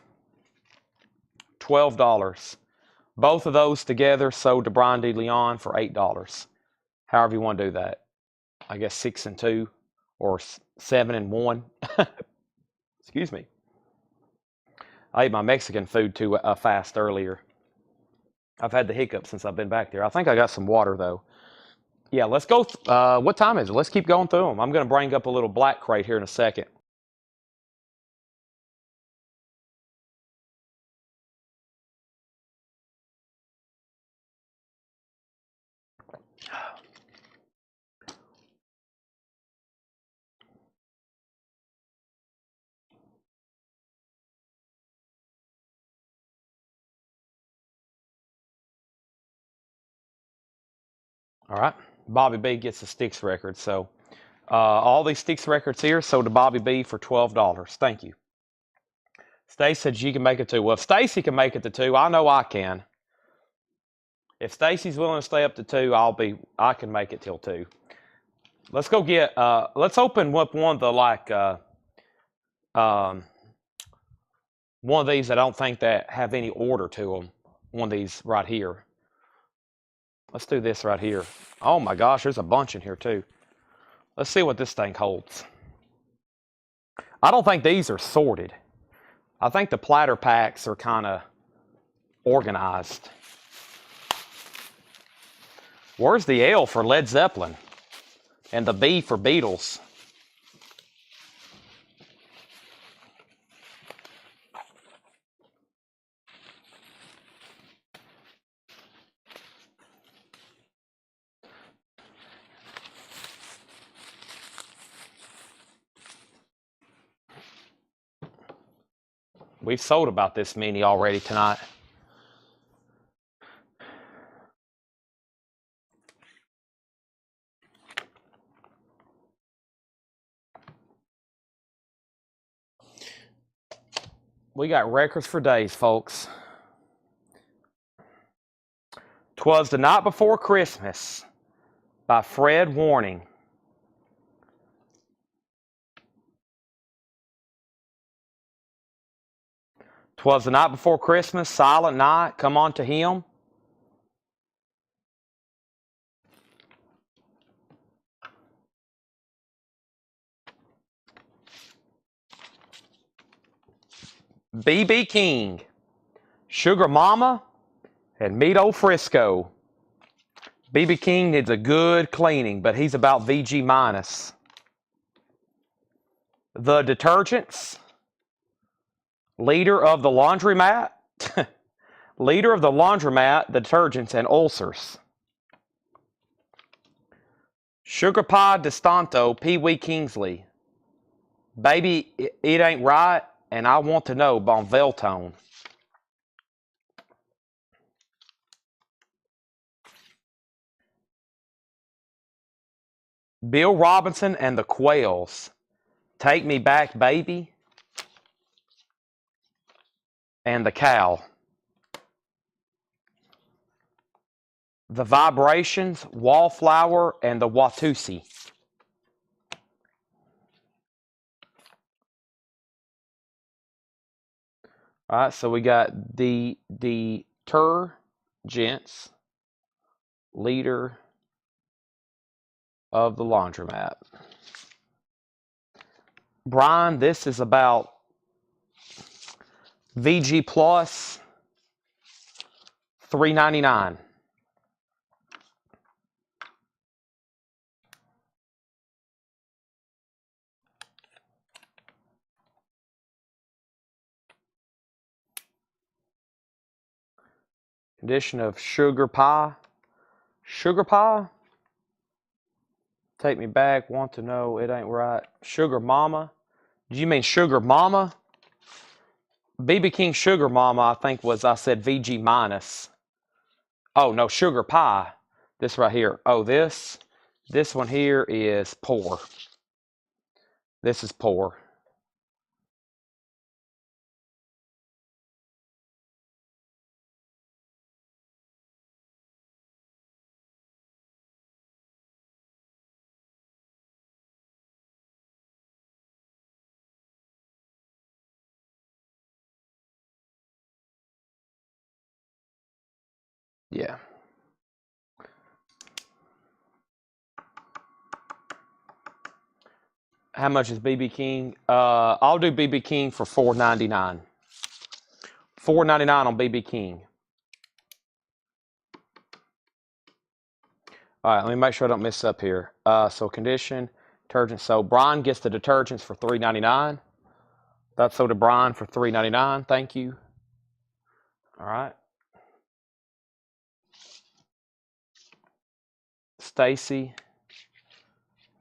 $12. Both of those together sold to Brian D. Leon for $8. However you want to do that. I guess 6 and 2 or 7 and 1. Excuse me. I ate my Mexican food too fast earlier. I've had the hiccups since I've been back there. I think I got some water though. Yeah, let's go. What time is it? Let's keep going through them. I'm going to bring up a little black crate here in a second. All right. Bobby B gets the Styx record. So all these Styx records here sold to Bobby B for $12. Thank you. Stacy said she can make it 2. Well, if Stacy can make it to 2, I know I can. If Stacy's willing to stay up to 2, I can make it till 2. Let's go get let's open up one of the one of these I don't think that have any order to them. One of these right here. Let's do this right here. Oh my gosh, there's a bunch in here too. Let's see what this thing holds. I don't think these are sorted. I think the platter packs are kind of organized. Where's the L for Led Zeppelin? And the B for Beatles? We've sold about this many already tonight. We got records for days, folks. 'Twas the Night Before Christmas by Fred Warning. "'Twas the night before Christmas, silent night, come unto him. B.B. King, Sugar Mama, and Meat Old Frisco. B.B. King needs a good cleaning, but he's about VG minus. The Detergents, Leader of the Laundromat, Leader of the Laundromat, the Detergents, and Ulcers. Sugar Pie Distanto, Pee Wee Kingsley. Baby, it ain't right, and I want to know, Bon Veltone. Bill Robinson and the Quails, Take Me Back, Baby, and the Cow. The Vibrations, Wallflower, and the Watusi. All right, so we got the Detergents, Leader of the Laundromat. Brian, this is about VG Plus, $3.99. Edition of Sugar Pie. Sugar Pie? Take Me Back, Want to Know, It Ain't Right. Sugar Mama. Do you mean Sugar Mama? BB King Sugar Mama, I think was, I said VG minus. Oh, no, Sugar Pie. This right here. Oh, this one here is poor. This is poor. Yeah. How much is BB King? I'll do BB King for $4.99. $4.99 on BB King. All right, let me make sure I don't mess up here. So condition, detergent. So Brian gets the detergents for $3.99. That's sold to Brian for $3.99. Thank you. All right. Stacy,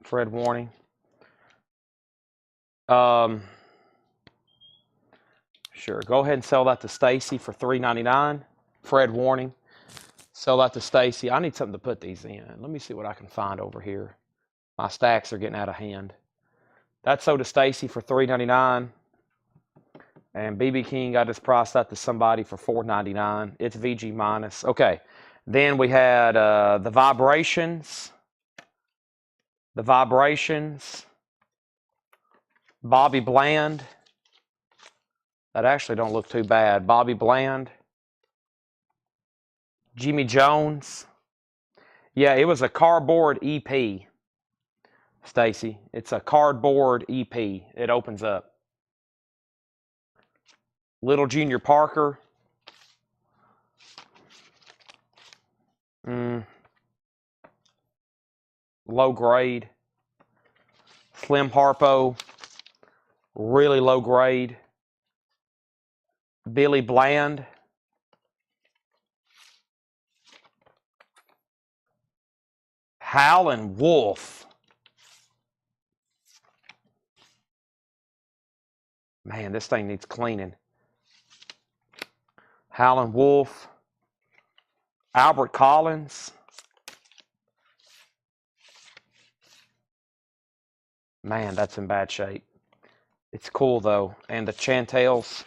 Fred Warning. Sure. Go ahead and sell that to Stacy for $3.99. Fred Warning. Sell that to Stacy. I need something to put these in. Let me see what I can find over here. My stacks are getting out of hand. That's sold to Stacy for $3.99. And BB King, I just priced that to somebody for $4.99. It's VG minus. Okay. Then we had the Vibrations. The Vibrations. Bobby Bland. That actually don't look too bad. Bobby Bland. Jimmy Jones. Yeah, it was a cardboard EP, Stacy. It's a cardboard EP. It opens up. Little Junior Parker. Low grade. Slim Harpo. Really low grade. Billy Bland. Howlin' Wolf. Man, this thing needs cleaning. Howlin' Wolf. Albert Collins. Man, that's in bad shape. It's cool, though. And the Chantels.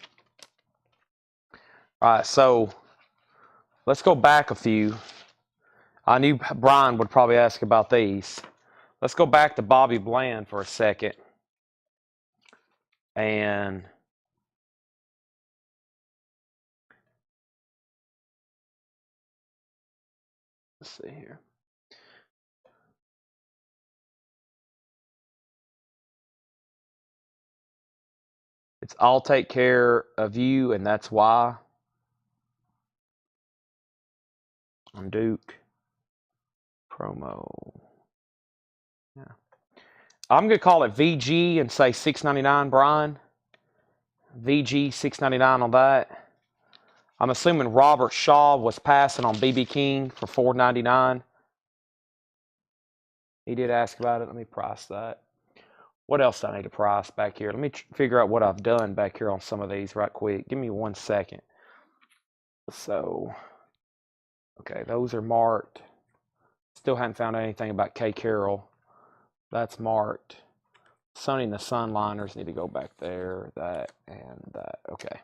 All right, so let's go back a few. I knew Brian would probably ask about these. Let's go back to Bobby Bland for a second. And let's see here. It's I'll take care of you, and that's why. On Duke. Promo. Yeah. I'm going to call it VG and say $6.99, Brian. VG $6.99 on that. I'm assuming Robert Shaw was passing on BB King for $4.99. He did ask about it. Let me price that. What else do I need to price back here? Let me figure out what I've done back here on some of these right quick. Give me 1 second. So, okay, those are marked. Still haven't found anything about K. Carroll. That's marked. Sunny and the Sunliners need to go back there. That and that. Okay.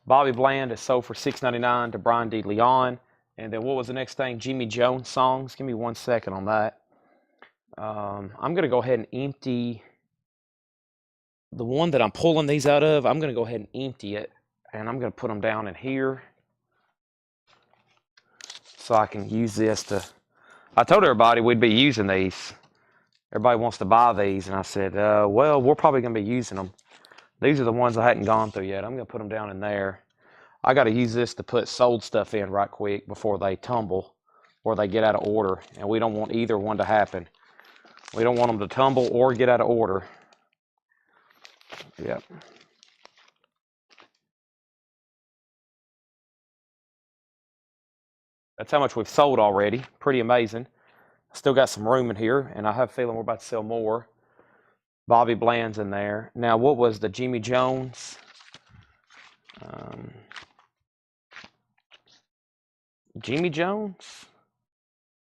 Bobby Bland is sold for $6.99 to Brian D. Leon. And then what was the next thing? Jimmy Jones songs. Give me 1 second on that. I'm going to go ahead and empty the one that I'm pulling these out of. I'm going to go ahead and empty it. And I'm going to put them down in here. So I can use this to... I told everybody we'd be using these. Everybody wants to buy these. And I said, well, we're probably going to be using them. These are the ones I hadn't gone through yet. I'm going to put them down in there. I got to use this to put sold stuff in right quick before they tumble or they get out of order. And we don't want either one to happen. We don't want them to tumble or get out of order. Yep. That's how much we've sold already. Pretty amazing. Still got some room in here, and I have a feeling we're about to sell more. Bobby Bland's in there. Now, what was the Jimmy Jones? Jimmy Jones?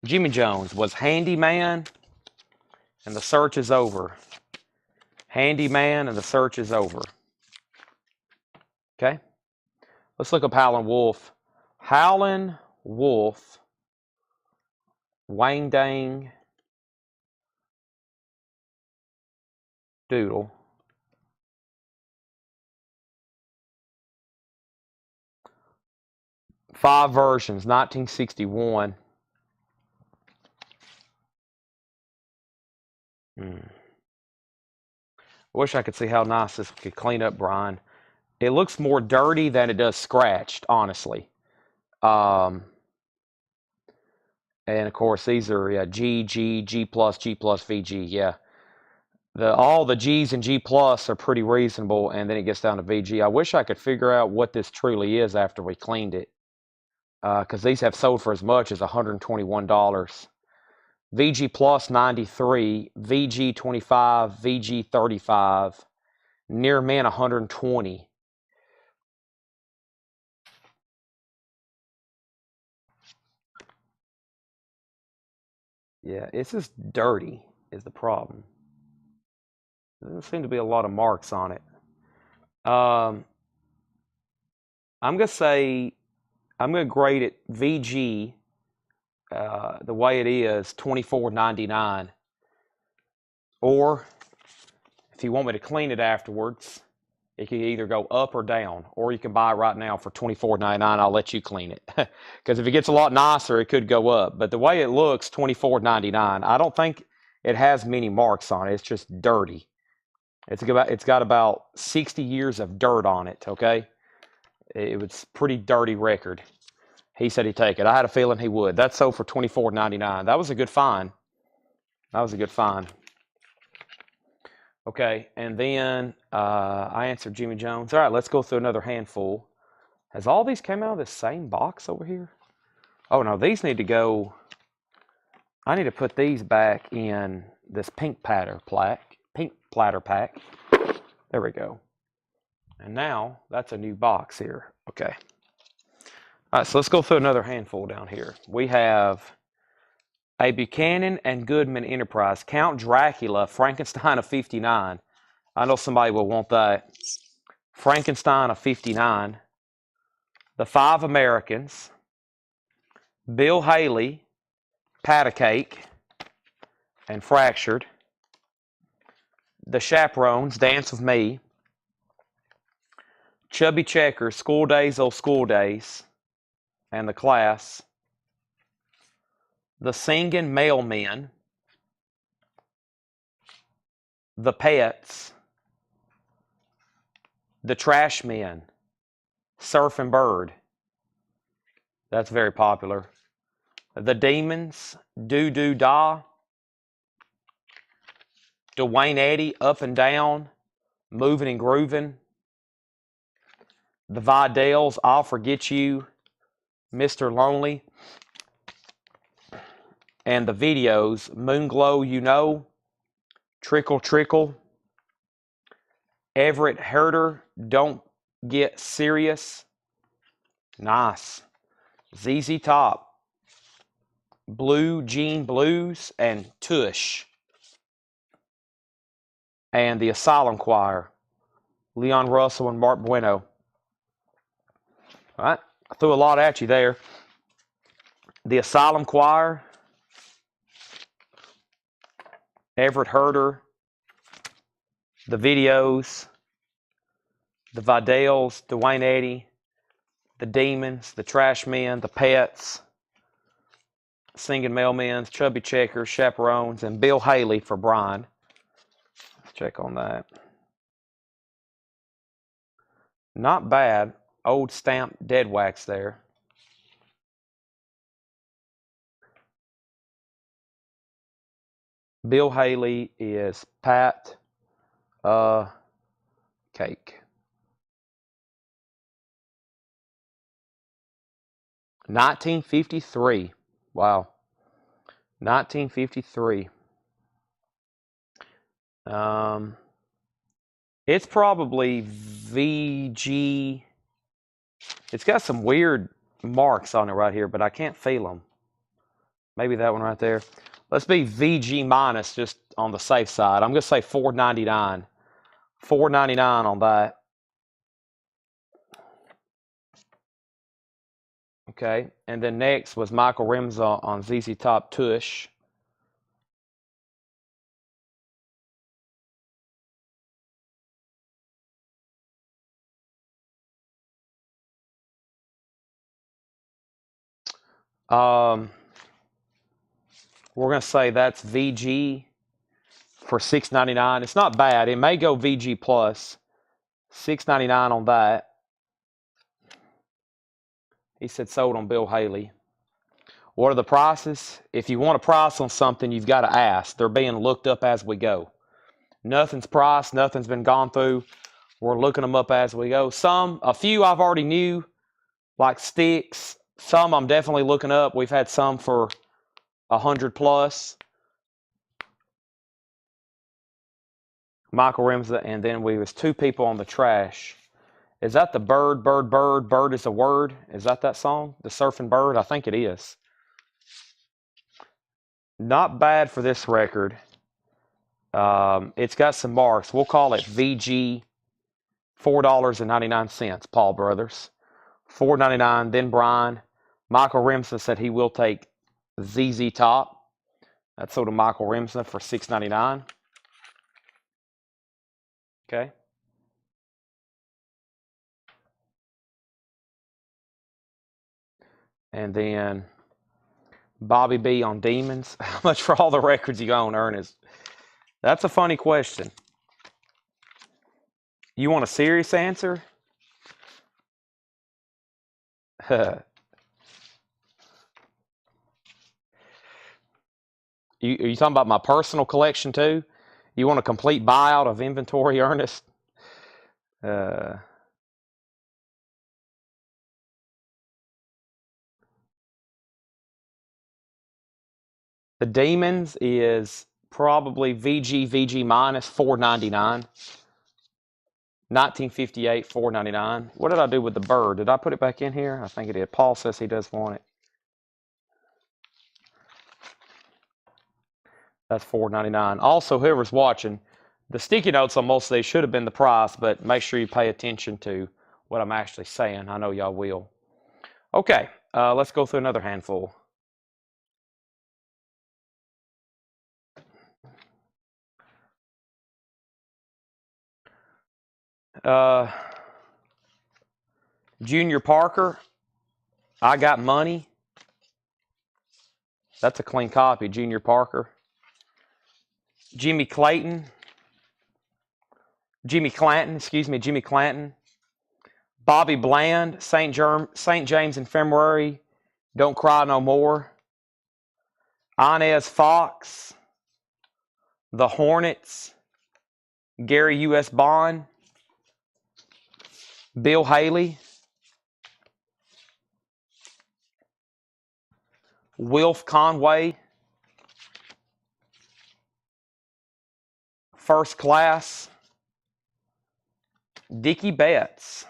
Jimmy Jones was Handyman, and the search is over. Handyman, and the search is over. Okay? Let's look up Howlin' Wolf. Howlin' Wolf. Wang Dang. Doodle. Five versions, 1961. I wish I could see how nice this could clean up, Brian. It looks more dirty than it does scratched, honestly. And of course, these are G, G plus, VG. Yeah, all the G's and G plus are pretty reasonable, and then it gets down to VG. I wish I could figure out what this truly is after we cleaned it, because these have sold for as much as $121. VG plus 93, VG 25, VG 35, near mint 120. Yeah, it's just dirty is the problem. There doesn't seem to be a lot of marks on it. Um, I'm gonna say I'm gonna grade it VG. The way it is, $24.99. Or if you want me to clean it afterwards, it can either go up or down, or you can buy it right now for $24.99. I'll let you clean it, because if it gets a lot nicer, it could go up. But the way it looks, $24.99. I don't think it has many marks on it. It's just dirty. It's got about 60 years of dirt on it. Okay, it was pretty dirty record. He said he'd take it. I had a feeling he would. That's sold for $24.99. That was a good find. That was a good find. Okay, and then I answered Jimmy Jones. All right, let's go through another handful. Has all these came out of the same box over here? Oh no, these need to go. I need to put these back in this pink platter pack. There we go. And now that's a new box here. Okay. All right, so let's go through another handful down here. We have a Buchanan and Goodman Enterprise, Count Dracula, Frankenstein of 59. I know somebody will want that. Frankenstein of 59. The Five Americans. Bill Haley, Pat a Cake, and Fractured. The Chaperones, Dance with Me. Chubby Checkers, School Days, Oh School Days, and The Class. The Singing Mailmen. The Pets. The Trash Men. Surfing Bird. That's very popular. The Demons. Do Do Da. Dwayne Eddy, Up and Down. Moving and Grooving. The Vidals, I'll Forget You. Mr. Lonely. And the videos, Moonglow, You Know. Trickle Trickle. Everett Herder, Don't Get Serious. Nice. ZZ Top. Blue Jean Blues and Tush. And the Asylum Choir, Leon Russell and Mark Bueno. All right, I threw a lot at you there. The Asylum Choir, Everett Herder, the videos, the Vidals, Dwayne Eddy, the Demons, the Trash Men, the Pets, Singing Mailmen, Chubby Checkers, Chaperones, and Bill Haley for Brian. Let's check on that. Not bad. Old stamp dead wax there. Bill Haley is Pat Cake. 1953. Wow. 1953. It's probably VG. It's got some weird marks on it right here, but I can't feel them. Maybe that one right there. Let's be VG minus just on the safe side. I'm going to say $4.99. $4.99 on that. Okay, and then next was Michael Remza on ZZ Top Tush. We're going to say that's VG for $6.99. It's not bad. It may go VG plus. $6.99 on that. He said sold on Bill Haley. What are the prices? If you want a price on something, you've got to ask. They're being looked up as we go. Nothing's priced. Nothing's been gone through. We're looking them up as we go. A few I've already knew, like sticks. Some I'm definitely looking up. We've had some for 100 plus. Michael Remza, and then we was two people on the trash. Is that the bird, bird, bird, bird is a word? Is that song? The Surfing Bird? I think it is. Not bad for this record. It's got some marks. We'll call it VG $4.99, Paul Brothers. $4.99. Then Brian. Michael Remsen said he will take ZZ Top. That's sold to Michael Remsen for $6.99. Okay. And then Bobby B on Demons. How much for all the records you own, Ernest? That's a funny question. You want a serious answer? Are you talking about my personal collection too? You want a complete buyout of inventory, Ernest? The Demons is probably VG minus $4.99. 1958 $4.99. What did I do with the bird? Did I put it back in here? I think it did. Paul says he does want it. That's $4.99. Also, whoever's watching, the sticky notes on most of these should have been the price, but make sure you pay attention to what I'm actually saying. I know y'all will. Okay, let's go through another handful. Junior Parker, I Got Money. That's a clean copy, Junior Parker. Jimmy Clanton. Jimmy Clanton. Bobby Bland, St. James Infirmary, Don't Cry No More. Inez Fox, The Hornets, Gary U.S. Bond, Bill Haley, Wilf Conway, First Class, Dickie Betts.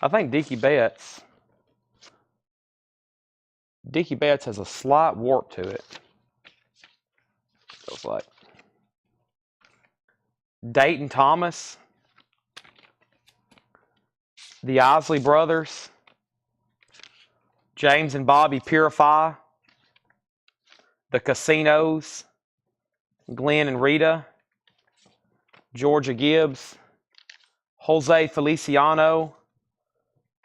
I think Dickie Betts has a slight warp to it. Feels like. Dayton Thomas, the Isley Brothers, James and Bobby Purify, the Casinos, Glenn and Rita, Georgia Gibbs, Jose Feliciano,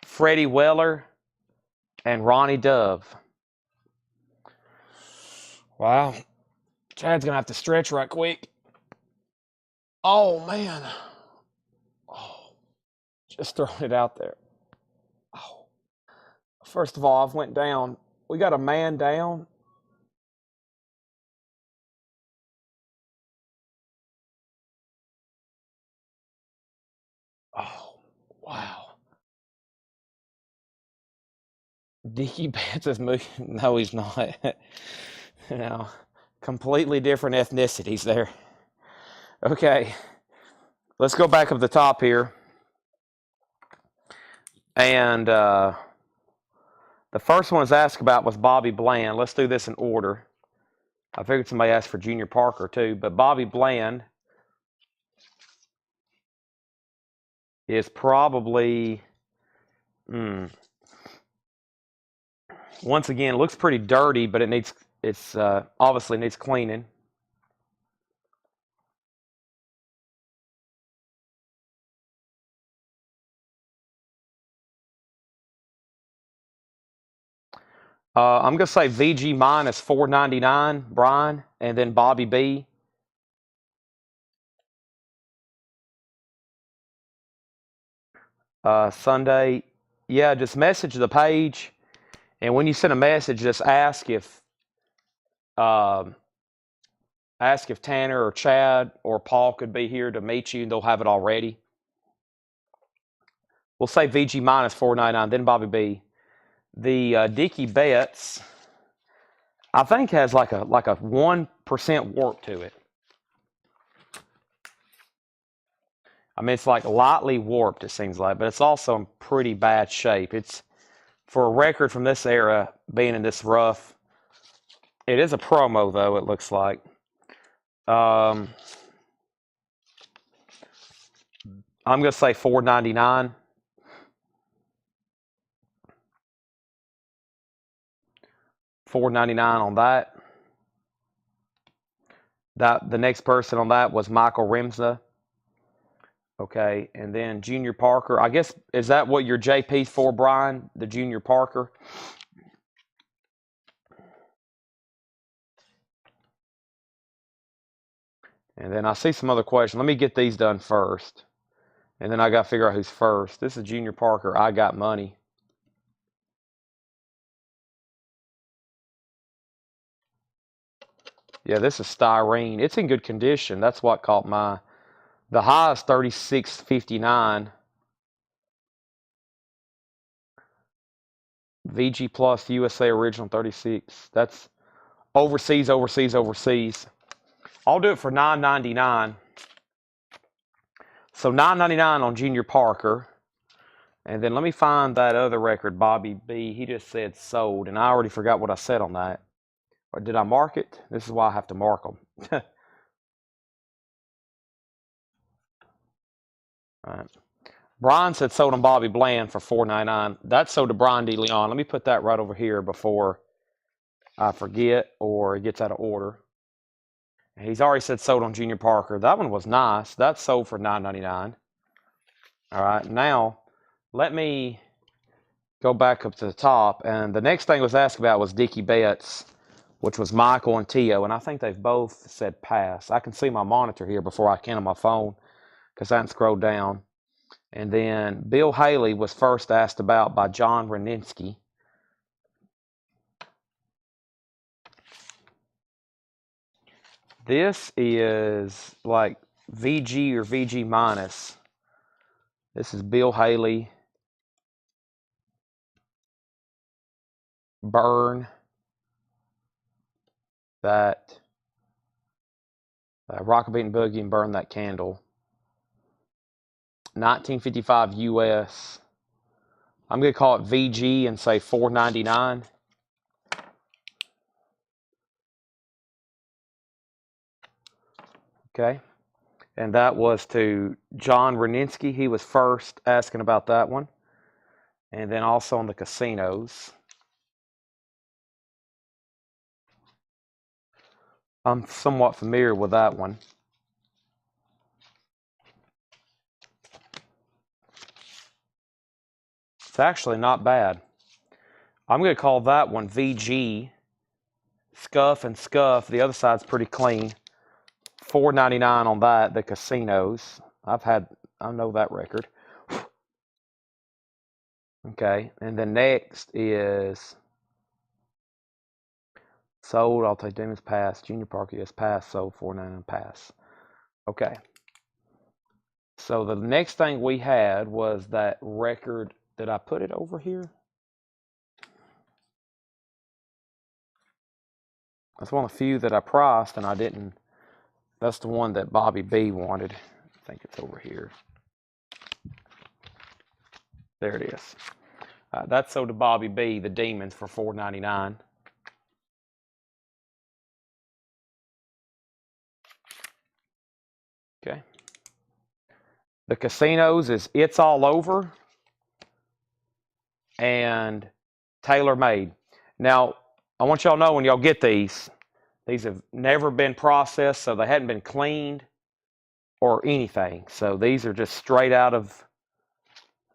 Freddie Weller, and Ronnie Dove. Wow. Chad's going to have to stretch right quick. Oh, man. Oh, just throwing it out there. Oh. First of all, I've went down. We got a man down. Oh, wow. Dickie Betts is moving. No, he's not. No, completely different ethnicities there. Okay, let's go back up the top here. And the first one was asked about was Bobby Bland. Let's do this in order. I figured somebody asked for Junior Parker too, but Bobby Bland is probably, once again, it looks pretty dirty, but it's obviously needs cleaning. I'm going to say VG minus $4.99, Brian, and then Bobby B. Sunday, yeah, just message the page, and when you send a message, just ask if Tanner or Chad or Paul could be here to meet you, and they'll have it all ready. We'll say VG minus $4.99, then Bobby B. The Dickie Betts, I think, has like a 1% warp to it. I mean, it's like lightly warped, it seems like, but it's also in pretty bad shape. It's, for a record from this era, being in this rough, it is a promo, though, it looks like. I'm going to say $4.99. $4.99 on that. The next person on that was Michael Remsa. Okay, and then Junior Parker. I guess, is that what your JP's for, Brian? The Junior Parker? And then I see some other questions. Let me get these done first. And then I got to figure out who's first. This is Junior Parker. I got money. Yeah, this is styrene. It's in good condition. That's what caught my... The high is 36.59. VG Plus USA Original 36. That's overseas. I'll do it for $9.99. So $9.99 on Junior Parker. And then let me find that other record, Bobby B. He just said sold, and I already forgot what I said on that. Or did I mark it? This is why I have to mark them. All right. Brian said sold on Bobby Bland for $4.99. That's sold to Brian D. Leon. Let me put that right over here before I forget or it gets out of order. He's already said sold on Junior Parker. That one was nice. That's sold for $9.99. All right. Now, let me go back up to the top. And the next thing I was asked about was Dickie Betts, which was Michael and Tio. And I think they've both said pass. I can see my monitor here before I can on my phone because I haven't scrolled down. And then Bill Haley was first asked about by John Reninsky. This is like VG or VG minus. This is Bill Haley. Burn that Rockabee and Boogie and burn that candle. 1955 US. I'm going to call it VG and say $4.99. Okay. And that was to John Reninsky. He was first asking about that one. And then also on the casinos. I'm somewhat familiar with that one. It's actually not bad. I'm going to call that one VG. Scuff and Scuff. The other side's pretty clean. $4.99 on that. The casinos. I know that record. Okay. And then next is sold. I'll take Demons pass. Junior Parker, yes, pass. Sold $4.99 pass. Okay. So the next thing we had was that record. Did I put it over here? That's one of the few that I priced and I didn't. That's the one that Bobby B wanted. I think it's over here. There it is. That's sold to Bobby B, the Demons, for $4.99. Okay. The casinos is It's All Over and Tailor Made. Now, I want y'all to know when y'all get these have never been processed, so they hadn't been cleaned or anything. So these are just straight out of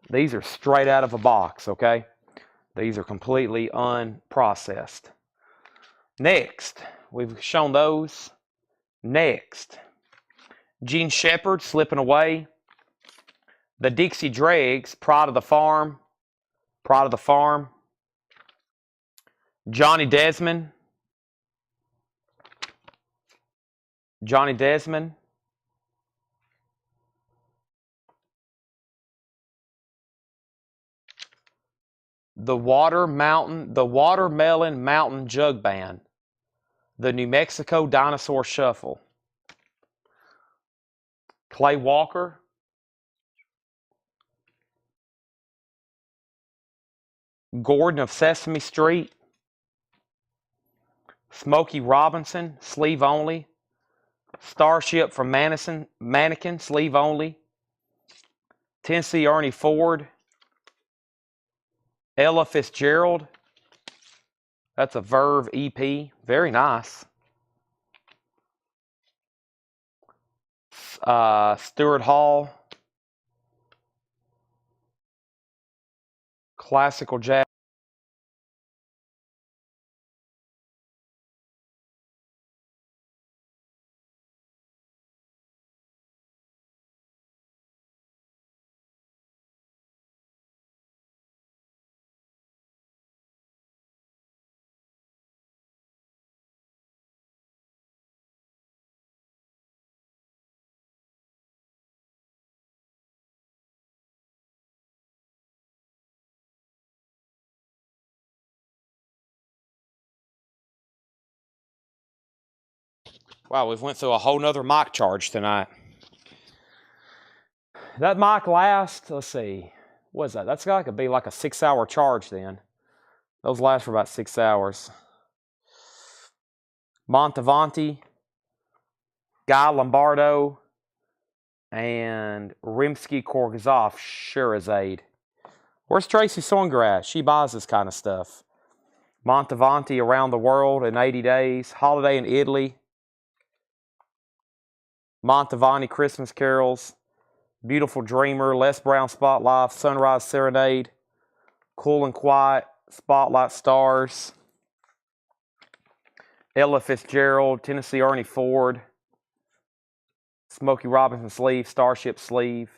a box, okay? These are completely unprocessed. Next, we've shown those. Next, Gene Shepard, Slipping Away. The Dixie Dregs, Pride of the Farm. Johnny Desmond. The Watermelon Mountain Jug Band. The New Mexico Dinosaur Shuffle. Clay Walker. Gordon of Sesame Street. Smokey Robinson, sleeve only. Starship from Mannequin, sleeve only. Tennessee Ernie Ford. Ella Fitzgerald. That's a Verve EP. Very nice. Stuart Hall. Classical jazz. Wow, we've went through a whole nother mic charge tonight. That mic lasts, let's see, what is that? That's got to be like a 6-hour charge then. Those last for about 6 hours. Montevanti, Guy Lombardo, and Rimsky-Korsakov Sherazade. Where's Tracy Songrass? She buys this kind of stuff. Montevanti, Around the World in 80 Days. Holiday in Italy. Montevanti, Christmas Carols. Beautiful Dreamer, Les Brown Spotlight, Sunrise Serenade. Cool and Quiet, Spotlight Stars. Ella Fitzgerald, Tennessee Ernie Ford. Smokey Robinson sleeve, Starship sleeve.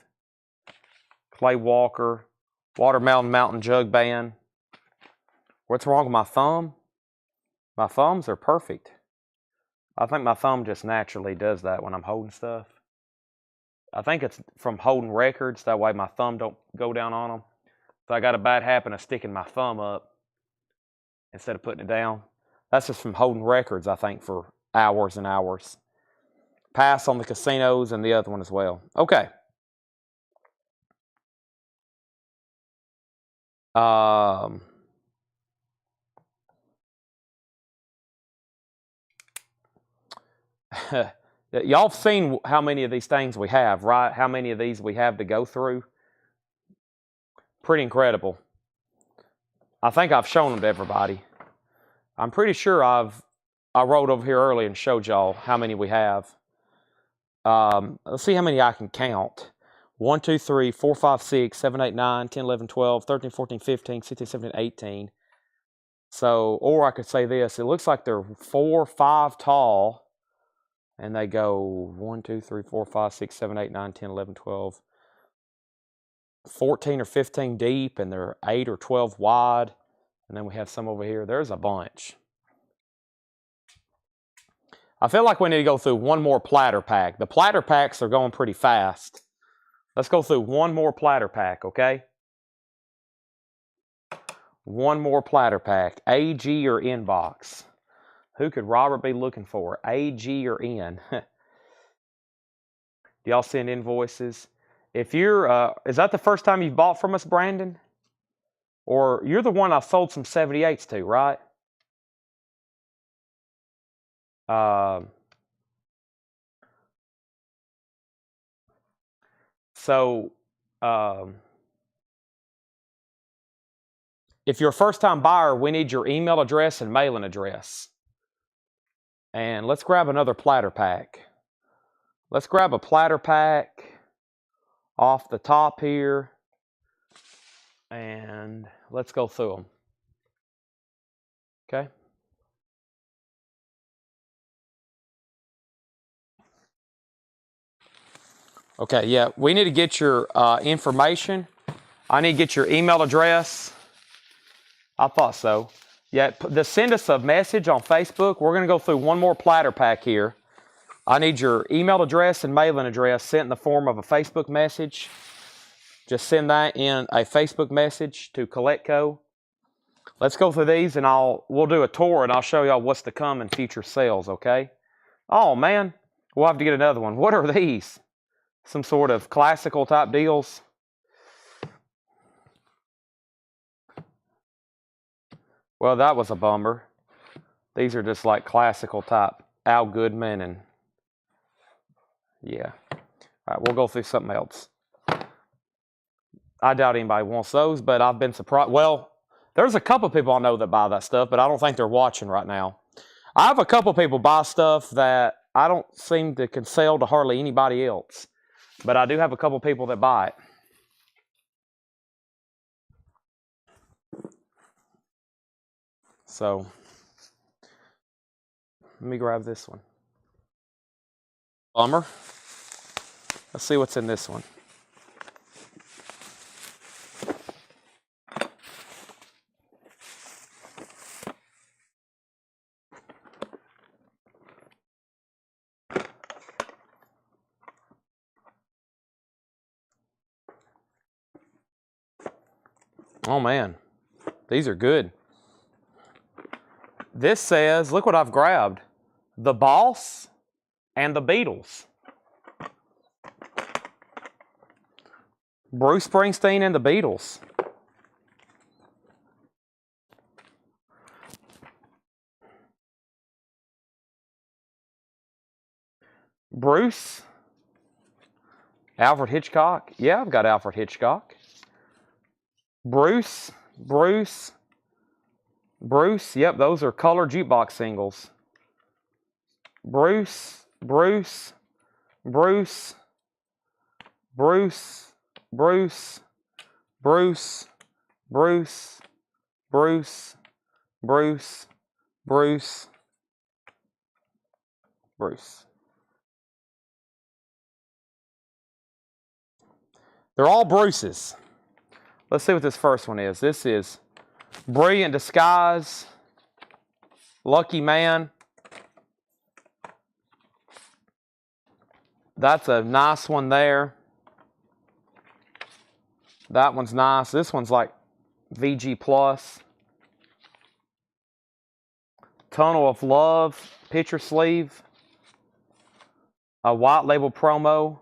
Clay Walker, Watermelon Mountain Jug Band. What's wrong with my thumb? My thumbs are perfect. I think my thumb just naturally does that when I'm holding stuff. I think it's from holding records. That way my thumb don't go down on them. So I got a bad habit of sticking my thumb up instead of putting it down. That's just from holding records, I think, for hours and hours. Pass on the casinos and the other one as well. Okay. Y'all have seen how many of these things we have, right? How many of these we have to go through? Pretty incredible. I think I've shown them to everybody. I'm pretty sure I wrote over here early and showed y'all how many we have. Let's see how many I can count. 1, 2, 3, 4, 5, 6, 7, 8, 9, 10, 11, 12, 13, 14, 15, 16, 17, 18. So, or I could say this. It looks like they're 4, 5 tall. And they go 1, 2, 3, 4, 5, 6, 7, 8, 9, 10, 11, 12, 14 or 15 deep, and they're 8 or 12 wide. And then we have some over here. There's a bunch. I feel like we need to go through one more platter pack. The platter packs are going pretty fast. Let's go through one more platter pack, okay? One more platter pack. AG or inbox. Who could Robert be looking for? AG or N? Do y'all send invoices? If you're, is that the first time you've bought from us, Brandon? Or you're the one I sold some 78s to, right? If you're a first-time buyer, we need your email address and mailing address. And let's grab another platter pack. Let's grab a platter pack off the top here. And let's go through them. Okay? Okay, yeah, we need to get your information. I need to get your email address. I thought so. Yeah, just send us a message on Facebook. We're going to go through one more platter pack here. I need your email address and mailing address sent in the form of a Facebook message. Just send that in a Facebook message to Collectco. Let's go through these and we'll do a tour and I'll show y'all what's to come in future sales, okay? Oh man, we'll have to get another one. What are these? Some sort of classical type deals? Well, that was a bummer. These are just like classical type Al Goodman and yeah. All right, we'll go through something else. I doubt anybody wants those, but I've been surprised. Well, there's a couple people I know that buy that stuff, but I don't think they're watching right now. I have a couple people buy stuff that I don't seem to can sell to hardly anybody else, but I do have a couple people that buy it. So let me grab this one. Bummer. Let's see what's in this one. Oh man, these are good. This says, look what I've grabbed. The Boss and the Beatles. Bruce Springsteen and the Beatles. Bruce. Alfred Hitchcock. Yeah, I've got Alfred Hitchcock. Bruce. Yep, those are color jukebox singles. Bruce. They're all Bruces. Let's see what this first one is. This is Brilliant Disguise, Lucky Man. That's a nice one there. That one's nice. This one's like VG Plus. Tunnel of Love, picture sleeve. A white label promo.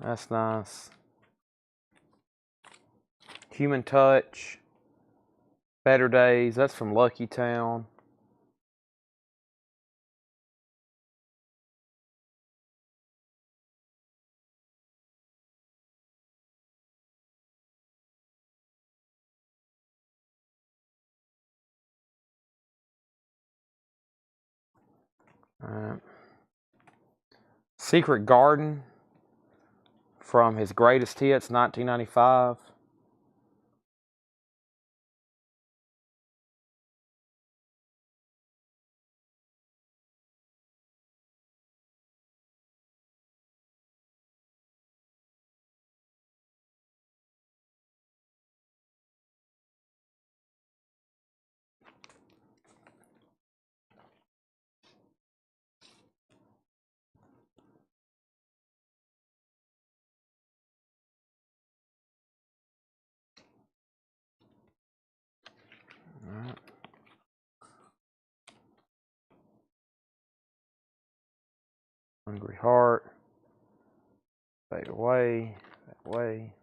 That's nice. Human Touch. Better Days. That's from Lucky Town. All right. Secret Garden from his greatest hits, 1995. All right. Hungry Heart. Fade Away. That way.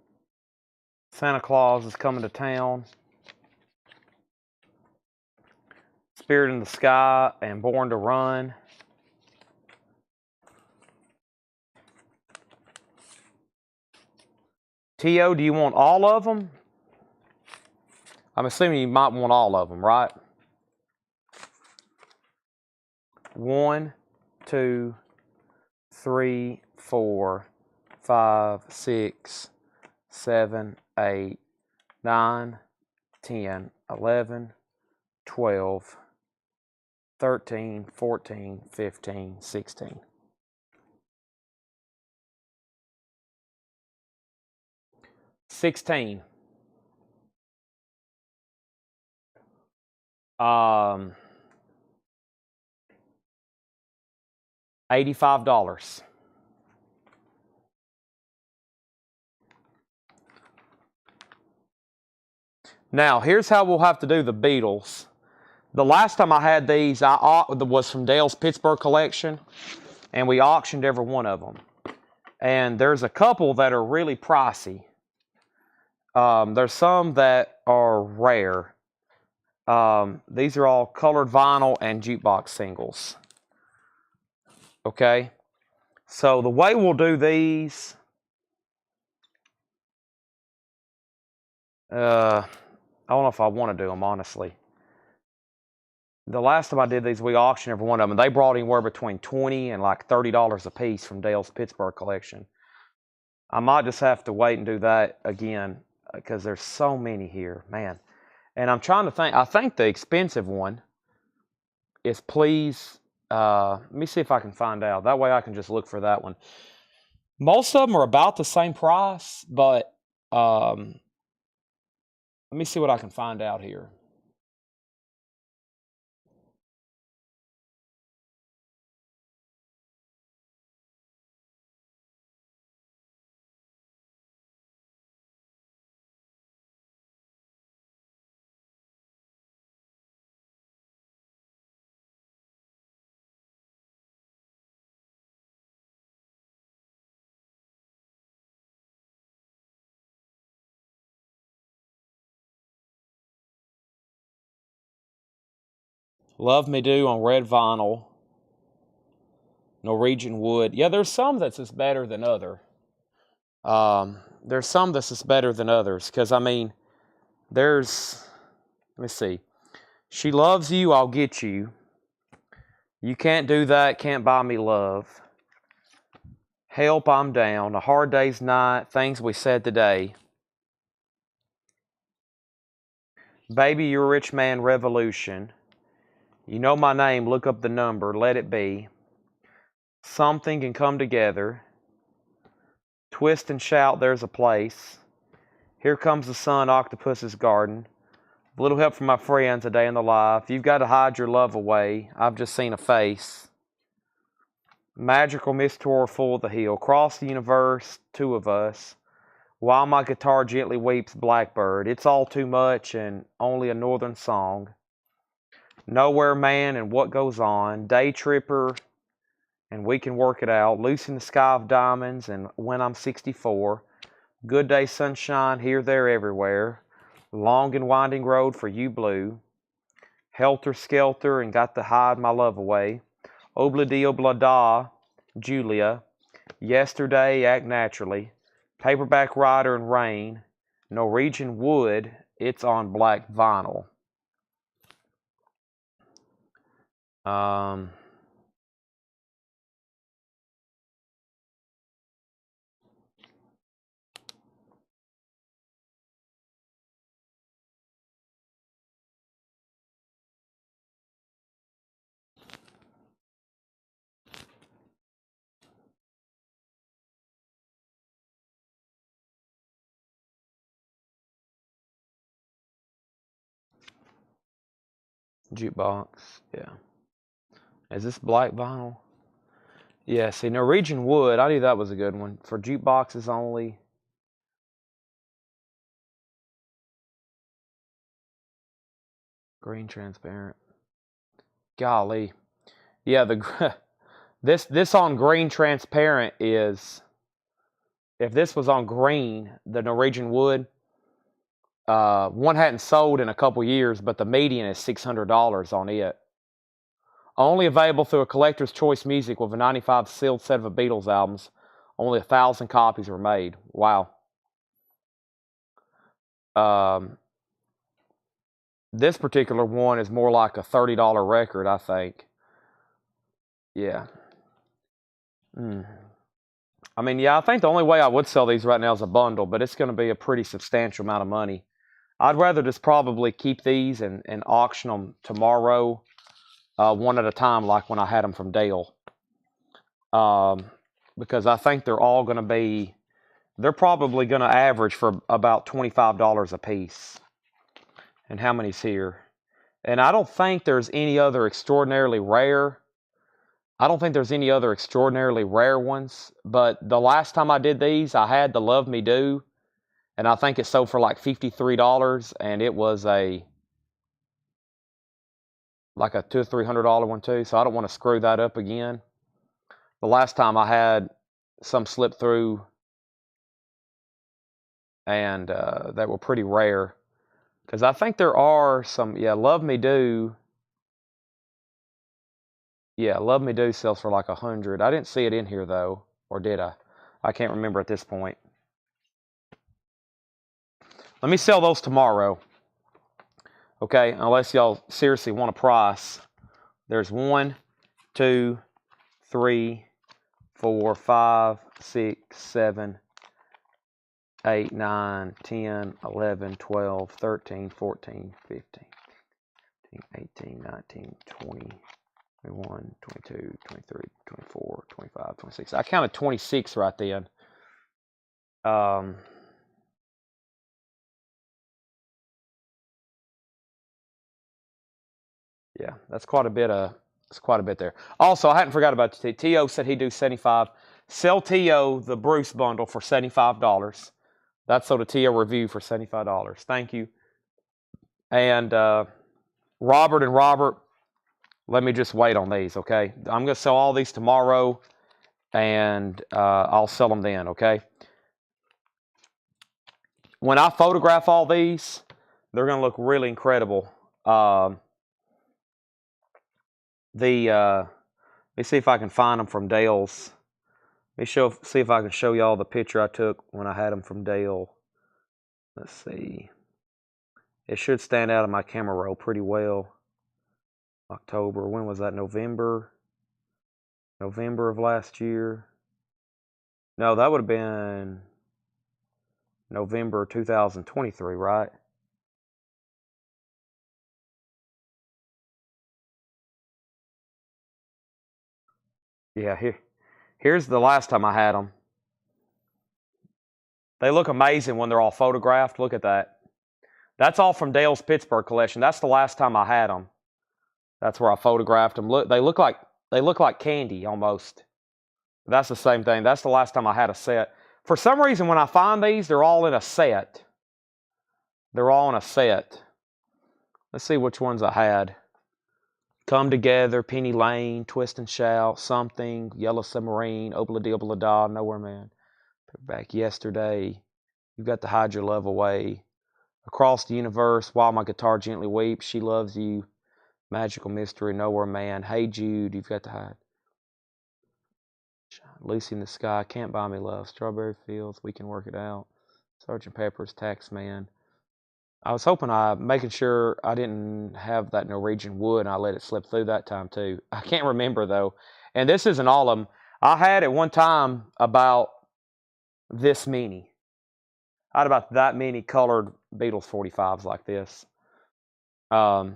Santa Claus is Coming to Town. Spirit in the Sky and Born to Run. T.O., do you want all of them? I'm assuming you might want all of them, right? 1, 2, 3, 4, 5, 6, 7, 8, 9, 10, 11, 12, 13, 14, 15, 16. 16. $85. Now, here's how we'll have to do the Beatles. The last time I had these, was from Dale's Pittsburgh collection, and we auctioned every one of them. And there's a couple that are really pricey. There's some that are rare. These are all colored vinyl and jukebox singles. Okay? So the way we'll do these, I don't know if I want to do them, honestly. The last time I did these, we auctioned every one of them. They brought anywhere between $20 and like $30 a piece from Dale's Pittsburgh collection. I might just have to wait and do that again because there's so many here, man. And I'm trying to think. I think the expensive one is Please. Let me see if I can find out. That way I can just look for that one. Most of them are about the same price, but let me see what I can find out here. Love Me Do on red vinyl. Norwegian Wood. Yeah, there's some that's just better than other. There's some that's just better than others. Because, I mean, let me see. She Loves You, I'll Get You. You Can't Do That, Can't Buy Me Love. Help, I'm Down. A Hard Day's Night, Things We Said Today. Baby, You're a Rich Man, Revolution. You Know My Name, Look Up the Number, Let It Be. Something Can Come Together. Twist and Shout, There's a Place. Here Comes the Sun, Octopus's Garden. A Little Help from My Friends, A Day in the Life. You've Got to Hide Your Love Away. I've Just Seen a Face. Magical Miss Tour, Full of the Hill. Cross the Universe, Two of Us. While My Guitar Gently Weeps, Blackbird. It's All Too Much and Only a Northern Song. Nowhere Man and What Goes On. Day Tripper and We Can Work It Out. Loose in the Sky of Diamonds and When I'm 64. Good Day Sunshine, Here, There, Everywhere. Long and Winding Road for You Blue. Helter Skelter and Got to Hide My Love Away. Obla Di Obla Da, Julia. Yesterday, Act Naturally. Paperback Rider and Rain. Norwegian Wood, It's on Black Vinyl. Jukebox, yeah. Is this black vinyl? Yeah, see, Norwegian Wood, I knew that was a good one. For jukeboxes only. Green transparent. Golly. Yeah, this on green transparent is, if this was on green, the Norwegian Wood, one hadn't sold in a couple years, but the median is $600 on it. Only available through a collector's choice music with a 95 sealed set of Beatles albums. Only 1,000 copies were made. Wow. This particular one is more like a $30 record, I think. Yeah. I mean, yeah, I think the only way I would sell these right now is a bundle, but it's going to be a pretty substantial amount of money. I'd rather just probably keep these and auction them tomorrow, one at a time, like when I had them from Dale. Because I think they're all going to be, they're probably going to average for about $25 a piece. And how many's here? And I don't think there's any other extraordinarily rare I don't think there's any other extraordinarily rare ones, but the last time I did these, I had the Love Me Do, and I think it sold for like $53, and it was like a $200 or $300 one too, so I don't want to screw that up again. The last time I had some slip through, and that were pretty rare, because I think there are some, yeah, Love Me Do. Yeah, Love Me Do sells for like 100. I didn't see it in here though, or did I? I can't remember at this point. Let me sell those tomorrow. Okay, unless y'all seriously want a price. There's 1, 2, 3, 4, 5, 6, 7, 8, 9, 10, 11, 12, 13, 14, 15, 18, 19, 20, 21, 22, 23, 24, 25, 26. I counted 26 right then. Yeah, that's quite a bit there. Also, I hadn't forgot about T.O. said he'd do 75. Sell T.O. the Bruce bundle for $75. That's sold a T.O. review for $75. Thank you. And Robert, let me just wait on these, okay? I'm going to sell all these tomorrow, and I'll sell them then, okay? When I photograph all these, they're going to look really incredible. Let me see if I can find them from Dale's. Let me see if I can show y'all the picture I took when I had them from Dale. Let's see. It should stand out in my camera roll pretty well. October. When was that? November? November of last year? No, that would have been November 2023, right? Yeah, here's the last time I had them. They look amazing when they're all photographed. Look at that. That's all from Dale's Pittsburgh collection. That's the last time I had them. That's where I photographed them. Look, they look like candy almost. That's the same thing. That's the last time I had a set. For some reason, when I find these, they're all in a set. They're all in a set. Let's see which ones I had. Come Together, Penny Lane, Twist and Shout, Something, Yellow Submarine, Obla Dibla Da, Nowhere Man, Back Yesterday, You've Got to Hide Your Love Away, Across the Universe, While My Guitar Gently Weeps, She Loves You, Magical Mystery, Nowhere Man, Hey Jude, You've Got to Hide, Lucy in the Sky, Can't Buy Me Love, Strawberry Fields, We Can Work It Out, Sgt. Pepper's, Taxman. I was making sure I didn't have that Norwegian Wood, and I let it slip through that time too. I can't remember though. And this isn't all of them. I had at one time about this many. I had about that many colored Beatles 45s like this. I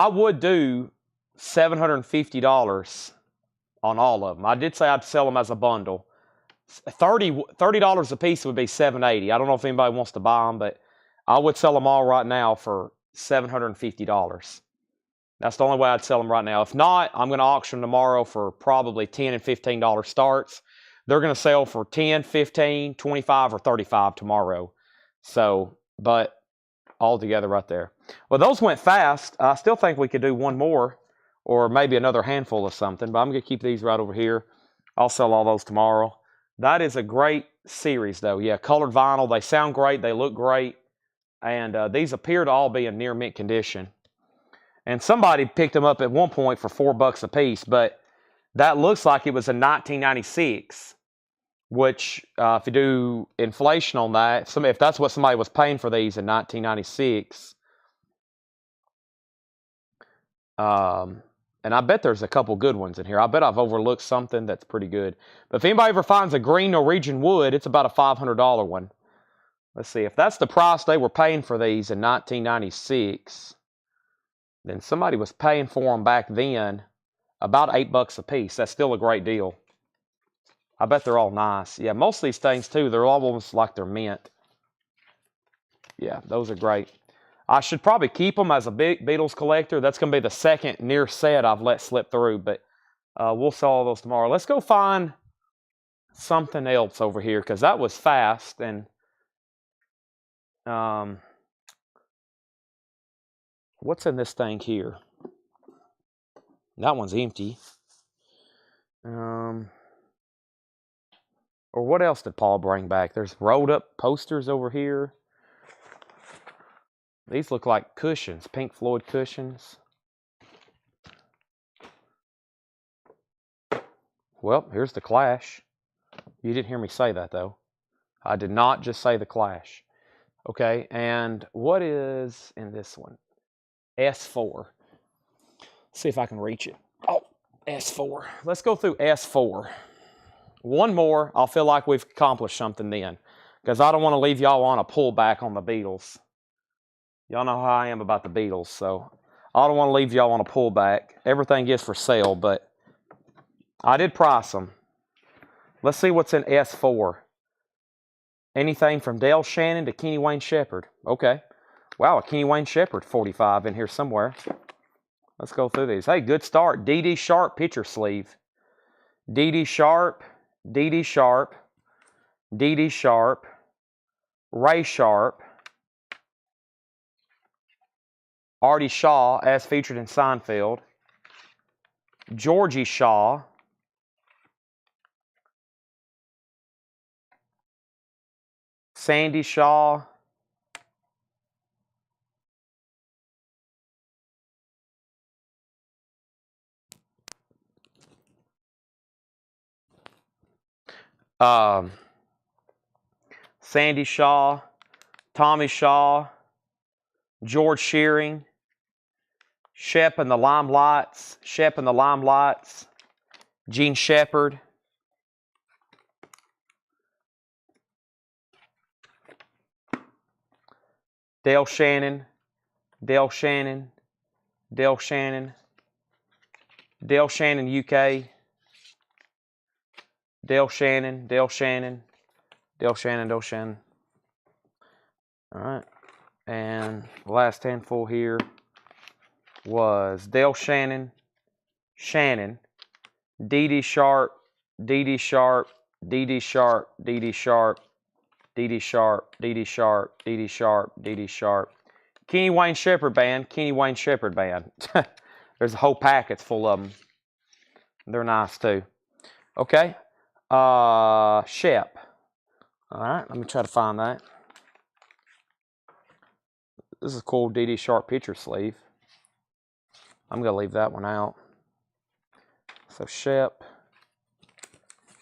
would do $750 on all of them. I did say I'd sell them as a bundle. $30 a piece would be $780. I don't know if anybody wants to buy them, but I would sell them all right now for $750. That's the only way I'd sell them right now. If not, I'm going to auction tomorrow for probably $10 and $15 starts. They're going to sell for $10, $15, $25, or $35 tomorrow. So, but all together right there. Well, those went fast. I still think we could do one more or maybe another handful of something, but I'm going to keep these right over here. I'll sell all those tomorrow. That is a great series, though. Yeah, colored vinyl. They sound great. They look great. And these appear to all be in near mint condition. And somebody picked them up at one point for $4 a piece, but that looks like it was in 1996, which if you do inflation on that, if that's what somebody was paying for these in 1996, and I bet there's a couple good ones in here. I bet I've overlooked something that's pretty good. But if anybody ever finds a green Norwegian Wood, it's about a $500 one. Let's see. If that's the price they were paying for these in 1996, then somebody was paying for them back then about $8 a piece. That's still a great deal. I bet they're all nice. Yeah, most of these things, too, they're almost like they're mint. Yeah, those are great. I should probably keep them as a big Beatles collector. That's going to be the second near set I've let slip through, but we'll sell all those tomorrow. Let's go find something else over here because that was fast. And what's in this thing here? That one's empty. Or what else did Paul bring back? There's rolled up posters over here. These look like cushions, Pink Floyd cushions. Well, here's the Clash. You didn't hear me say that, though. I did not just say the Clash. Okay, and what is in this one? S4. See if I can reach it. Oh, S4. Let's go through S4. One more, I'll feel like we've accomplished something then. Because I don't want to leave y'all on a pullback on the Beatles. Y'all know how I am about the Beatles, so I don't want to leave y'all on a pullback. Everything is for sale, but I did price them. Let's see what's in S4. Anything from Dale Shannon to Kenny Wayne Shepherd. Okay. Wow, a Kenny Wayne Shepherd 45 in here somewhere. Let's go through these. Hey, good start. D.D. Sharp picture sleeve. D.D. Sharp, D.D. Sharp, D.D. Sharp, Ray Sharp, Artie Shaw, as featured in Seinfeld, Georgie Shaw, Sandy Shaw, Sandy Shaw, Tommy Shaw, George Shearing, Shep and the Limelights, Shep and the Limelights, Gene Shepard, Dale Shannon, Dale Shannon, Dale Shannon, Dale Shannon UK, Dale Shannon, Dale Shannon, Dale Shannon, Dale Shannon. All right. And the last handful here was Dale Shannon, Shannon, D.D. Sharp, D.D. Sharp, D.D. Sharp, D.D. Sharp, D.D. Sharp, D.D. Sharp, D.D. Sharp, D.D. Sharp. Kenny Wayne Shepherd Band, Kenny Wayne Shepherd Band. There's a whole packets full of them. They're nice too. Okay. Shep. All right, let me try to find that. This is a cool D.D. Sharp picture sleeve. I'm going to leave that one out. So Shep,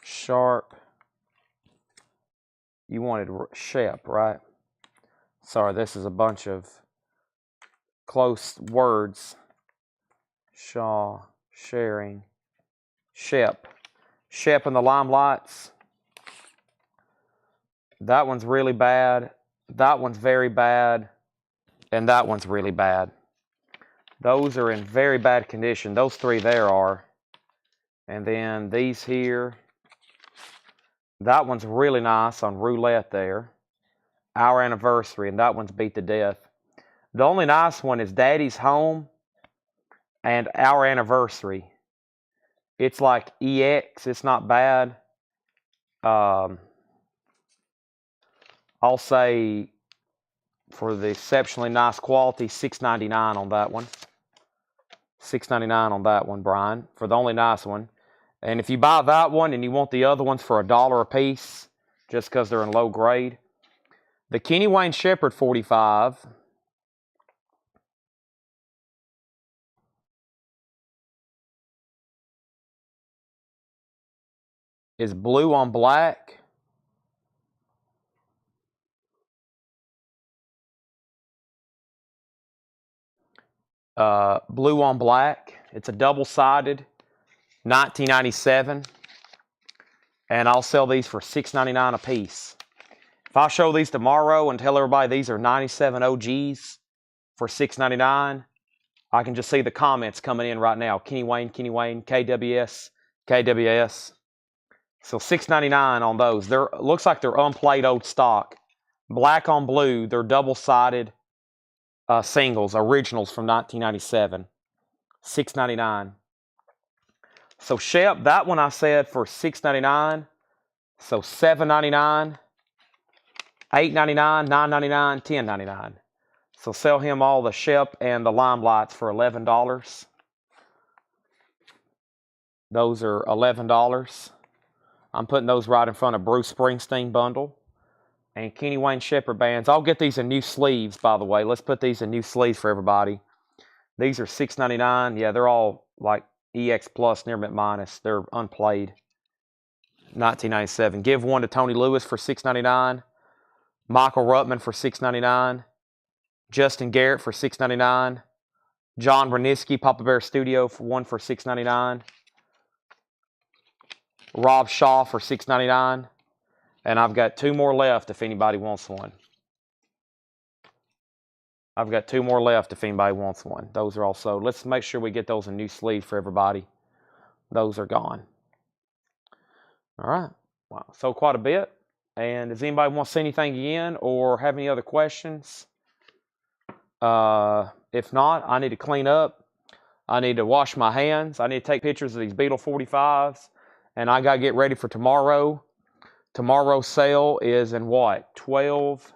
Sharp. You wanted Shep, right? Sorry, this is a bunch of close words. Shaw, Sharing, Shep. Shep and the Limelights. That one's really bad. That one's very bad. And that one's really bad. Those are in very bad condition. Those three there are. And then these here. That one's really nice on roulette there. Our Anniversary, and that one's beat to death. The only nice one is Daddy's Home and Our Anniversary. It's like EX. It's not bad. I'll say for the exceptionally nice quality, $6.99 on that one. $6.99 on that one, Brian, for the only nice one. And if you buy that one and you want the other ones for $1 a piece, just because they're in low grade, the Kenny Wayne Shepherd 45 is blue on black. Blue on black. It's a double-sided, 1997. And I'll sell these for $6.99 a piece. If I show these tomorrow and tell everybody these are 97 OGs for $6.99, I can just see the comments coming in right now. Kenny Wayne, KWS, KWS. So $6.99 on those. Looks like they're unplayed old stock. Black on blue. They're double-sided. singles, originals from 1997, $6.99. So Shep, that one I said for $6.99. So $7.99, $8.99, $9.99, $10.99. So sell him all the Shep and the Limelights for $11. Those are $11. I'm putting those right in front of Bruce Springsteen bundle and Kenny Wayne Shepherd bands. I'll get these in new sleeves, by the way. Let's put these in new sleeves for everybody. These are $6.99. Yeah, they're all like EX Plus, near mint minus. They're unplayed. 1997. Give one to Tony Lewis for $6.99. Michael Ruttman for $6.99. Justin Garrett for $6.99. John Reniski, Papa Bear Studio for one for $6.99. Rob Shaw for $6.99. And I've got 2 more left if anybody wants one. I've got 2 more left if anybody wants one. Those are all sold. Let's make sure we get those in new sleeve for everybody. Those are gone. All right. Wow. So quite a bit. And does anybody want to see anything again or have any other questions? If not, I need to clean up. I need to wash my hands. I need to take pictures of these Beetle 45s. And I got to get ready for tomorrow. Tomorrow's sale is in what? 12,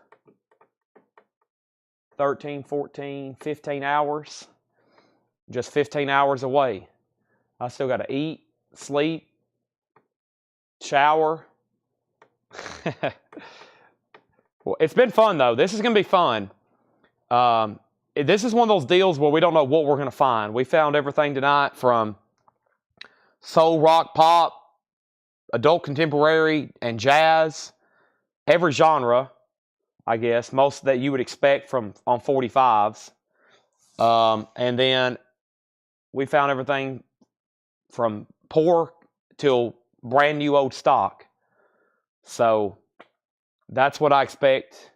13, 14, 15 hours. Just 15 hours away. I still got to eat, sleep, shower. Well, it's been fun, though. This is going to be fun. This is one of those deals where we don't know what we're going to find. We found everything tonight from soul, rock, pop, adult contemporary, and jazz. Every genre, I guess, most that you would expect from on 45s. And then we found everything from poor till brand new old stock. So that's what I expect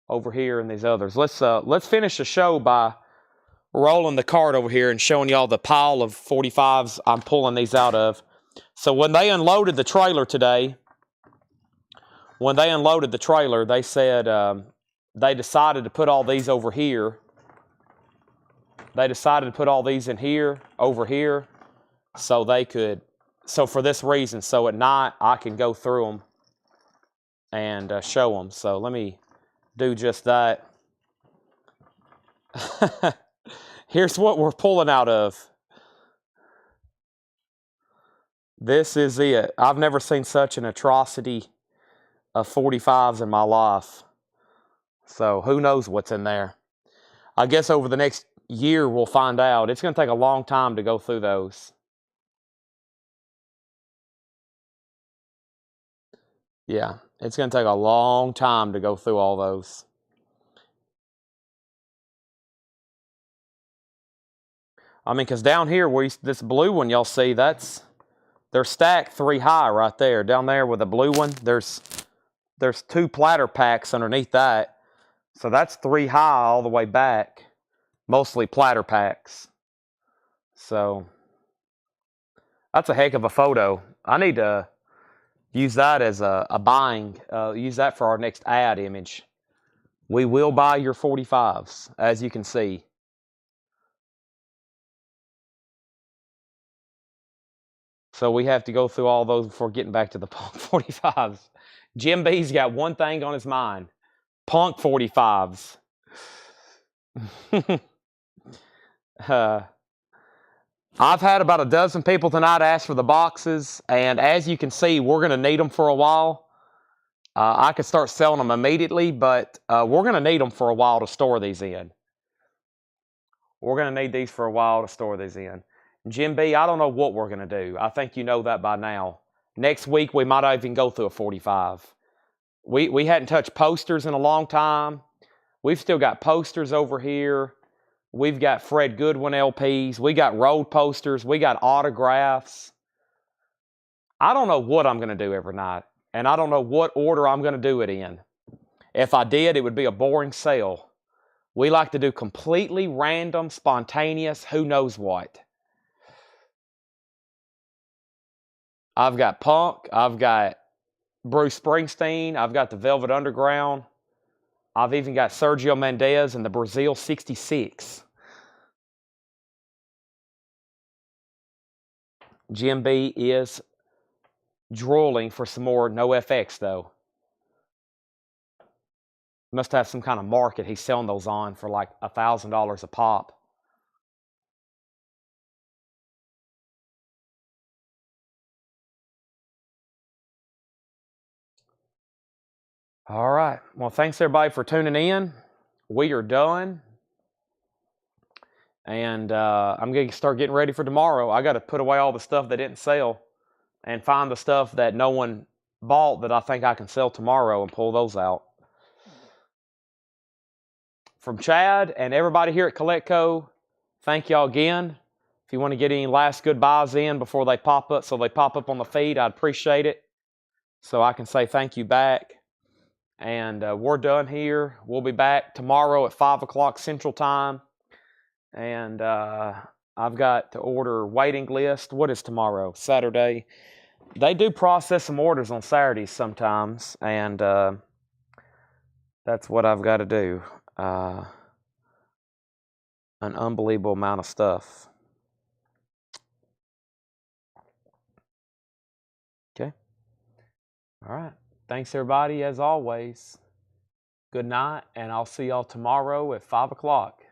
over here in these others. Let's finish the show by rolling the cart over here and showing y'all the pile of 45s I'm pulling these out of. So when they unloaded the trailer today, they said they decided to put all these over here. They decided to put all these in here, over here, so for this reason, so at night I can go through them and show them. So let me do just that. Here's what we're pulling out of. This is it. I've never seen such an atrocity of 45s in my life. So who knows what's in there. I guess over the next year we'll find out. It's going to take a long time to go through those. Yeah, it's going to take a long time to go through all those. I mean, because down here, this blue one y'all see, they're stacked 3 high right there. Down there with the blue one, there's 2 platter packs underneath that. So that's 3 high all the way back. Mostly platter packs. So that's a heck of a photo. I need to use that as a buying. Use that for our next ad image. We will buy your 45s, as you can see. So we have to go through all those before getting back to the Punk 45s. Jim B's got one thing on his mind. Punk 45s. I've had about a dozen people tonight ask for the boxes, and as you can see, we're going to need them for a while. I could start selling them immediately, but we're going to need them for a while to store these in. We're going to need these for a while to store these in. Jim B, I don't know what we're going to do. I think you know that by now. Next week, we might even go through a 45. We hadn't touched posters in a long time. We've still got posters over here. We've got Fred Goodwin LPs. We got road posters. We got autographs. I don't know what I'm going to do every night. And I don't know what order I'm going to do it in. If I did, it would be a boring sale. We like to do completely random, spontaneous, who knows what. I've got Punk. I've got Bruce Springsteen. I've got the Velvet Underground. I've even got Sergio Mendes and the Brazil 66. Jim B is drooling for some more no FX though. Must have some kind of market he's selling those on for like $1,000 a pop. All right. Well, thanks everybody for tuning in. We are done. And I'm going to start getting ready for tomorrow. I got to put away all the stuff that didn't sell and find the stuff that no one bought that I think I can sell tomorrow and pull those out. From Chad and everybody here at CollectCo, thank y'all again. If you want to get any last goodbyes in before they pop up, so they pop up on the feed, I'd appreciate it. So I can say thank you back. And we're done here. We'll be back tomorrow at 5 o'clock Central Time. And I've got to order waiting list. What is tomorrow? Saturday. They do process some orders on Saturdays sometimes, and that's what I've got to do. An unbelievable amount of stuff. Okay. All right. Thanks, everybody, as always. Good night, and I'll see y'all tomorrow at 5 o'clock.